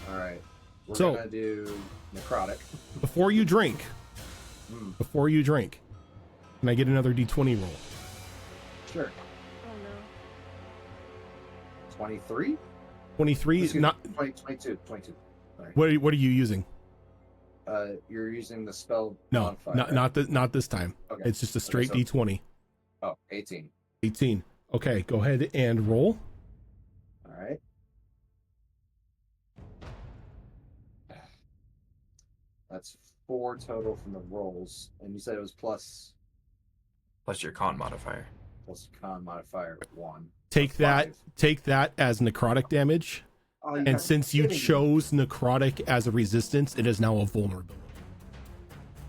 All right. We're So- gonna do necrotic. Before you drink, Hmm. can I get another d20 roll? Sure. Oh 23. 23. Excuse me, Not 20, 22. Sorry. what are you using? You're using the spell No, modifier. not this time. Okay. It's just a straight so- d20. Oh, 18. 18. Okay, go ahead and roll. All right. That's 4 total from the rolls, and you said it was plus Plus your con modifier. con modifier 1. Take So that. 5. Take that as necrotic damage. Oh, you And guys are since you kidding me. chose necrotic as a resistance, it is now a vulnerability.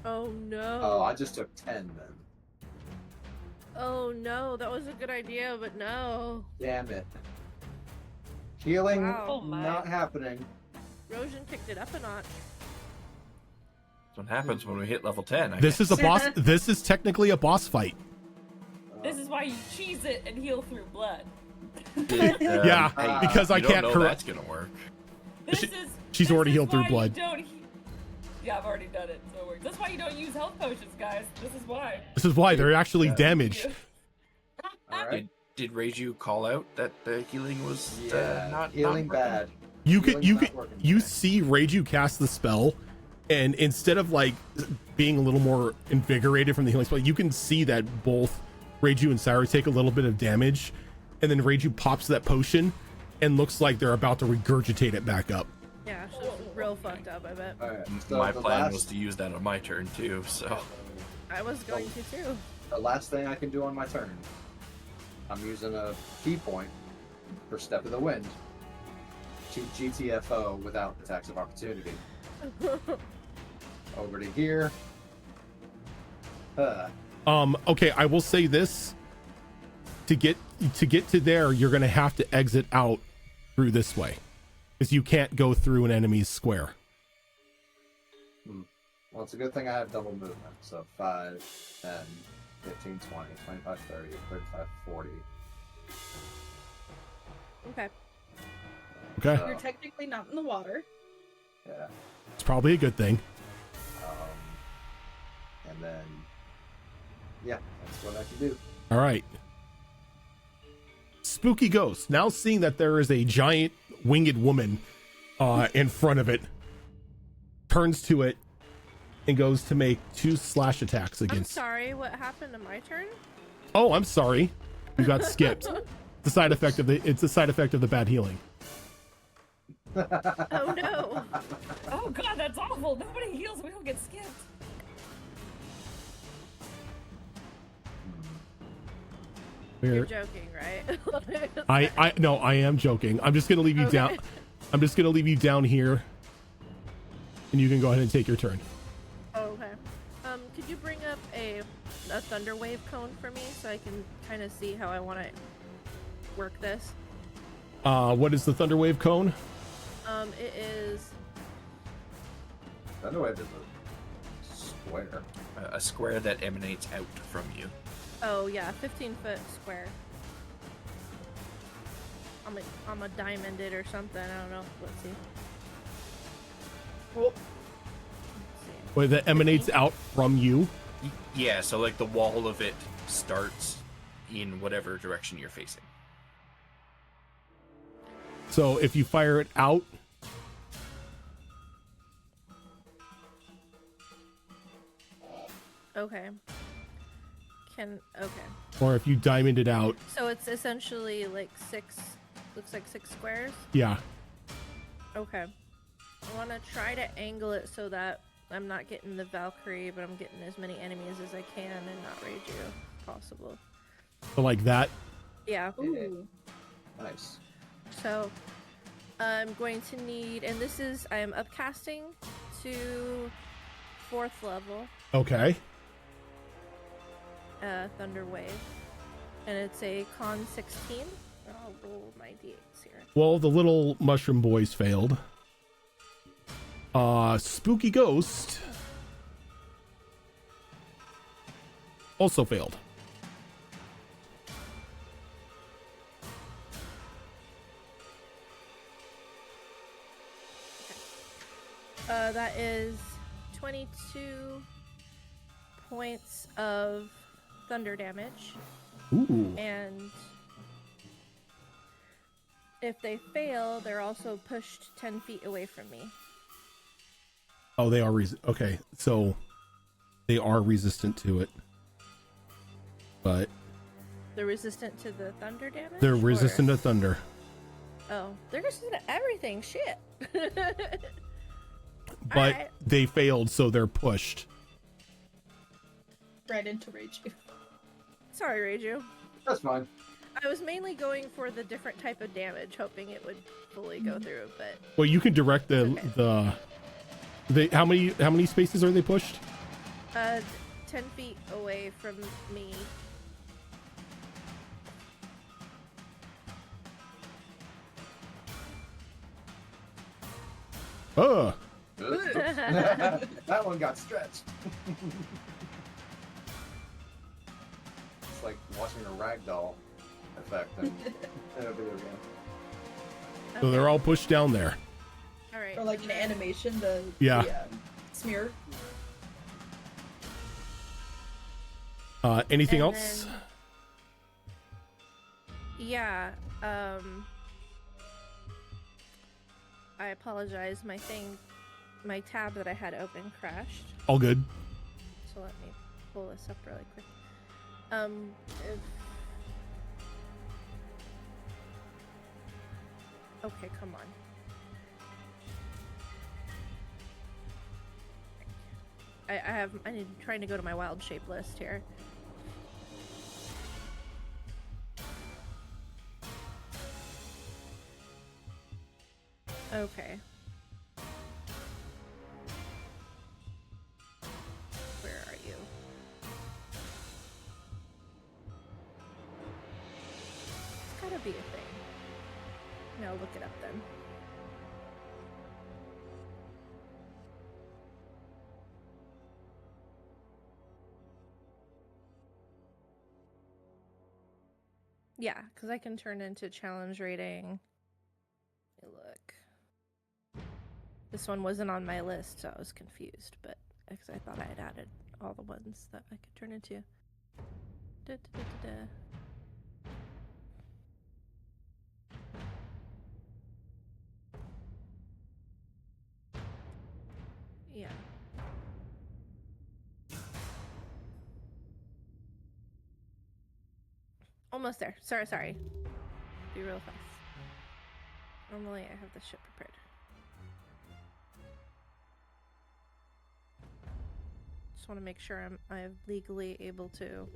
no. Oh no. Oh, I just took 10 then. Oh no, that was a good idea, but no. Damn it. Healing Wow. Oh my. not happening. Rosian kicked it up a notch. That's what happens when we hit level 10. I This is a guess. boss. This is technically a boss fight. This is why you cheese it and heal through blood. Yeah, hey, because I you don't can't know correct. that's gonna work. This She- is. she's this already is healed through why blood. You don't yeah, I've already done it. So it works. That's why you don't use health potions, guys. This is why. This is why they're actually Yeah. damaged. All right. Did Reiju call out that the healing was Yeah, not healing not working? bad. You could Healing's you not could working you today. see Reiju cast the spell, and instead of like being a little more invigorated from the healing spell, you can see that both Reiju and Saira take a little bit of damage, and then Reiju pops that potion and looks like they're about to regurgitate it back up. Yeah, she's real fucked up, I bet. All right. M- So My the plan last, was to use that on my turn too, so I was going to too. the last thing I can do on my turn, I'm using a key point for Step of the Wind to GTFO without attacks of opportunity. Over to here. Okay, I will say this. To get to there, you're gonna have to exit out through this way. Because you can't go through an enemy's square. Well, it's a good thing I have double movement. So 5, 10, 15, 20, 25, 30, 35, 40. Okay. Okay? So, You're technically not in the water. yeah. It's probably a good thing. And then, yeah, that's what I can do. All right. Spooky ghost. Now seeing that there is a giant winged woman in front of it, turns to it and goes to make 2 slash attacks I'm against. sorry, what happened to my turn? Oh, I'm sorry. You got skipped. The side effect of the bad healing. Oh no. Oh god, that's awful. Nobody heals. We don't get skipped. You're Where joking, right? I no, I am joking. I'm just gonna leave you Okay. down. I'm just gonna leave you down here, and you can go ahead and take your turn. Oh, okay. Could you bring up a thunder wave cone for me so I can kind of see how I want to work this? What is the Thunderwave cone? It is. Thunderwave is a square. a square that emanates out from you. Oh yeah, 15-foot square. I'm a diamonded or something. I don't know. Let's see. Oh, Let's see. Where that emanates out from you. Yeah, so like the wall of it starts in whatever direction you're facing. So if you fire it out, Okay. Okay. or if you diamond it out, So it's essentially like looks like 6 squares. yeah. Okay. I want to try to angle it so that I'm not getting the Valkyrie, but I'm getting as many enemies as I can and not rage you if possible. So like that. Yeah. Ooh. Nice. So I'm going to need, and this is, I am upcasting to 4th level, Okay. Thunder Wave. And it's a con 16. I'll roll my d8s here. Well, the little mushroom boys failed. Spooky Ghost also failed. That is 22 points of thunder damage. Ooh. And if they fail, they're also pushed 10 feet away from me. Oh, they are okay. So they are resistant to it, but They're resistant to the thunder damage? they're or- resistant to thunder. Oh, they're resistant to everything. Shit. But Alright. they failed, so they're pushed. Right into rage. Sorry, Reiju. That's fine. I was mainly going for the different type of damage, hoping it would fully go through, but Well, you can direct Okay. how many spaces are they pushed? 10 feet away from me. Oh, That one got stretched. It's like watching a ragdoll effect in a video game. so they're all pushed down there. All right. Or like an animation, Yeah. the smear. Anything And else? then- Yeah, I apologize. My tab that I had open crashed. All good. So let me pull this up really quick. If... Okay, come on. I'm trying to go to my wild shape list here. Okay. Where are you? It's gotta be a thing. No, look it up then. Yeah, because I can turn into challenge rating. Let me look. This one wasn't on my list, so I was confused, but because I thought I had added all the ones that I could turn into. Da-da-da-da-da. Yeah. Almost there. Sorry. Be real fast. Normally I have this shit prepared. Just want to make sure I'm legally able to.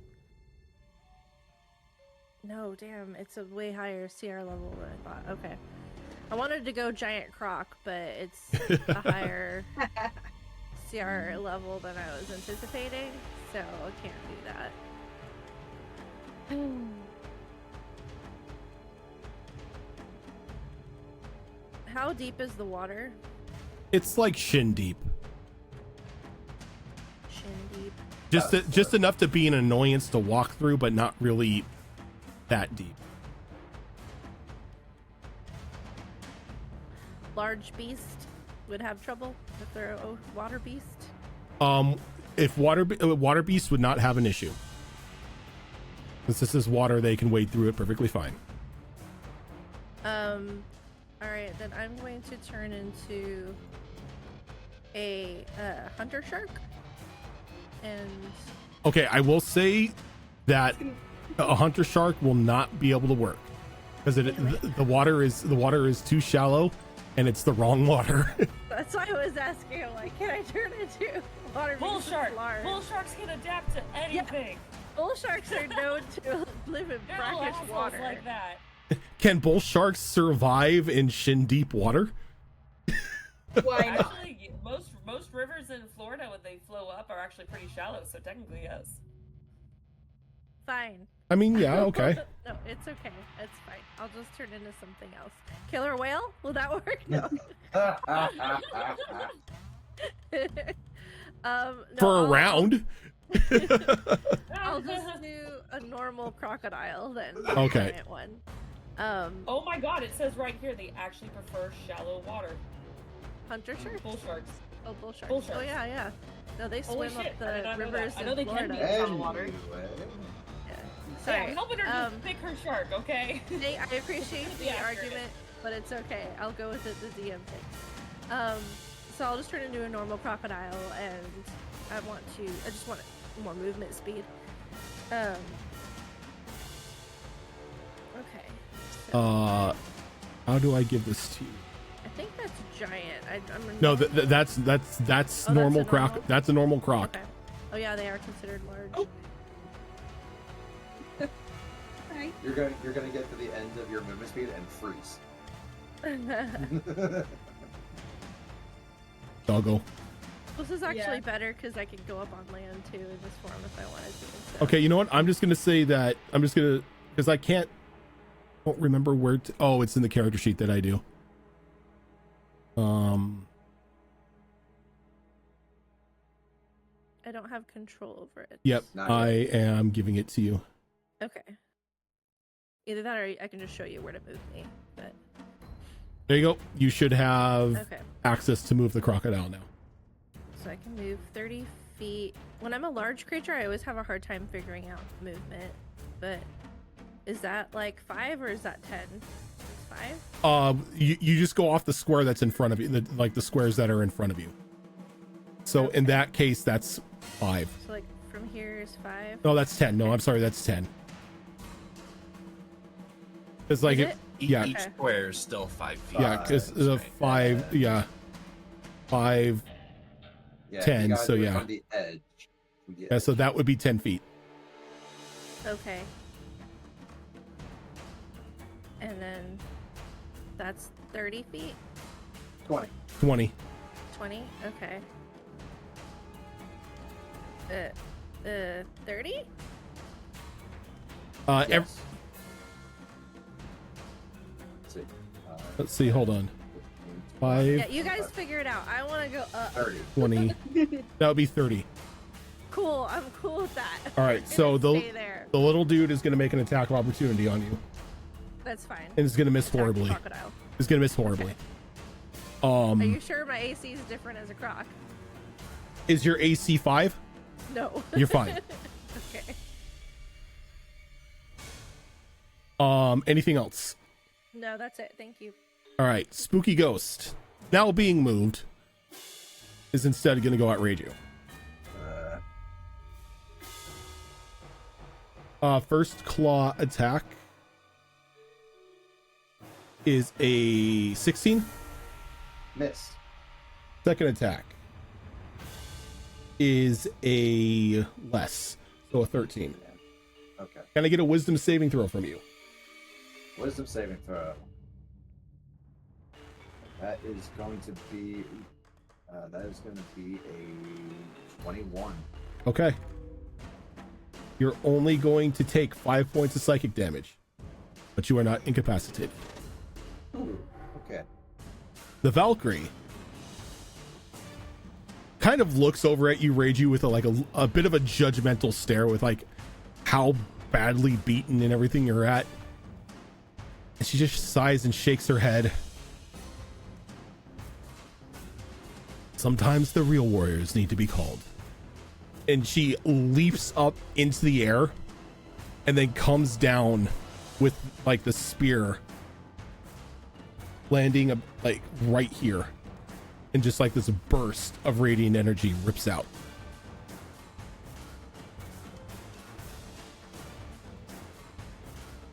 No, damn, it's a way higher CR level than I thought. Okay. I wanted to go giant croc, but it's a higher CR level than I was anticipating, so I can't do that. How deep is the water? It's like shin deep. Shin deep. Just enough to be an annoyance to walk through, but not really that deep. Large beast would have trouble if they're a water beast. If water beasts would not have an issue. Since this is water, they can wade through it perfectly fine. Okay, then I'm going to turn into a hunter shark. And Okay, I will say that a hunter shark will not be able to work because the water is too shallow, and it's the wrong water. that's why I was asking. I'm like, can I turn into water? Bull because it's shark. large? Bull sharks can adapt to anything. Bull sharks are known to live in They're little brackish assholes water. like that. Can bull sharks survive in shin deep water? Why not? Actually, most rivers in Florida when they flow up are actually pretty shallow, so technically yes. Fine. I mean, yeah, okay. No, it's okay. It's fine. I'll just turn into something else. Killer whale? Will that work? No. No, For a round. I'll just do a normal crocodile then. Okay. Giant one. Oh my god, it says right here they actually prefer shallow water. Hunter sharks? Bull sharks. Oh, bull sharks. Bull Oh sharks. yeah, yeah. No, they Holy swim shit, up I did the not know that. rivers I know in they can Florida. be in shallow water. Anyway. Sorry. Yeah, I'm helping her just pick her shark, okay? Nate, I appreciate the Yeah, argument, but it's okay. I'll go with it. The DM thing. So I'll just turn into a normal crocodile, and I just want more movement speed. Okay. So How do I give this to you? I think that's giant. I'm No, that's Oh, normal that's a croc. normal? That's a normal croc. Okay. Oh yeah, they are considered large. Oh. Hi. You're gonna get to the end of your movement speed and freeze. Doggo. This is actually Yeah. better because I can go up on land too in this form if I wanted to. So. Okay, you know what? I'm just gonna say that because I won't remember where. Oh, it's in the character sheet that I do. I don't have control over it. Yep, Not I yet. am giving it to you. Okay. Either that or I can just show you where to move me. But There you go. You should have okay. access to move the crocodile now. So I can move 30 feet. When I'm a large creature, I always have a hard time figuring out movement. But is that like 5 or is that 10? It's 5? You just go off the square that's in front of you, like the squares that are in front of you. So in that case, that's 5. So like from here is 5. No, that's 10. No, I'm sorry, that's 10. It's like Is it, it? yeah, Each Okay. square is still 5 feet. yeah, because the Right. 5, yeah, 5. Yeah, 10, you gotta so do it yeah. On the edge. Yeah, so that would be 10 feet. Okay. And then that's 30 feet? 20. 20. 20? Okay. 30? Ev- Yes. let's see, hold on. 5, Yeah, you guys figure it out. I want to go up. 30. 20. That would be 30. Cool. I'm cool with that. All right, I'm so gonna the stay there. little dude is going to make an attack of opportunity on you, That's fine. and is going to miss Attack the horribly. crocodile. It's going to miss horribly. Are you sure my AC is different as a croc? Is your AC 5? No. You're fine. Okay. Anything else? No, that's it. Thank you. All right, spooky ghost, now being moved, is instead going to go outrage you. First claw attack is a 16. Miss. Second attack is a less, so a 13. Okay. Can I get a wisdom saving throw from you? Wisdom saving throw. That is going to be. That is going to be a 21. Okay. You're only going to take 5 points of psychic damage, but you are not incapacitated. Ooh, okay. The Valkyrie kind of looks over at you, Rage, with a bit of a judgmental stare, with like how badly beaten and everything you're at. And she just sighs and shakes her head. Sometimes the real warriors need to be called. And she leaps up into the air and then comes down with like the spear landing like right here, and just like this burst of radiant energy rips out.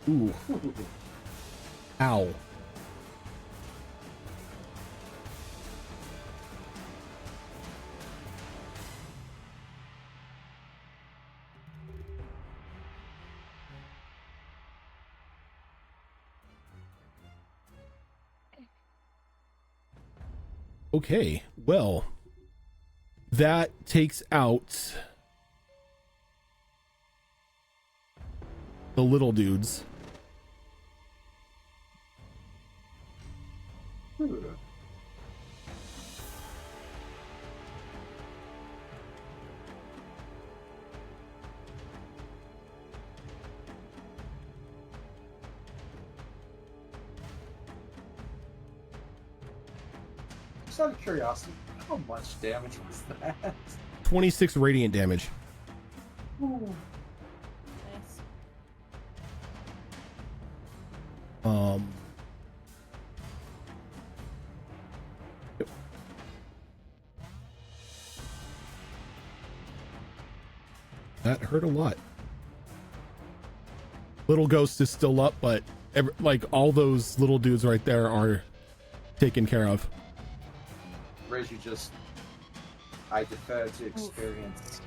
Ooh. Ow. Okay, well, that takes out the little dudes. Just out of curiosity, how much damage was that? 26 radiant damage. Nice. Yep. That hurt a lot. Little Ghost is still up, but like all those little dudes right there are taken care of. Rage, I defer to experience.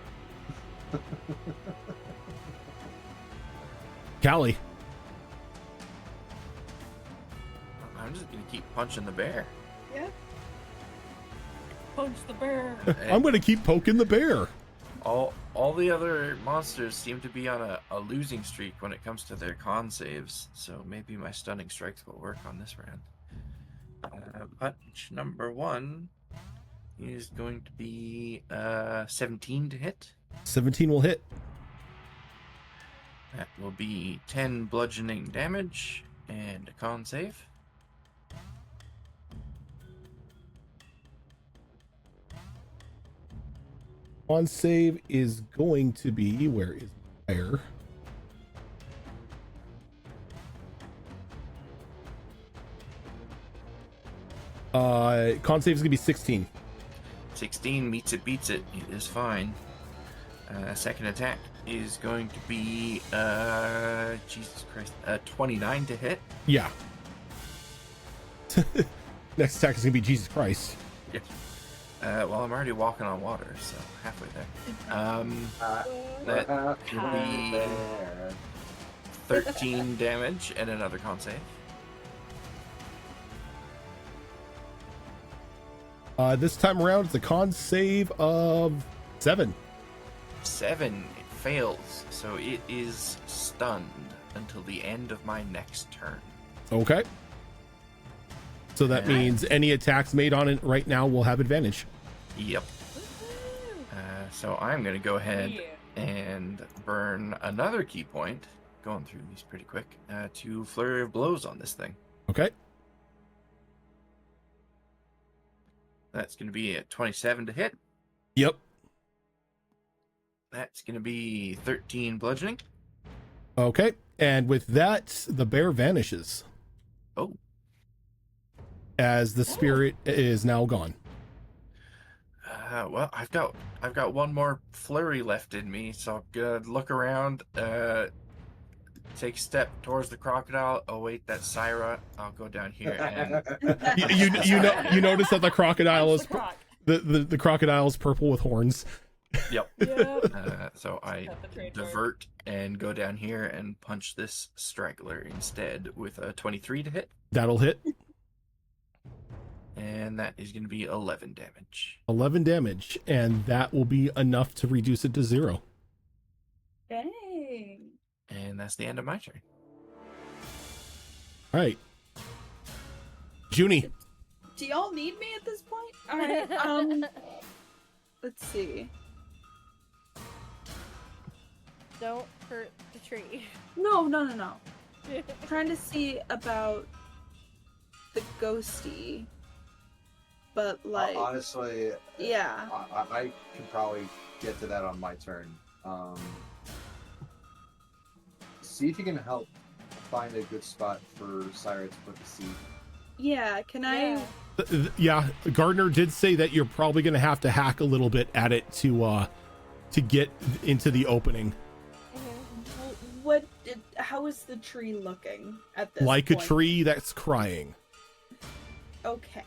Callie. I'm just gonna keep punching the bear. Yeah. Punch the bear. I'm gonna keep poking the bear. All the other monsters seem to be on a losing streak when it comes to their con saves, so maybe my stunning strikes will work on this round. Punch number 1 is going to be 17 to hit. 17 will hit. That will be 10 bludgeoning damage and a con save. On save is going to be, where is fire? Con save is gonna be 16. 16 meets it, beats it. It is fine. Second attack is going to be Jesus Christ, 29 to hit. Yeah. Next attack is gonna be Jesus Christ. Yes. Well, I'm already walking on water, so halfway there. That will be 13 damage and another con save. This time around, it's a con save of 7. 7. It fails, so it is stunned until the end of my next turn. Okay. So that Yeah. means any attacks made on it right now will have advantage. Yep. So I'm going to go ahead Yeah. and burn another key point, going through these pretty quick, to Flurry of Blows on this thing. Okay. That's going to be a 27 to hit. Yep. That's going to be 13 bludgeoning. Okay. And with that, the bear vanishes Oh, as the spirit is now gone. well, I've got one more flurry left in me, so I'm gonna look around, take a step towards the crocodile. Oh wait, that's Syra. I'll go down here and You notice that the crocodile is Punch the crocodile is purple with horns. yep. the croc. Yep. So I Got the trademark. divert and go down here and punch this straggler instead with a 23 to hit, That'll hit. and that is going to be 11 damage. 11 damage, and that will be enough to reduce it to 0. Dang. And that's the end of my turn. All right. Junie. Do y'all need me at this point? All right. Let's see. Don't hurt the tree. No. Trying to see about the ghosty, but like, Honestly, yeah. I can probably get to that on my turn. See if you can help find a good spot for Syra to put the seed. Yeah, can I? Yeah, Gardner did say that you're probably going to have to hack a little bit at it to get into the opening. How is the tree looking at this Like point? a tree that's crying. Okay.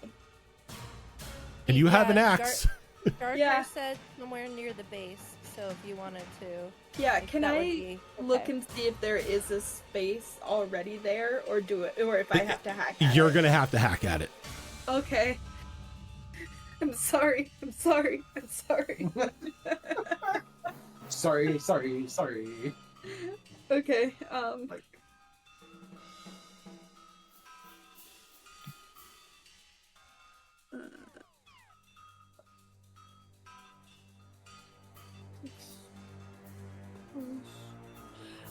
And you have an axe. Gardner Yeah. said somewhere near the base, so if you wanted to. Yeah, like, can that would I be look okay. and see if there is a space already there, or if I have to hack at You're it? going to have to hack at it. Okay. I'm sorry. Sorry. Okay. Like,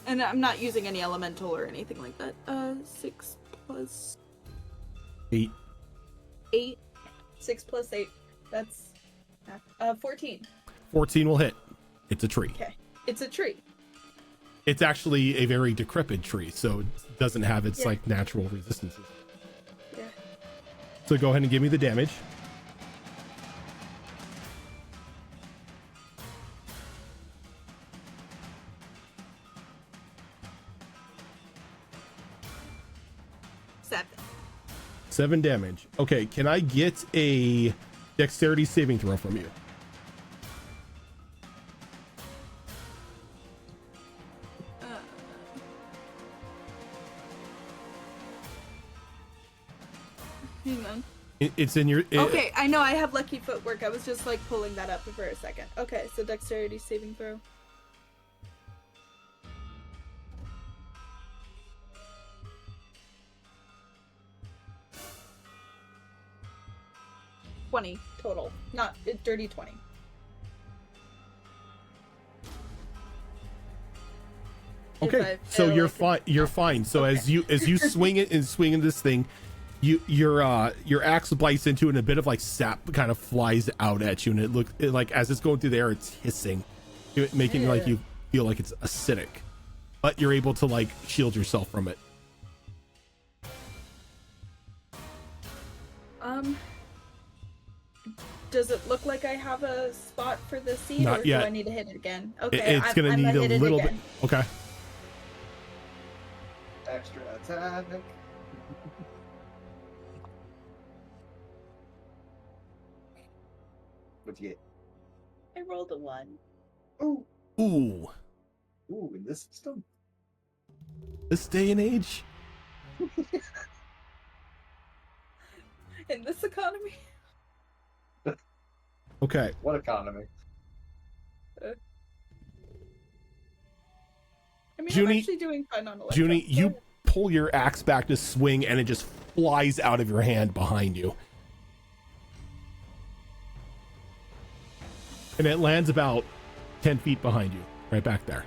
And I'm not using any elemental or anything like that. 6 plus 8. 8. 6 plus 8. That's 14. 14 will hit. It's a tree. Okay. It's a tree. It's actually a very decrepit tree, so it doesn't have its Yeah. like natural resistances. Yeah. So go ahead and give me the damage. Seven. 7 damage. Okay, can I get a dexterity saving throw from you? Hang on. It's in your... Okay, I know I have lucky footwork. I was just like pulling that up for a second. Okay, so dexterity saving throw. $20 total, not dirty 20. Okay, If I so fail, you're I can- fine. You're fine. So Okay. as you swing it and swing in this thing, your axe bites into it, and a bit of like sap kind of flies out at you, and like as it's going through the air, it's hissing, making like you feel like it's acidic, but you're able to like shield yourself from it. Does it look like I have a spot for the seed, Not or yet. do I need to hit it again? Okay, It's gonna need a hit it little bit. again. Okay. extra attack. What'd you get? I rolled a 1. Ooh. Ooh, Ooh, in this system? this day and age. In this economy? Okay. What economy? I mean, Junie- I'm actually doing fine on electro. Junie, you pull your axe back to swing, and it just flies out of your hand behind you. And it lands about 10 feet behind you, right back there.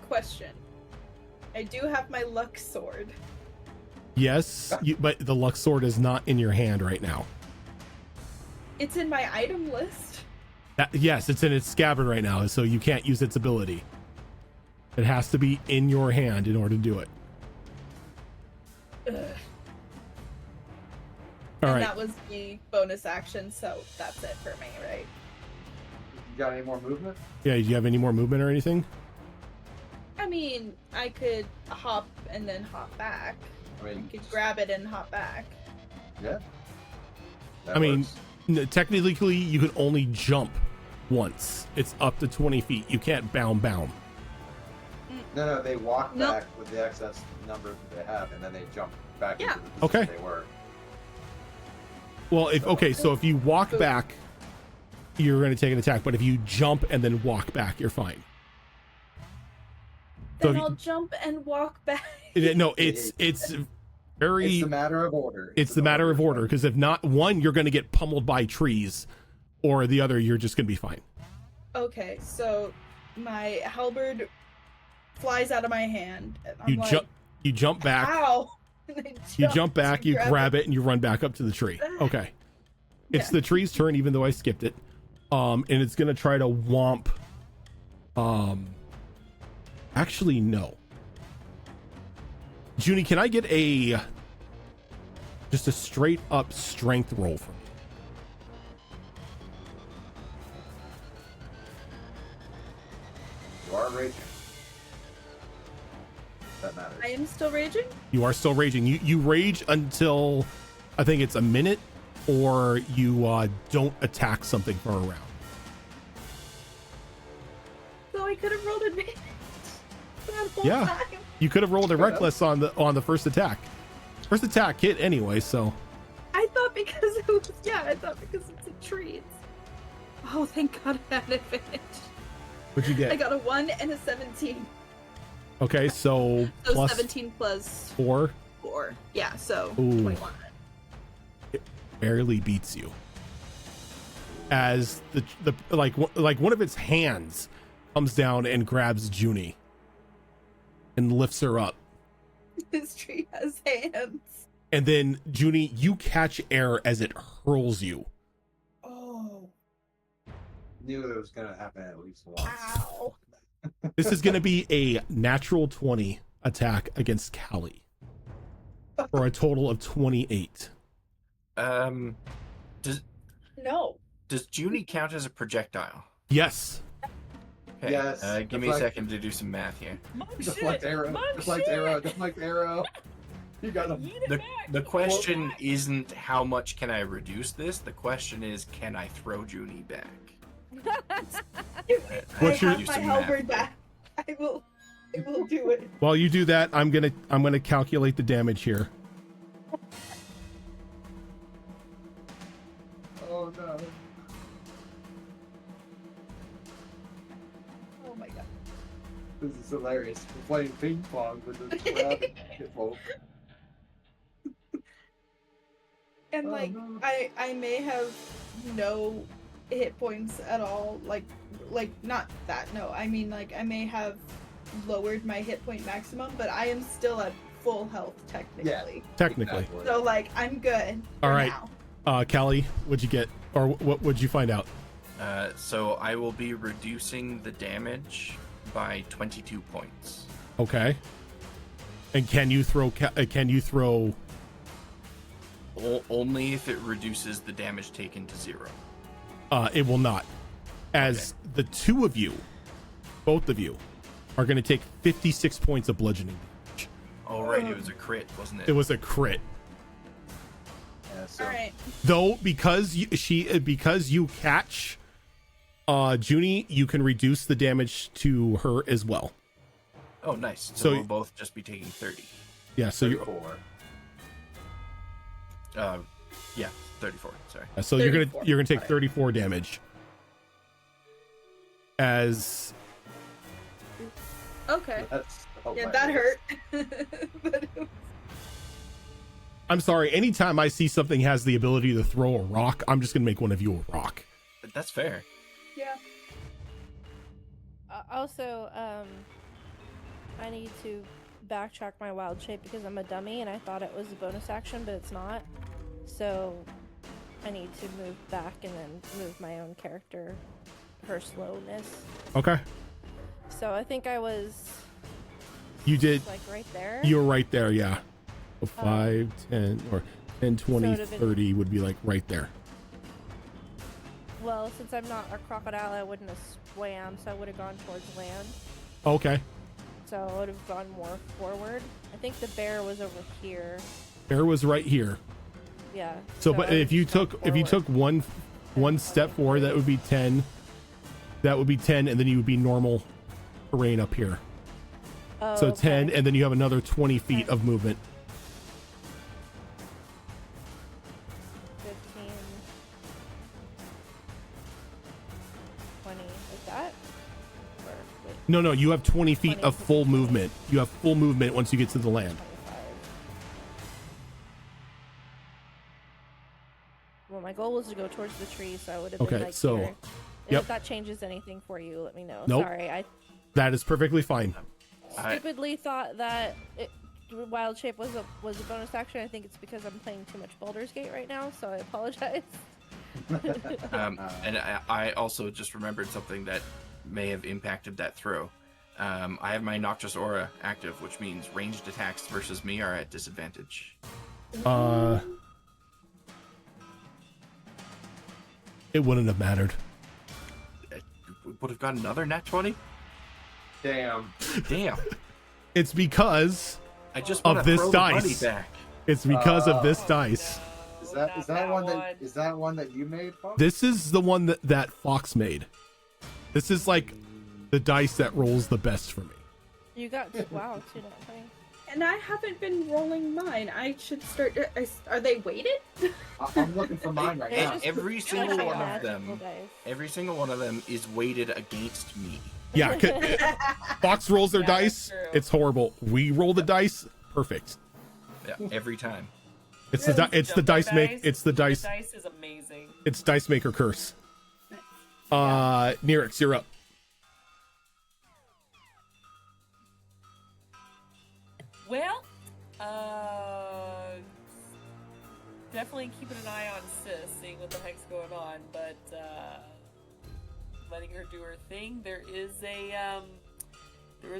Question. I do have my luck sword. Yes, but the luck sword is not in your hand right now. It's in my item list. Yes, it's in its scabbard right now, so you can't use its ability. It has to be in your hand in order to do it. Ugh. All And right. that was the bonus action, so that's it for me, right? You got any more movement? Yeah, do you have any more movement or anything? I mean, I could hop and then hop back. I I mean, could grab it and hop back. yeah. That I mean, works. technically, you can only jump once. It's up to 20 feet. You can't bound. No, they walk Nope. back with the excess number that they have, and then they jump back Yeah. into the position Okay. they were. Well, so if you walk back, you're going to take an attack. But if you jump and then walk back, you're fine. So Then if I'll jump and walk back. no, it's very. It's the matter of order. It's the matter of order, because if not, one, you're going to get pummeled by trees, or the other, you're just going to be fine. Okay, so my halberd flies out of my hand. And I'm You like, jump. You jump back. Ow! And I You jump back. to You grab grab it, and you run back up to the tree. Okay. It's Yeah. the tree's turn, even though I skipped it. And it's going to try to womp. Actually, no. Junie, can I get just a straight up strength roll from you? You are raging. That matters. I am still raging. You are still raging. You rage until I think it's a minute, or you don't attack something for a round. So I could have rolled advantage. That whole Yeah. time. You could have rolled a Fair reckless on the first attack. First attack hit anyway, so I thought because it was I thought because it's a tree. Oh, thank God I had advantage. what'd you I get? got a 1 and a 17. Okay, so So plus 17 plus 4 4. Yeah, so Ooh. 21. barely beats you. As the like one of its hands comes down and grabs Junie and lifts her up. This tree has hands. And then, Junie, you catch air as it hurls you. Oh. Knew it was gonna happen at least once. Ow. This is going to be a natural 20 attack against Callie for a total of 28. Does No. Junie count as a projectile? Yes. Okay. Yes. Give me a second to do some math here. Deflect arrow. Deflect arrow. Deflect arrow. You got him. The question isn't how much can I reduce this. The question is, can I throw Junie back? What's I your- have my halberd back. I will do it. While you do that, I'm gonna calculate the damage here. Oh no. Oh my God. This is hilarious. We're playing ping pong with the rabbit people. And Oh, like no. I may have no hit points at all. Like not that. No, I mean like I may have lowered my hit point maximum, but I am still at full health technically. Technically. Exactly. So like I'm good. All for right. now. Callie, what'd you get? Or what would you find out? So I will be reducing the damage by 22 points. Okay. And can you throw Only if it reduces the damage taken to 0. it will not. As the two of you, both of you, are going to take 56 points of bludgeoning damage. Oh, right, it was a crit, wasn't it? It was a crit. Yeah, so All right. Though because you catch Junie, you can reduce the damage to her as well. Oh, nice. So- So we'll both just be taking 30. Yeah, so you're 34. Yeah, 34. Sorry. you're 34. gonna take Sorry. 34 damage. As Okay. That's Yeah, that hurt. But I'm sorry, anytime I see something has the ability to throw a rock, I'm just gonna make one of you a rock. But that's fair. yeah. Also, I need to backtrack my wild shape because I'm a dummy and I thought it was a bonus action, but it's not. So I need to move back and then move my own character, her slowness. Okay. So I think I was You did like right there. you're right there, yeah. So 5, 10, or 10, 20, So it would've been- 30 would be like right there. Well, since I'm not a crocodile, I wouldn't have swam, so I would have gone towards land. Okay. So I would have gone more forward. I think the bear was over here. Bear was right here. Yeah. So but I if you would've gone took forward. one step forward, that would be 10. That would be 10, and then you would be normal terrain up here. Oh, So 10, okay. and then you have another 20 feet of movement. 15, 20, like that? Or, wait, No, you have 20 feet 20 of to full 20. movement. You have full movement once you get to the land. 25. Well, my goal was to go towards the tree, so I would have Okay, been like so- here. And yep. If that changes anything for you, let me know. Nope. Sorry, I That is perfectly fine. stupidly thought that wild shape was a bonus action. I think it's because I'm playing too much Baldur's Gate right now, so I apologize. And I also just remembered something that may have impacted that throw. I have my Noxious Aura active, which means ranged attacks versus me are at disadvantage. It wouldn't have mattered. Would have got another nat 20? Damn. Damn. It's because I just of want to this throw the money dice. back. It's because of this dice. No, Is that one that you made, Fox? This is the one that Fox made. This is like the dice that rolls the best for me. You got wow, 2 nat 20. And I haven't been rolling mine. I should start. Are they weighted? I'm looking for mine right now. Just Every single like one of magical them, dice. every single one of them is weighted against me. Yeah, Fox rolls their Yeah, dice. that's true. It's horrible. We roll the dice. Perfect. Yeah, every time. It's the dice make. It's the dice. The dice is amazing. It's dice maker curse. Nirix, you're up. Well, definitely keeping an eye on Sis, seeing what the heck's going on, but letting her do her thing. There is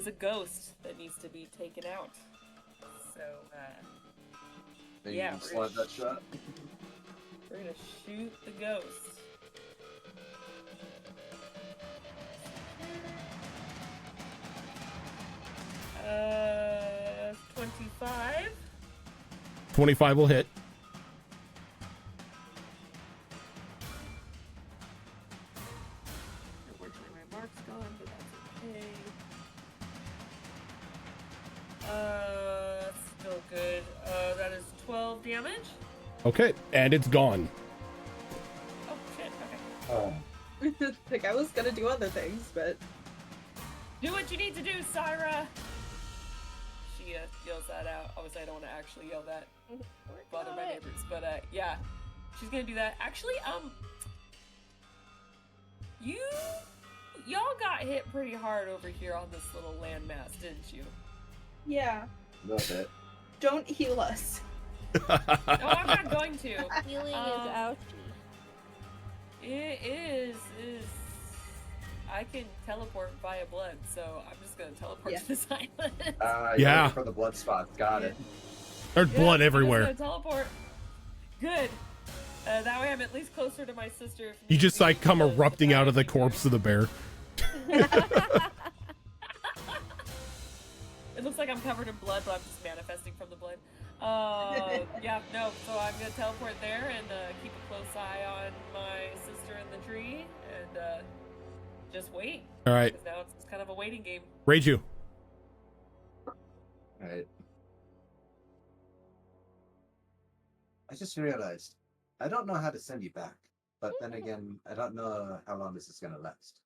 a ghost that needs to be taken out. So Maybe yeah, you slide that shot. we're gonna shoot the ghost. 25. 25 will hit. Unfortunately, my mark's gone, but that's okay. Still good. That is 12 damage. Okay, and it's gone. Oh shit. Okay. Oh. Like I was gonna do other things, but Do what you need to do, Syra. She yells that out. Obviously, I don't want to actually yell that, bother my neighbors, but yeah, she's gonna do that. Actually, y'all got hit pretty hard over here on this little landmass, didn't you? yeah, A little bit. don't heal us. No, I'm not going to. Healing is Um, ouchie. It is. I can teleport via blood, so I'm just gonna teleport Yeah. to this island. You're Yeah. looking for the blood spots. Got it. There's blood I'm everywhere. just gonna teleport. Good. That way I'm at least closer to my sister. if You need just be, like come because erupting out of the I think corpse of the bear. It looks like I'm covered in blood, but I'm just manifesting from the blood. Yeah, no, so I'm gonna teleport there and keep a close eye on my sister in the tree and just wait. All right, Because now it's kind of a waiting game. rage you. Alright. I just realized I don't know how to send you back. But then again, I don't know how long this is gonna last.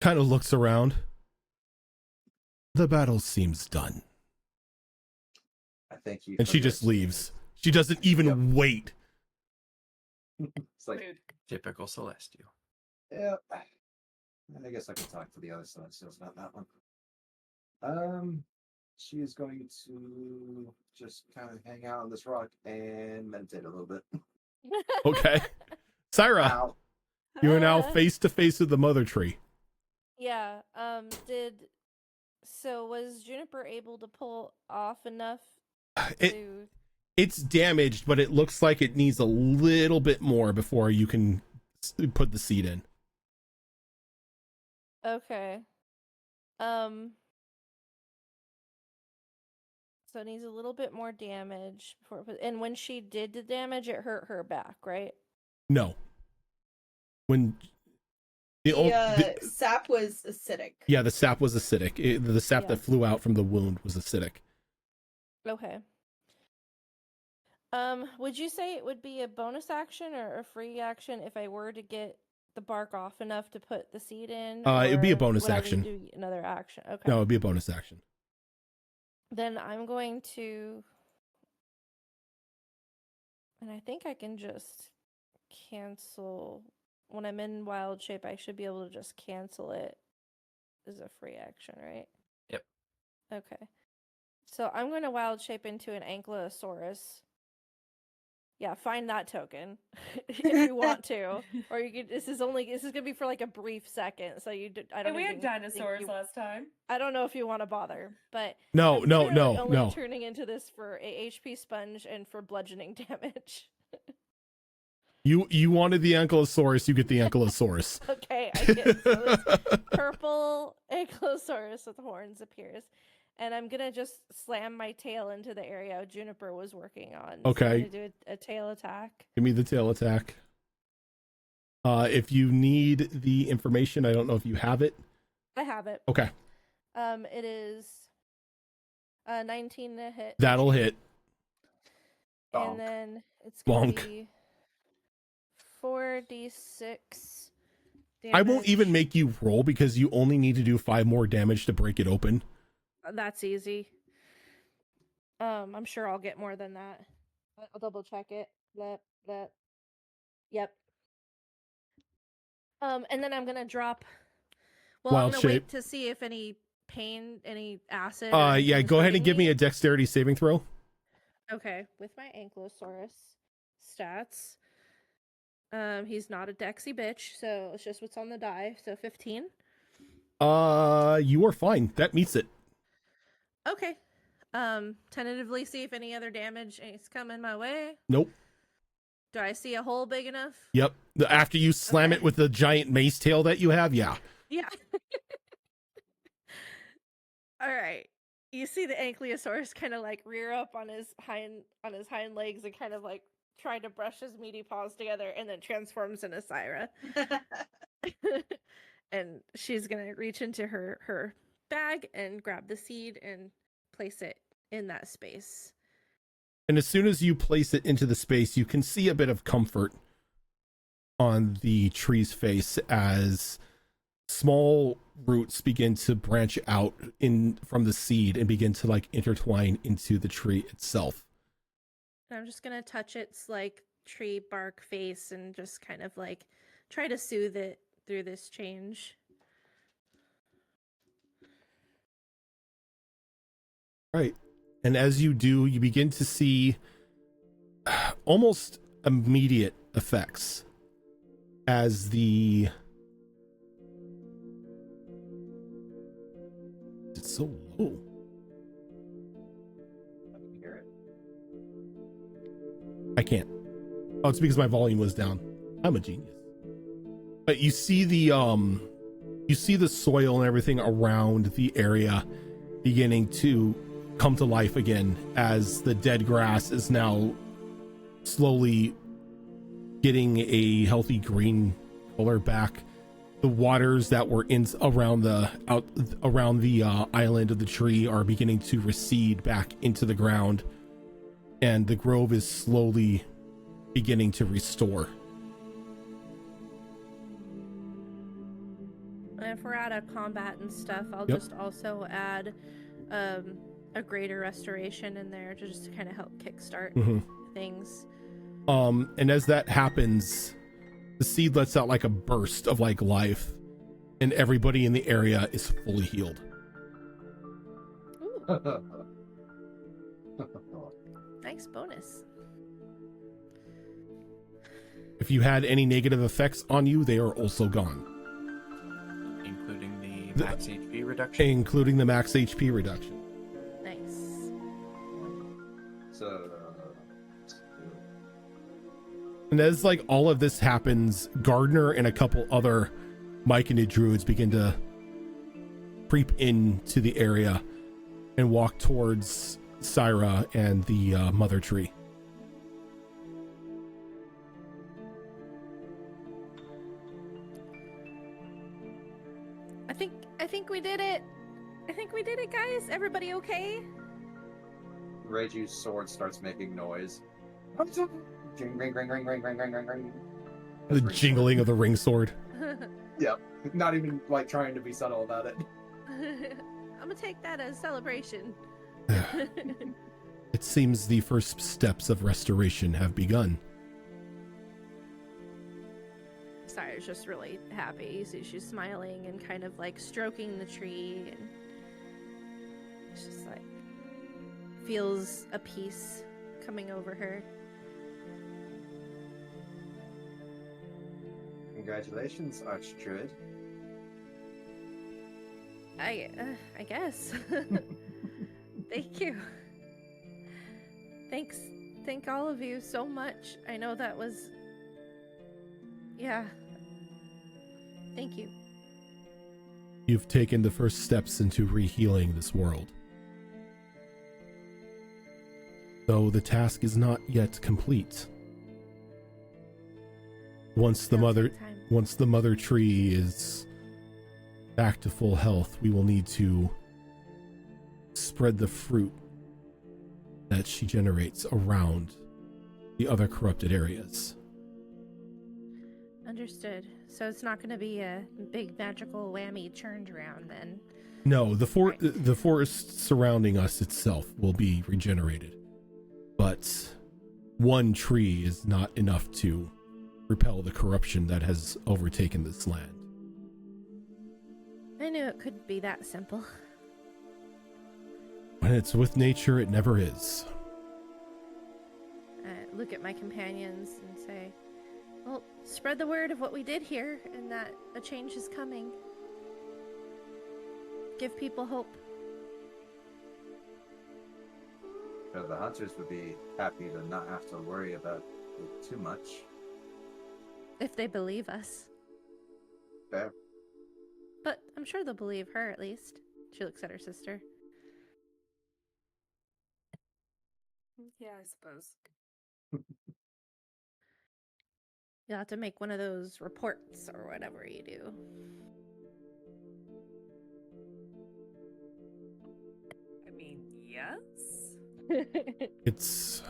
Kind of looks around. The battle seems done, I thank you. and for she your just leaves. experience. She doesn't even Yep. wait. It's like, Rude. Typical Celestial. yeah. I guess I can talk to the other Celestials about that one. She is going to just kind of hang out on this rock and meditate a little bit. Okay, Syra, Ow. you are now face to face with the mother tree. Yeah. Was Juniper able to pull off enough to? It's damaged, but it looks like it needs a little bit more before you can put the seed in. Okay. So it needs a little bit more damage before. And when she did the damage, it hurt her back, right? No. When The sap was acidic. yeah, the sap was acidic. The sap Yeah. that flew out from the wound was acidic. Okay. Would you say it would be a bonus action or a free action if I were to get the bark off enough to put the seed in? It would be a or bonus would I need action. to do another action. Okay. No, it'd be a bonus action. Then I'm going to, and I think I can just cancel when I'm in wild shape. I should be able to just cancel it as a free action, right? Yep. Okay. So I'm going to wild shape into an ankylosaurus. Yeah, find that token if you want to, or you could. This is gonna be for like a brief second, so I don't. And we had even dinosaurs think last time. I don't know if you want to bother, but No, I'm no, literally no, only no. turning into this for a HP sponge and for bludgeoning damage. You wanted the Ankylosaurus, you get the Ankylosaurus. Okay, I get so this purple Ankylosaurus with horns appears, and I'm gonna just slam my tail into the area Juniper was working on. So Okay. I'm gonna do a tail attack. Give me the tail attack. If you need the information, I don't know if you have it. I have it. Okay. It is 19 to hit. That'll hit. And then it's gonna Bonk. be 4d6 damage. I won't even make you roll because you only need to do 5 more damage to break it open. That's easy. I'm sure I'll get more than that. I'll double check it. Yep. And then I'm gonna drop. Well, Wild I'm gonna shape. wait to see if any pain, any acid. Yeah, go ahead and give me a dexterity saving throw. Okay, with my Ankylosaurus stats. He's not a Dexy bitch, so it's just what's on the die. So 15. You are fine. That meets it. Okay. Tentatively see if any other damage is coming my way. Nope. Do I see a hole big enough? Yep. After you slam it with the giant mace tail that you have, yeah. Yeah. All right. You see the Ankylosaurus kind of like rear up on his hind legs and kind of like try to brush his meaty paws together, and then transforms into Syra. And she's gonna reach into her bag and grab the seed and place it in that space. And as soon as you place it into the space, you can see a bit of comfort on the tree's face as small roots begin to branch out in from the seed and begin to like intertwine into the tree itself. And I'm just gonna touch its like tree bark face and just kind of like try to soothe it through this change. Right. And as you do, you begin to see almost immediate effects as the... It's so low. I can hear it. I can't. Oh, it's because my volume was down. I'm a genius. But you see the soil and everything around the area beginning to come to life again as the dead grass is now slowly getting a healthy green color back. The waters that were around the island of the tree are beginning to recede back into the ground, and the grove is slowly beginning to restore. And if we're out of combat and stuff, I'll Yep. just also add a greater restoration in there just to kind of help kickstart things. And as that happens, the seed lets out like a burst of like life, and everybody in the area is fully healed. Ooh, nice bonus. If you had any negative effects on you, they are also gone, Including the max HP reduction. including the max HP reduction. Nice. So, And as like all of this happens, Gardner and a couple other Myconid druids begin to creep into the area and walk towards Syra and the mother tree. I think we did it. I think we did it, guys. Everybody okay? Reiju's sword starts making noise. Ring, ring, ring, ring, ring, ring, ring, ring, ring. The Ring jingling of the ring sword. Yep. Not even like trying to be subtle about it. I'm gonna take that as celebration. It seems the first steps of restoration have begun. Sorry, is just really happy. You see she's smiling and kind of like stroking the tree, and it's just like feels a peace coming over her. Congratulations, Archdruid. I guess. Thank you. Thank all of you so much. I know that was... Yeah. Thank you. You've taken the first steps into rehealing this world. Though the task is not yet complete. Once the mother tree is back to full health, we will need to spread the fruit that she generates around the other corrupted areas. Understood. So it's not going to be a big magical whammy churned around then. No, the Right. forest surrounding us itself will be regenerated. But one tree is not enough to repel the corruption that has overtaken this land. I knew it couldn't be that simple. When it's with nature, it never is. I look at my companions and say, well, spread the word of what we did here and that a change is coming. Give people hope. So the hunters would be happy to not have to worry about it too much. If they believe us. Fair. But I'm sure they'll believe her at least. She looks at her sister. Yeah, I suppose. You'll have to make one of those reports or whatever you do. I mean, yes. It's...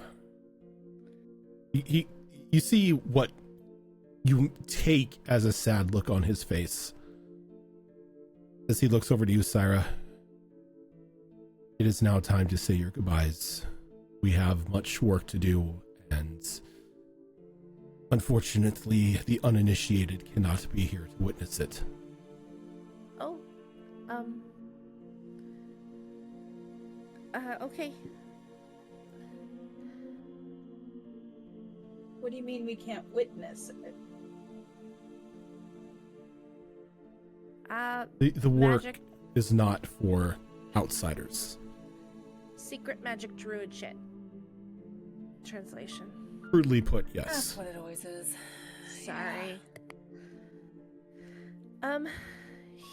You see what you take as a sad look on his face as he looks over to you, Syra. It is now time to say your goodbyes. We have much work to do, and unfortunately, the uninitiated cannot be here to witness it. Oh, okay. What do you mean we can't witness it? The work Magic, is not for outsiders. secret magic druid shit. Translation. Crudely put, That's yes. what it always is. Sorry.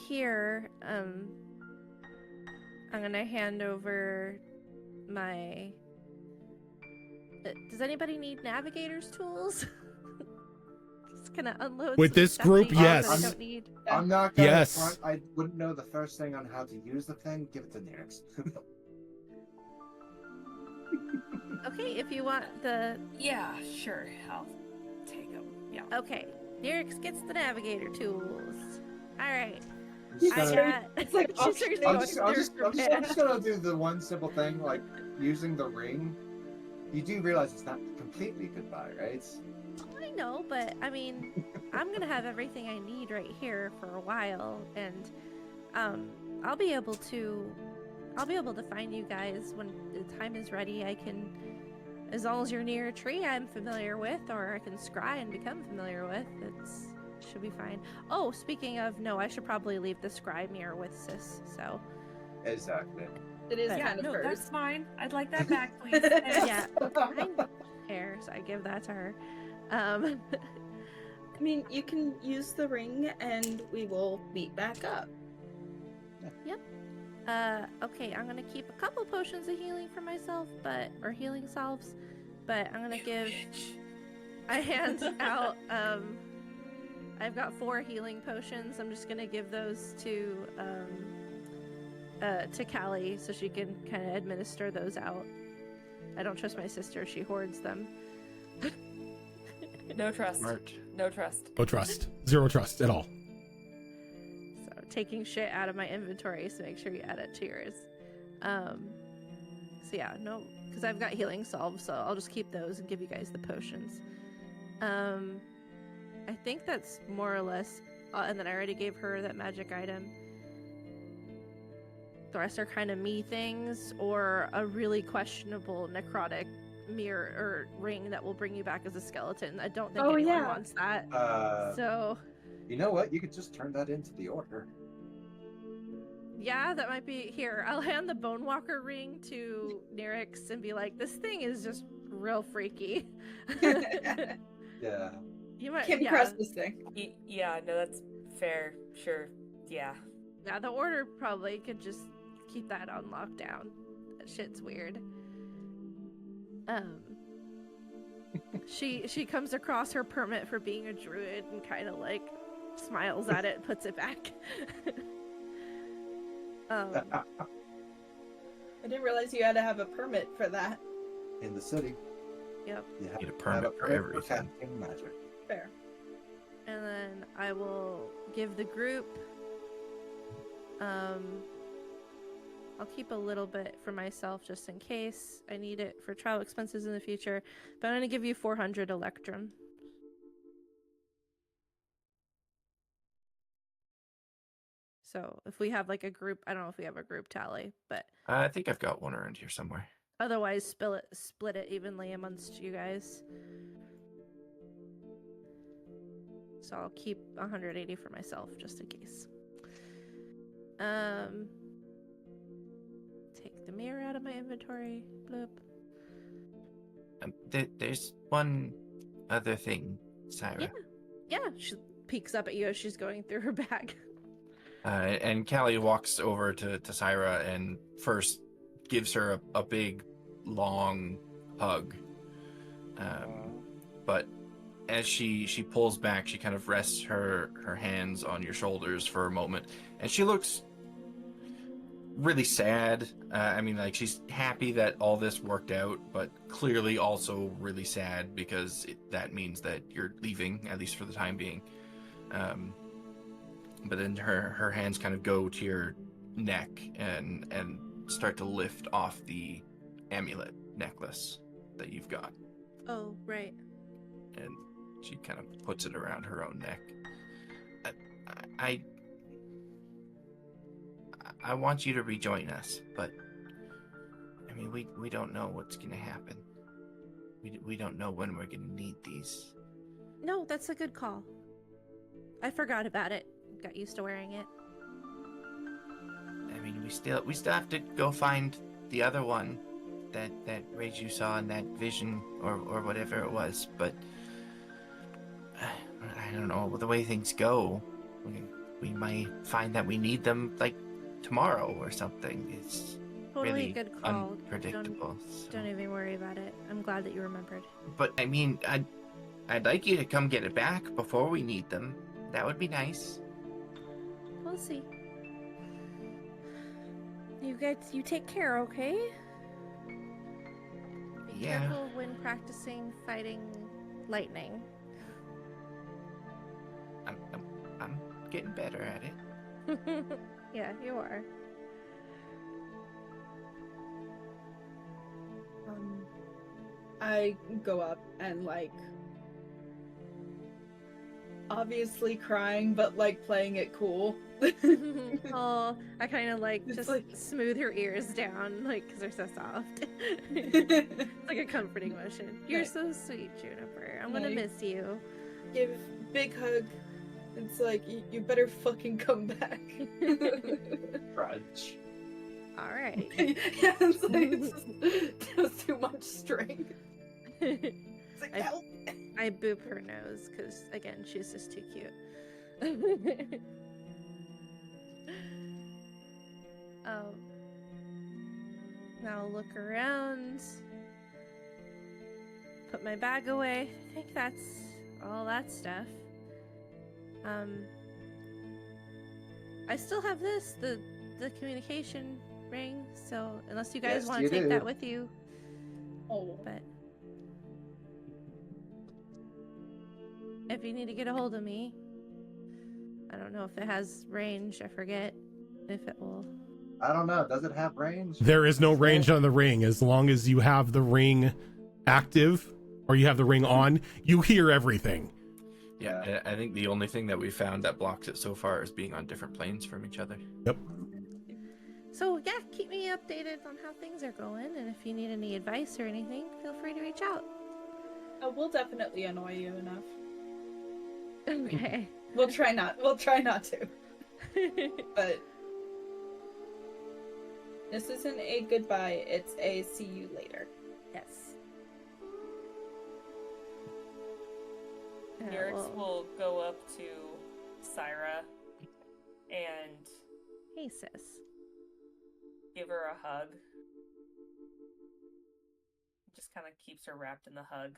Here, I'm gonna hand over my... does anybody need navigator's tools? Just gonna unload With some this stuff group, that you yes. really don't need. I'm not gonna Yes. front. I wouldn't know the first thing on how to use the thing. Give it to Nix. Okay, if you want the... Yeah, sure. I'll take them. Yeah. Okay, Nyrix gets the navigator tools. Alright. Just I gonna- got... It's like, She's okay, going I'm just gonna do the one simple thing, like using the ring. You do realize it's not completely goodbye, right? I know, but I mean, I'm gonna have everything I need right here for a while, and I'll be able to find you guys when the time is ready. I can, as long as you're near a tree I'm familiar with, or I can scry and become familiar with. It should be fine. Oh, speaking of, no, I should probably leave the scry mirror with Sis. So Exactly. it is Yeah, kind of no, hers. that's fine. I'd like that back, please. yeah, mine hair, so I give that to her. I mean, you can use the ring and we will meet back up. Okay, I'm gonna keep a couple potions of healing for myself, or healing salves, but I'm gonna give... I hand out, I've got 4 healing potions. I'm just gonna give those to Callie so she can kind of administer those out. I don't trust my sister, she hoards them. No trust. Smart. No trust. No trust. Zero trust at all. So taking shit out of my inventory, so make sure you add it to yours. So yeah, no, because I've got healing salves, so I'll just keep those and give you guys the potions. I think that's more or less, and then I already gave her that magic item. The rest are kind of me things, or a really questionable necrotic mirror or ring that will bring you back as a skeleton. I don't think anyone wants that. So You know what? You could just turn that into the order. Yeah, that might be here. I'll hand the Bone Walker ring to Nyrix and be like, "This thing is just real freaky." Yeah. You might, Can't press this thing. Yeah, no, that's fair. Sure. Yeah. Yeah, the order probably could just keep that on lockdown. That shit's weird. She comes across her permit for being a druid and kind of like smiles at it, puts it back. I didn't realize you had to have a permit for that. In the city. Yep. You have Need a to permit have for everything. casting magic. Fair. And then I will give the group. I'll keep a little bit for myself just in case I need it for travel expenses in the future. But I'm gonna give you 400 electrum. So if we have like a group, I don't know if we have a group tally, but I think I've got one around here somewhere. otherwise split it evenly amongst you guys. So I'll keep 180 for myself just in case. Take the mirror out of my inventory. Bloop. There's one other thing, Syra. Yeah, she peeks up at you as she's going through her bag. And Callie walks over to Syra and first gives her a big, long hug. But as she pulls back, she kind of rests her hands on your shoulders for a moment, and she looks really sad. I mean, like, she's happy that all this worked out, but clearly also really sad because that means that you're leaving, at least for the time being. But then her hands kind of go to your neck and start to lift off the amulet necklace that you've got. Oh, right. And she kind of puts it around her own neck. I want you to rejoin us, but I mean, we don't know what's gonna happen. We don't know when we're gonna need these. No, that's a good call. I forgot about it. Got used to wearing it. I mean, we still have to go find the other one that Rage you saw in that vision or whatever it was, but I don't know, the way things go, we might find that we need them like tomorrow or something. It's Totally really a good call. unpredictable. Don't even worry about it. I'm glad that you remembered. But I mean, I'd like you to come get it back before we need them. That would be nice. We'll see. You take care, okay? Be Yeah. careful when practicing fighting lightning. I'm getting better at it. Yeah, you are. I go up and like obviously crying, but like playing it cool. Oh, I kind of like It's just like- smooth her ears down, like, because they're so soft. It's like a comforting motion. You're Right. so sweet, Juniper. I'm gonna Right. miss you. Give big hug. It's like you better fucking come back. Grudge. All right. Yeah, it's like that was too much strength. It's like, I- help. I boop her nose because, again, she's just too cute. Now I'll look around, put my bag away. I think that's all that stuff. I still have this, the communication ring, so unless you guys Yes, want you to take do. that with you, Oh, but if you need to get a hold of me, I don't know if it has range. I forget if it will. I don't know. Does it have range? There is no range on the ring. As long as you have the ring active or you have the ring on, you hear everything. Yeah, I think the only thing that we found that blocks it so far is being on different planes from each other. Yep. So yeah, keep me updated on how things are going, and if you need any advice or anything, feel free to reach out. we'll definitely annoy you enough. Okay. We'll try not. We'll try not to. But this isn't a goodbye. It's a see you later. Yes. Nyrix will go up to Syra and Hey, sis. give her a hug. Just kind of keeps her wrapped in the hug.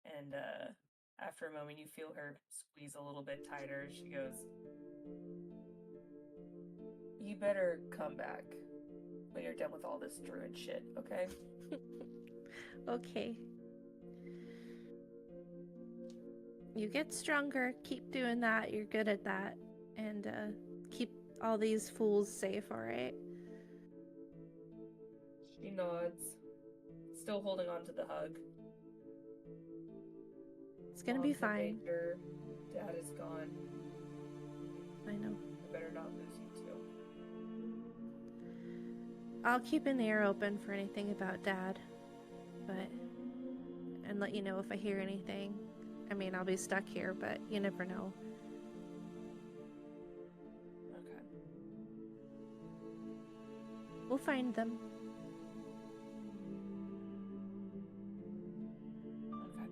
And after a moment, you feel her squeeze a little bit tighter. She goes, "You better come back when you're done with all this druid shit, okay?" Okay. You get stronger. Keep doing that. You're good at that. And keep all these fools safe, alright? She nods, still holding on to the hug. It's gonna be Mom's in fine. danger. Dad is gone. I know. I better not lose you too. I'll keep an ear open for anything about Dad. And let you know if I hear anything. I mean, I'll be stuck here, but you never know. Okay. We'll find them. Okay.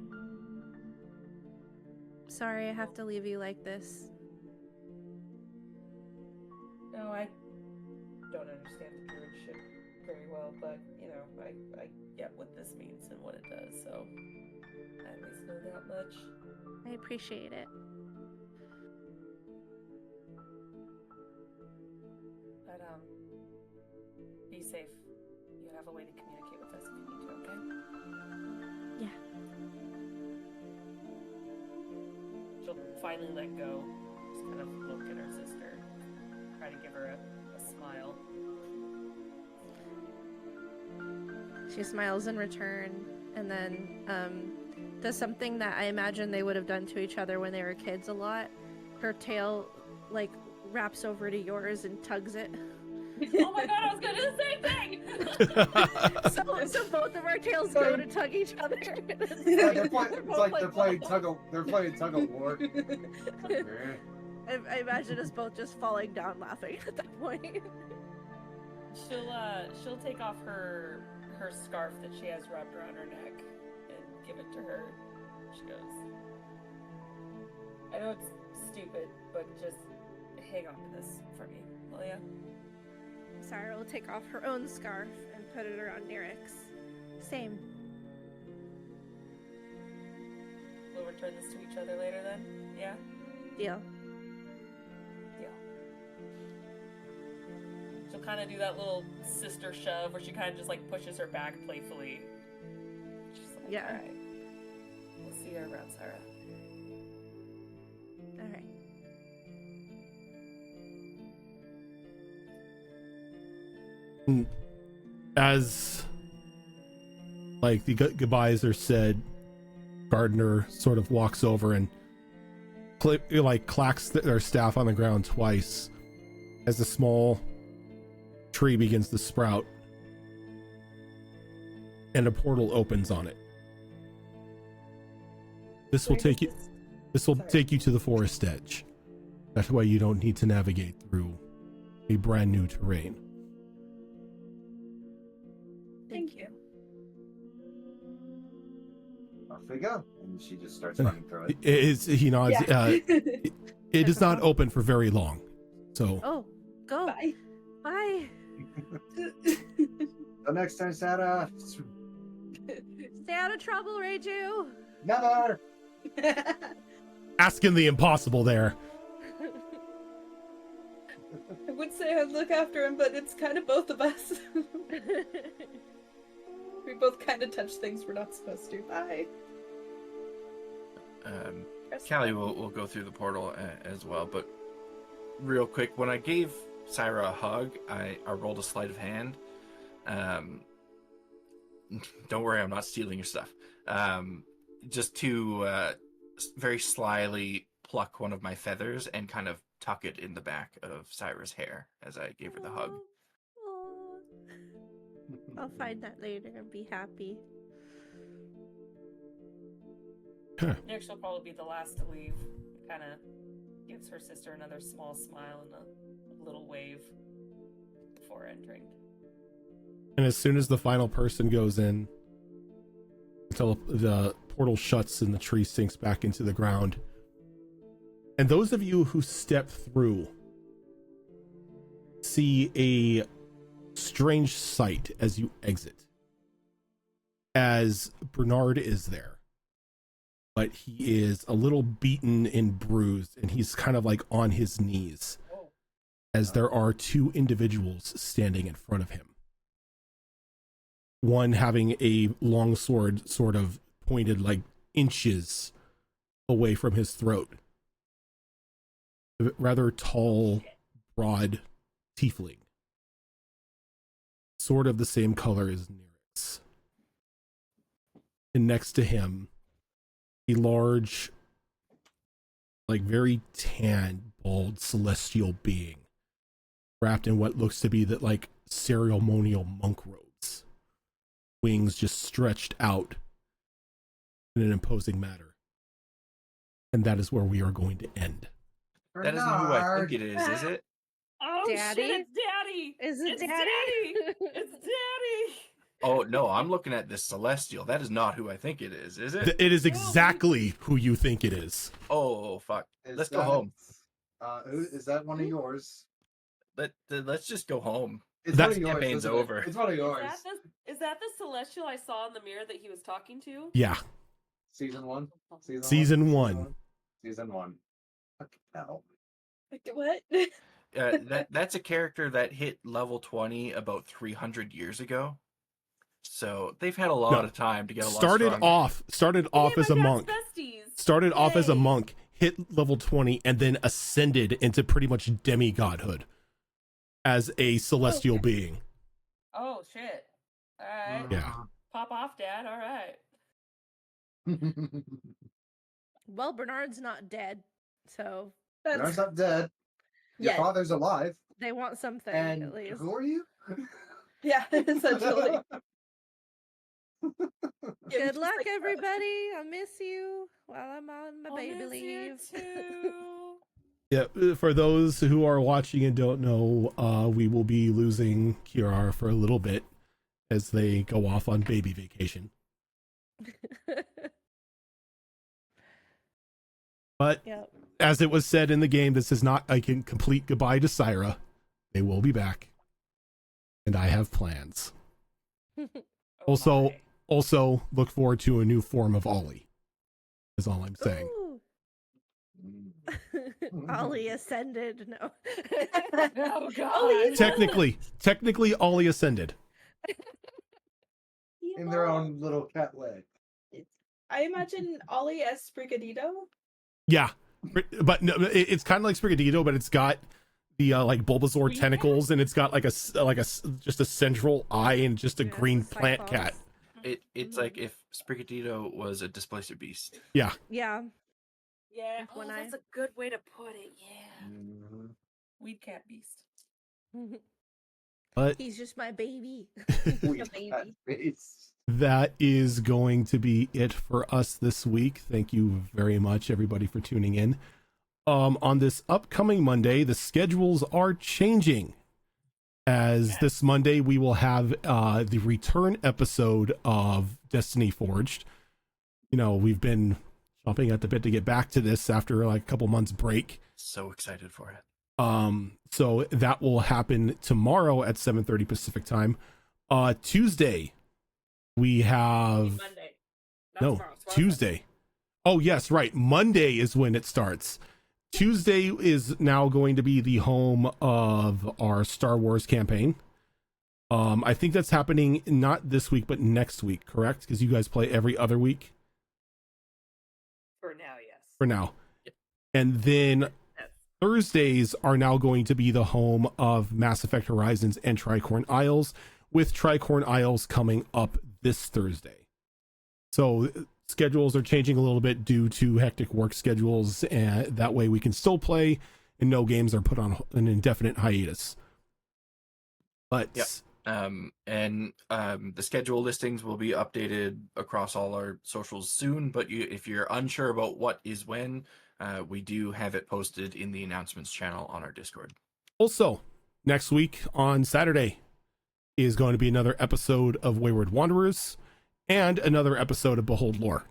Sorry I have to leave you like this. No, I don't understand the druid shit very well, but, I get what this means and what it does, so I at least know that much. I appreciate it. But, be safe. You have a way to communicate with us if you need to, okay? Yeah. She'll finally let go. Just kind of look at her sister. Try to give her a smile. She smiles in return and then does something that I imagine they would have done to each other when they were kids a lot. Her tail, like, wraps over to yours and tugs it. Oh my god, I was gonna do the same thing! So both of our tails go to tug each other. Yeah, they're playing tug of war. I imagine us both just falling down laughing at that point. She'll take off her scarf that she has wrapped around her neck and give it to her. She goes, "I know it's stupid, but just hang on to this for me, will ya?" Sarah will take off her own scarf and put it around Nyrix. Same. We'll return this to each other later then? Yeah? Deal. She'll kind of do that little sister shove where she kind of just like pushes her back playfully. She's like, Yeah. "Alright. We'll see you around, Sarah." Alright. As like the goodbyes are said, Gardner sort of walks over and clacks their staff on the ground twice as a small tree begins to sprout and a portal opens on it. This will take you to the forest edge. That way you don't need to navigate through a brand new terrain. Thank you. Off we go. And she just starts running through it. He nods. Yeah. It does not open for very long. So Oh, go. Bye. Bye. Till next time, Sarah. Stay out of trouble, Reiju. Never. asking the impossible there. I would say I'd look after him, but it's kind of both of us. We both kind of touch things we're not supposed to. Bye. Callie will go through the portal as well, but real quick, when I gave Syra a hug, I rolled a sleight of hand. Don't worry, I'm not stealing your stuff. Just to very slyly pluck one of my feathers and kind of tuck it in the back of Syra's hair as I gave her the hug. Aw. I'll find that later and be happy. Nick, she'll probably be the last to leave. Kind of gives her sister another small smile and a little wave before entering. And as soon as the final person goes in, until the portal shuts and the tree sinks back into the ground. And those of you who step through see a strange sight as you exit. As Bernard is there, but he is a little beaten and bruised, and he's kind of like on his knees as there are two individuals standing in front of him. One having a long sword sort of pointed like inches away from his throat. A rather tall, broad tiefling. Sort of the same color as Nerix. And next to him, a large, like very tan, bald, celestial being. Wrapped in what looks to be that like ceremonial monk robes. Wings just stretched out in an imposing manner. And that is where we are going to end. That isn't who I think it is it? Oh, Daddy? shit, it's Daddy! Is it It's Daddy? It's Daddy! Oh, no, I'm looking at this Celestial. That is not who I think it is it? It is exactly who you think it is. Oh, fuck. Is Let's go that- home. Is that one of yours? Let's just go home. It's That one of yours, campaign's isn't it? over. It's one of yours. Is that the Celestial I saw in the mirror that he was talking to? Yeah, Season 1? Season one. Season 1. Fucking hell. Like, what? That's a character that hit level 20 about 300 years ago. So they've had a lot of time to get a lot started Hey, off as my a dad's monk. besties. Started off as a Yay. monk, hit level 20, and then ascended into pretty much demigodhood as a celestial Okay. being. Oh, shit. Alright. Yeah. Pop off, Dad. Alright. Well, Bernard's not dead, so Bernard's That's not dead. Your Yeah. father's alive. they want something And at least. who are you? yeah, essentially. Yeah, Good just luck, like, everybody. I miss you while I'm on my I'll baby miss you leave. too. Yeah, for those who are watching and don't know, we will be losing Kirar for a little bit as they go off on baby vacation. But Yep. as it was said in the game, this is not a complete goodbye to Syra. They will be back. And I have plans. Oh Also, my. also look forward to a new form of Ollie. Is all I'm saying. Ooh. Ollie ascended. No. Oh, God. Ollie, Technically Ollie ascended. In their own little cat way. I imagine Ollie as Sprigadito. Yeah. But no, it's kind of like Sprigadito, but it's got the like Bulbasaur Yeah. tentacles, and it's got like just a central eye and just a Yeah, green it's a plant Cyclops. cat. It's like if Sprigatito was a displacer beast. Yeah. Yeah. Yeah. When Oh, I- that's a good way to put it. Yeah. Mhm. Weed cat beast. But He's just my baby. We baby. cat face. that is going to be it for us this week. Thank you very much, everybody, for tuning in. On this upcoming Monday, the schedules are changing. As this Monday, we will have the return episode of Destiny Forged. You know, we've been chomping at the bit to get back to this after like a couple months break. So excited for it. So that will happen tomorrow at 7:30 Pacific time. Tuesday, we have Monday. Not no tomorrow, tomorrow. Tuesday. Oh yes, right. Monday is when it starts. Tuesday is now going to be the home of our Star Wars campaign. I think that's happening not this week, but next week, correct? Because you guys play every other week For now, yes. for now. And then Yes. Thursdays are now going to be the home of Mass Effect Horizons and Tricorn Isles, with Tricorn Isles coming up this Thursday. So schedules are changing a little bit due to hectic work schedules, and that way we can still play and no games are put on an indefinite hiatus. But Yep. The schedule listings will be updated across all our socials soon, but if you're unsure about what is when, we do have it posted in the announcements channel on our Discord. Also, next week on Saturday is going to be another episode of Wayward Wanderers and another episode of Behold Lore,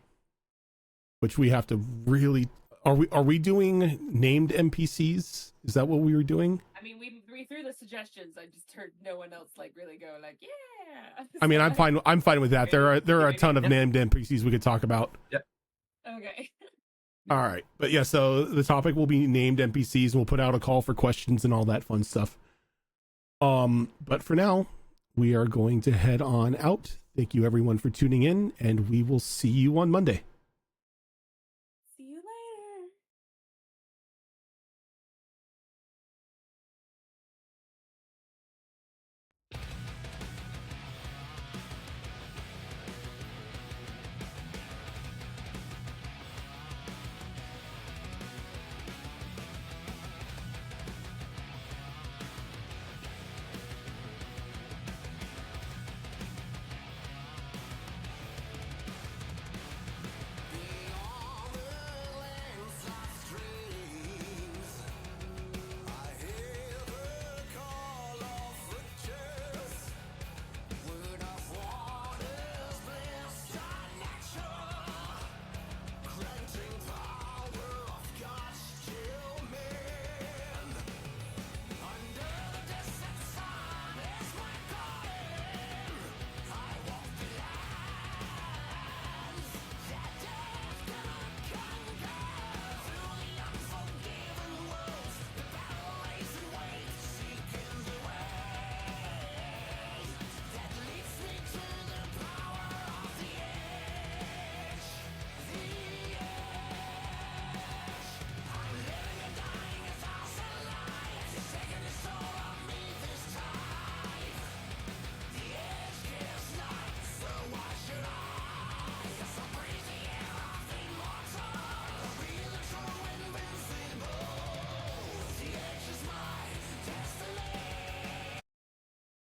which we have to really... Are we doing named NPCs? Is that what we were doing? I mean, we threw the suggestions. I just heard no one else like really go like, yeah. I mean, I'm fine. I'm fine with that. There are a ton of Yep. named NPCs we could talk about. Okay. All right, but yeah. So the topic will be named NPCs, and we'll put out a call for questions and all that fun stuff. But for now, we are going to head on out. Thank you everyone for tuning in, and we will see you on Monday.